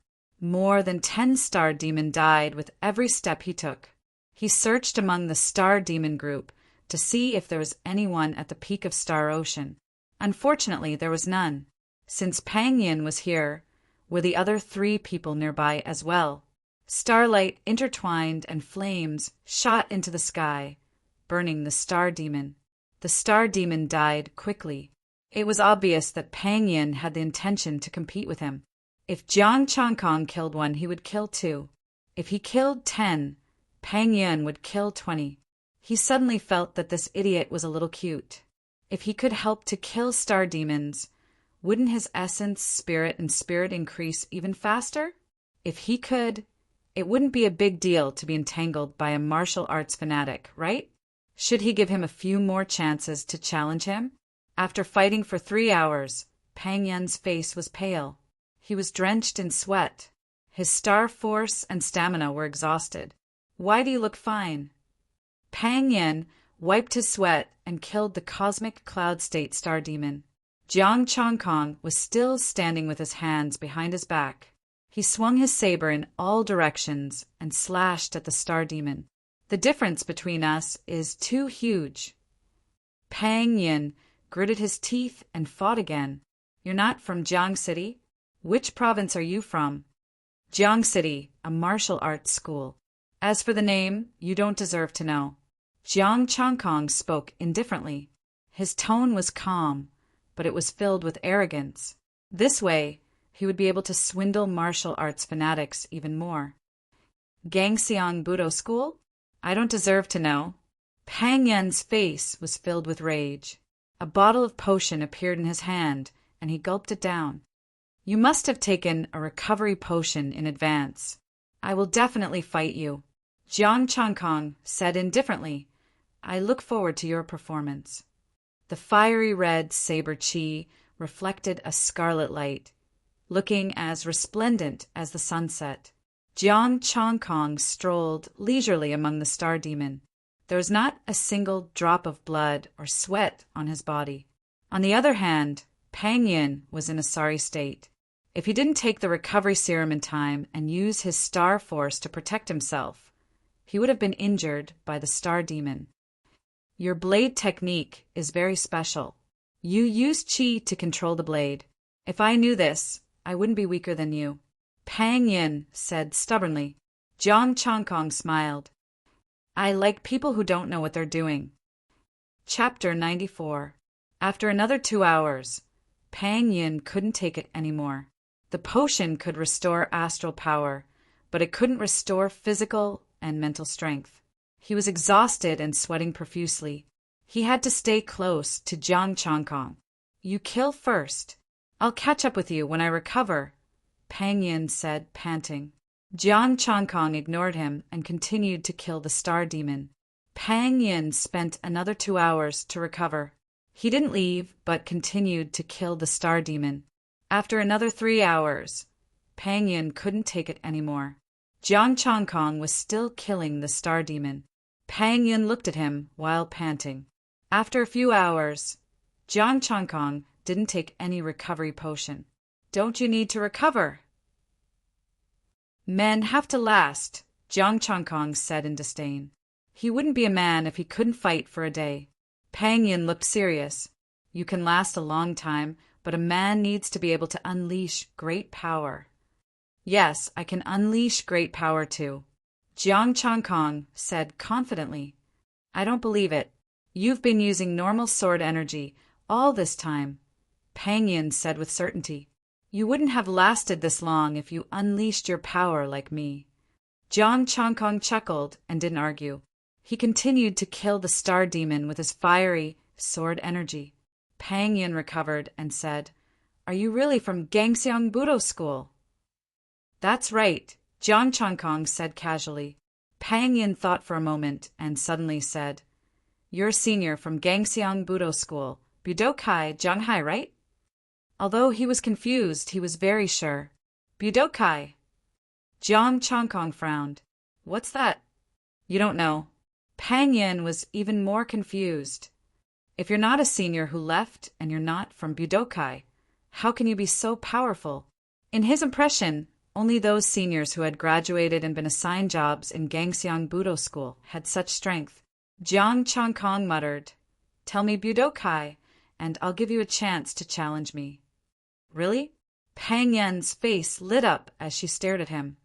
More than 10 star demon died with every step he took. He searched among the star demon group to see if there was anyone at the peak of Star Ocean. Unfortunately, there was none. Since Pang Yin was here, were the other 3 people nearby as well. Starlight intertwined and flames shot into the sky, burning the star demon. The star demon died quickly. It was obvious that Pang Yin had the intention to compete with him. If Jiang Changkong killed one, he would kill 2. If he killed 10, Pang Yin would kill 20. He suddenly felt that this idiot was a little cute. If he could help to kill star demons, wouldn't his essence, spirit, and spirit increase even faster? If he could, it wouldn't be a big deal to be entangled by a martial arts fanatic, right? Should he give him a few more chances to challenge him? After fighting for 3 hours, Pang Yin's face was pale. He was drenched in sweat. His star force and stamina were exhausted. "Why do you look fine?" Pang Yin wiped his sweat and killed the cosmic cloud state star demon. Jiang Changkong was still standing with his hands behind his back. He swung his saber in all directions and slashed at the star demon. The difference between us is too huge. Pang Yin gritted his teeth and fought again. You're not from Jiang City? Which province are you from? Jiang City, a martial arts school. As for the name, you don't deserve to know. Jiang Changkong spoke indifferently. His tone was calm, but it was filled with arrogance. This way, he would be able to swindle martial arts fanatics even more. Gangxiang Budo School? I don't deserve to know. Pang Yin's face was filled with rage. A bottle of potion appeared in his hand, and he gulped it down. You must have taken a recovery potion in advance. I will definitely fight you. Jiang Changkong said indifferently, I look forward to your performance. The fiery red saber chi reflected a scarlet light, looking as resplendent as the sunset. Jiang Changkong strolled leisurely among the star demon. There was not a single drop of blood or sweat on his body. On the other hand, Pang Yin was in a sorry state. If he didn't take the recovery serum in time and use his star force to protect himself, he would have been injured by the star demon. Your blade technique is very special. You use chi to control the blade. If I knew this, I wouldn't be weaker than you. Pang Yin said stubbornly. Jiang Changkong smiled. I like people who don't know what they're doing. Chapter 94. After another 2 hours, Pang Yin couldn't take it anymore. The potion could restore astral power, but it couldn't restore physical and mental strength. He was exhausted and sweating profusely. He had to stay close to Jiang Changkong. You kill first. I'll catch up with you when I recover, Pang Yin said, panting. Jiang Changkong ignored him and continued to kill the star demon. Pang Yin spent another 2 hours to recover. He didn't leave, but continued to kill the star demon. After another 3 hours, Pang Yin couldn't take it anymore. Jiang Changkong was still killing the star demon. Pang Yin looked at him while panting. After a few hours, Jiang Changkong didn't take any recovery potion. Don't you need to recover? Men have to last, Jiang Changkong said in disdain. He wouldn't be a man if he couldn't fight for a day. Pang Yin looked serious. You can last a long time, but a man needs to be able to unleash great power. Yes, I can unleash great power too, Jiang Changkong said confidently. I don't believe it. You've been using normal sword energy all this time, Pang Yin said with certainty. You wouldn't have lasted this long if you unleashed your power like me. Jiang Changkong chuckled and didn't argue. He continued to kill the star demon with his fiery sword energy. Pang Yin recovered and said, Are you really from Gangxiang Budo School? That's right, Jiang Changkong said casually. Pang Yin thought for a moment and suddenly said, You're a senior from Gangxiang Budo School, Budokai, Zhanghai, right? Although he was confused, he was very sure. Budokai. Jiang Changkong frowned. What's that? You don't know. Pang Yin was even more confused. If you're not a senior who left and you're not from Budokai, how can you be so powerful? In his impression, only those seniors who had graduated and been assigned jobs in Gangxiang Budo School had such strength. Jiang Changkong muttered, Tell me Budokai, and I'll give you a chance to challenge me. Really? Pang Yin's face lit up as she stared at him.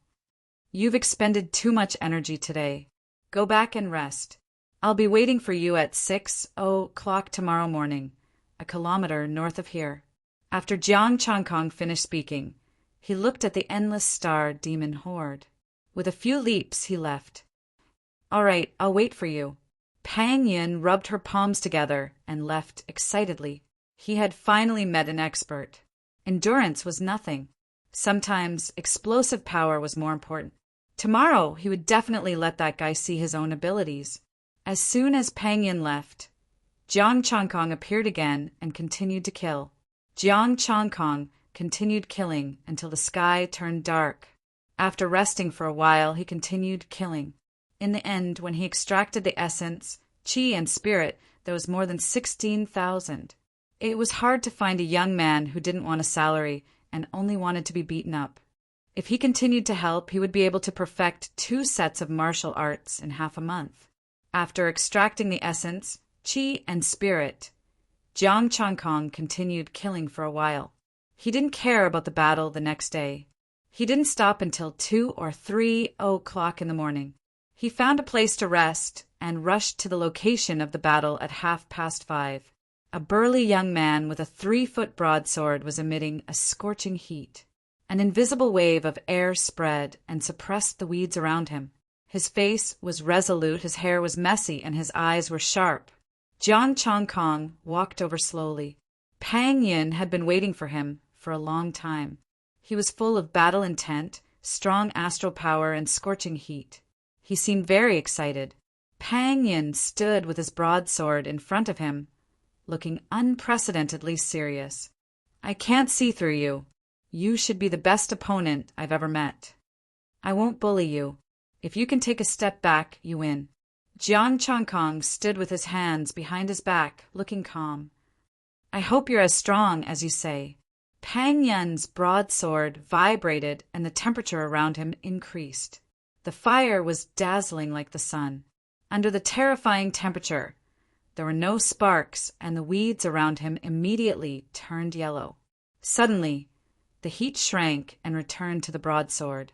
You've expended too much energy today. Go back and rest. I'll be waiting for you at 6:00 tomorrow morning, a kilometer north of here. After Jiang Changkong finished speaking, he looked at the endless star demon horde. With a few leaps, he left. All right, I'll wait for you. Pang Yin rubbed her palms together and left excitedly. He had finally met an expert. Endurance was nothing. Sometimes explosive power was more important. Tomorrow, he would definitely let that guy see his own abilities. As soon as Pang Yin left, Jiang Changkong appeared again and continued to kill. Jiang Changkong continued killing until the sky turned dark. After resting for a while, he continued killing. In the end, when he extracted the essence, chi and spirit, there was more than 16,000. It was hard to find a young man who didn't want a salary and only wanted to be beaten up. If he continued to help, he would be able to perfect 2 sets of martial arts in half a month. After extracting the essence, qi, and spirit, Jiang Changkong continued killing for a while. He didn't care about the battle the next day. He didn't stop until 2 or 3 o'clock in the morning. He found a place to rest and rushed to the location of the battle at 5:30. A burly young man with a 3-foot broadsword was emitting a scorching heat. An invisible wave of air spread and suppressed the weeds around him. His face was resolute, his hair was messy, and his eyes were sharp. Jiang Changkong walked over slowly. Pang Yin had been waiting for him for a long time. He was full of battle intent, strong astral power, and scorching heat. He seemed very excited. Pang Yin stood with his broadsword in front of him, looking unprecedentedly serious. "I can't see through you. You should be the best opponent I've ever met. I won't bully you. If you can take a step back, you win." Jiang Changkong stood with his hands behind his back, looking calm. "I hope you're as strong as you say." Pang Yin's broadsword vibrated and the temperature around him increased. The fire was dazzling like the sun. Under the terrifying temperature, there were no sparks, and the weeds around him immediately turned yellow. Suddenly, the heat shrank and returned to the broadsword.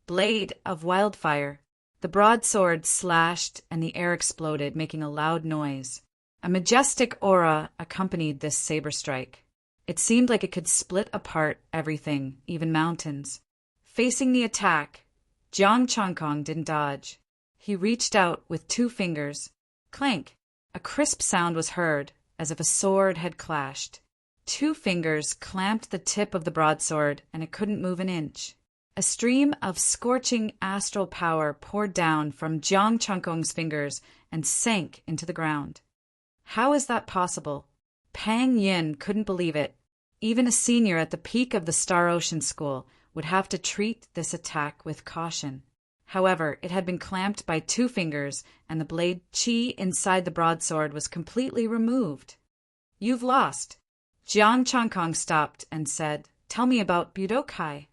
Blade of wildfire. The broadsword slashed and the air exploded, making a loud noise. A majestic aura accompanied this saber strike. It seemed like it could split apart everything, even mountains. Facing the attack, Jiang Changkong didn't dodge. He reached out with 2 fingers. Clank! A crisp sound was heard, as if a sword had clashed. 2 fingers clamped the tip of the broadsword, and it couldn't move an inch. A stream of scorching astral power poured down from Jiang Changkong's fingers and sank into the ground. How is that possible? Pang Yin couldn't believe it. Even a senior at the peak of the Star Ocean School would have to treat this attack with caution. However, it had been clamped by 2 fingers, and the blade qi inside the broadsword was completely removed. "You've lost." Jiang Changkong stopped and said, "Tell me about Budokai."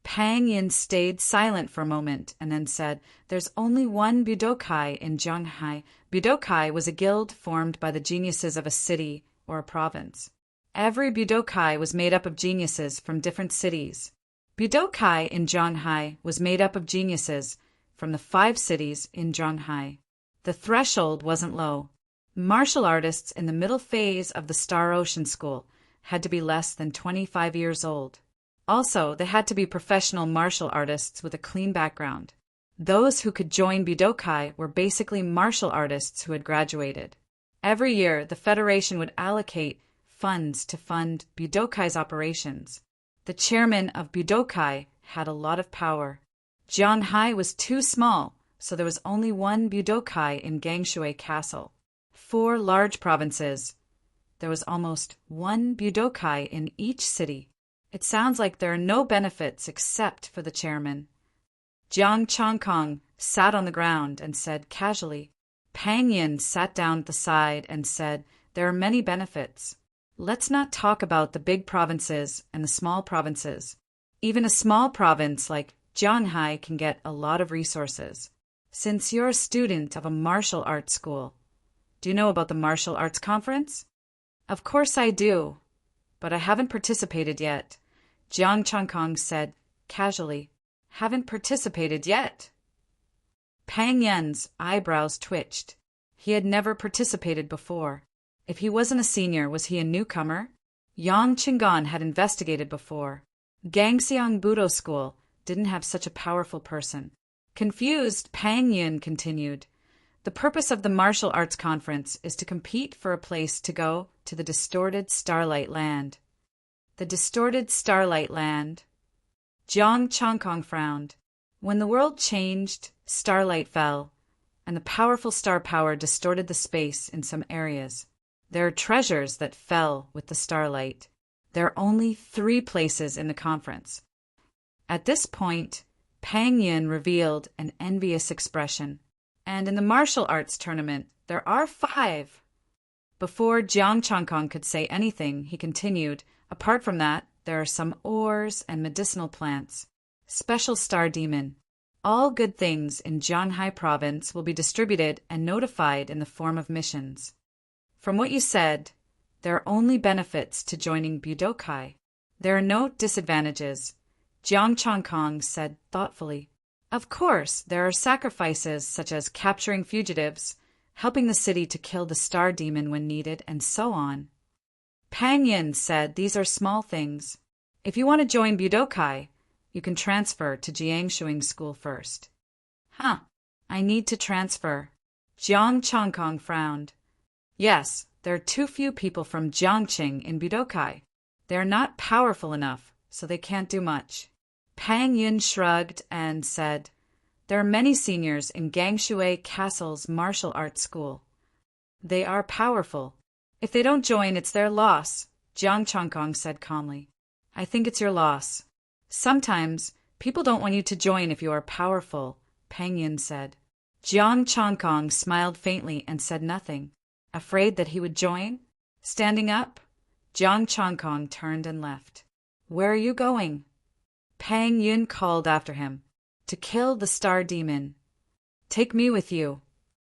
Pang Yin stayed silent for a moment and then said, "There's only one Budokai in Zhanghai." Budokai was a guild formed by the geniuses of a city or a province. Every Budokai was made up of geniuses from different cities. Budokai in Zhanghai was made up of geniuses from the 5 cities in Zhanghai. The threshold wasn't low. Martial artists in the middle phase of the Star Ocean School had to be less than 25 years old. Also, they had to be professional martial artists with a clean background. Those who could join Budokai were basically martial artists who had graduated. Every year, the Federation would allocate funds to fund Budokai's operations. The chairman of Budokai had a lot of power. Zhanghai was too small, so there was only one Budokai in Gangshui Castle. 4 large provinces. There was almost 1 Budokai in each city. It sounds like there are no benefits except for the chairman. Jiang Changkong sat on the ground and said casually. Pang Yin sat down at the side and said, "There are many benefits. Let's not talk about the big provinces and the small provinces. Even a small province like Zhanghai can get a lot of resources. Since you're a student of a martial arts school, do you know about the Martial Arts Conference?" "Of course I do, but I haven't participated yet," Jiang Changkong said casually. "Haven't participated yet?" Pang Yin's eyebrows twitched. He had never participated before. If he wasn't a senior, was he a newcomer? Yang Qinggan had investigated before. Gangxiang Budo School didn't have such a powerful person. Confused, Pang Yin continued. "The purpose of the Martial Arts Conference is to compete for a place to go to the distorted Starlight Land." The distorted Starlight Land? Jiang Changkong frowned. When the world changed, starlight fell, and the powerful star power distorted the space in some areas. There are treasures that fell with the starlight. There are only 3 places in the conference. At this point, Pang Yin revealed an envious expression. "And in the martial arts tournament, there are 5. Before Jiang Changkong could say anything, he continued, apart from that, there are some ores and medicinal plants. Special star demon. All good things in Jianghai province will be distributed and notified in the form of missions. From what you said, there are only benefits to joining Budokai. There are no disadvantages, Jiang Changkong said thoughtfully. Of course, there are sacrifices such as capturing fugitives, helping the city to kill the star demon when needed, and so on. Pang Yin said these are small things. If you want to join Budokai, you can transfer to Jiangshuing School first. Huh, I need to transfer. Jiang Changkong frowned. Yes, there are too few people from Jiangqing in Budokai. They are not powerful enough, so they can't do much. Pang Yin shrugged and said, there are many seniors in Gangshui Castle's martial arts school. They are powerful. If they don't join, it's their loss, Jiang Changkong said calmly. I think it's your loss. Sometimes, people don't want you to join if you are powerful, Pang Yin said. Jiang Changkong smiled faintly and said nothing. Afraid that he would join? Standing up, Jiang Changkong turned and left. Where are you going? Pang Yin called after him. To kill the star demon. Take me with you.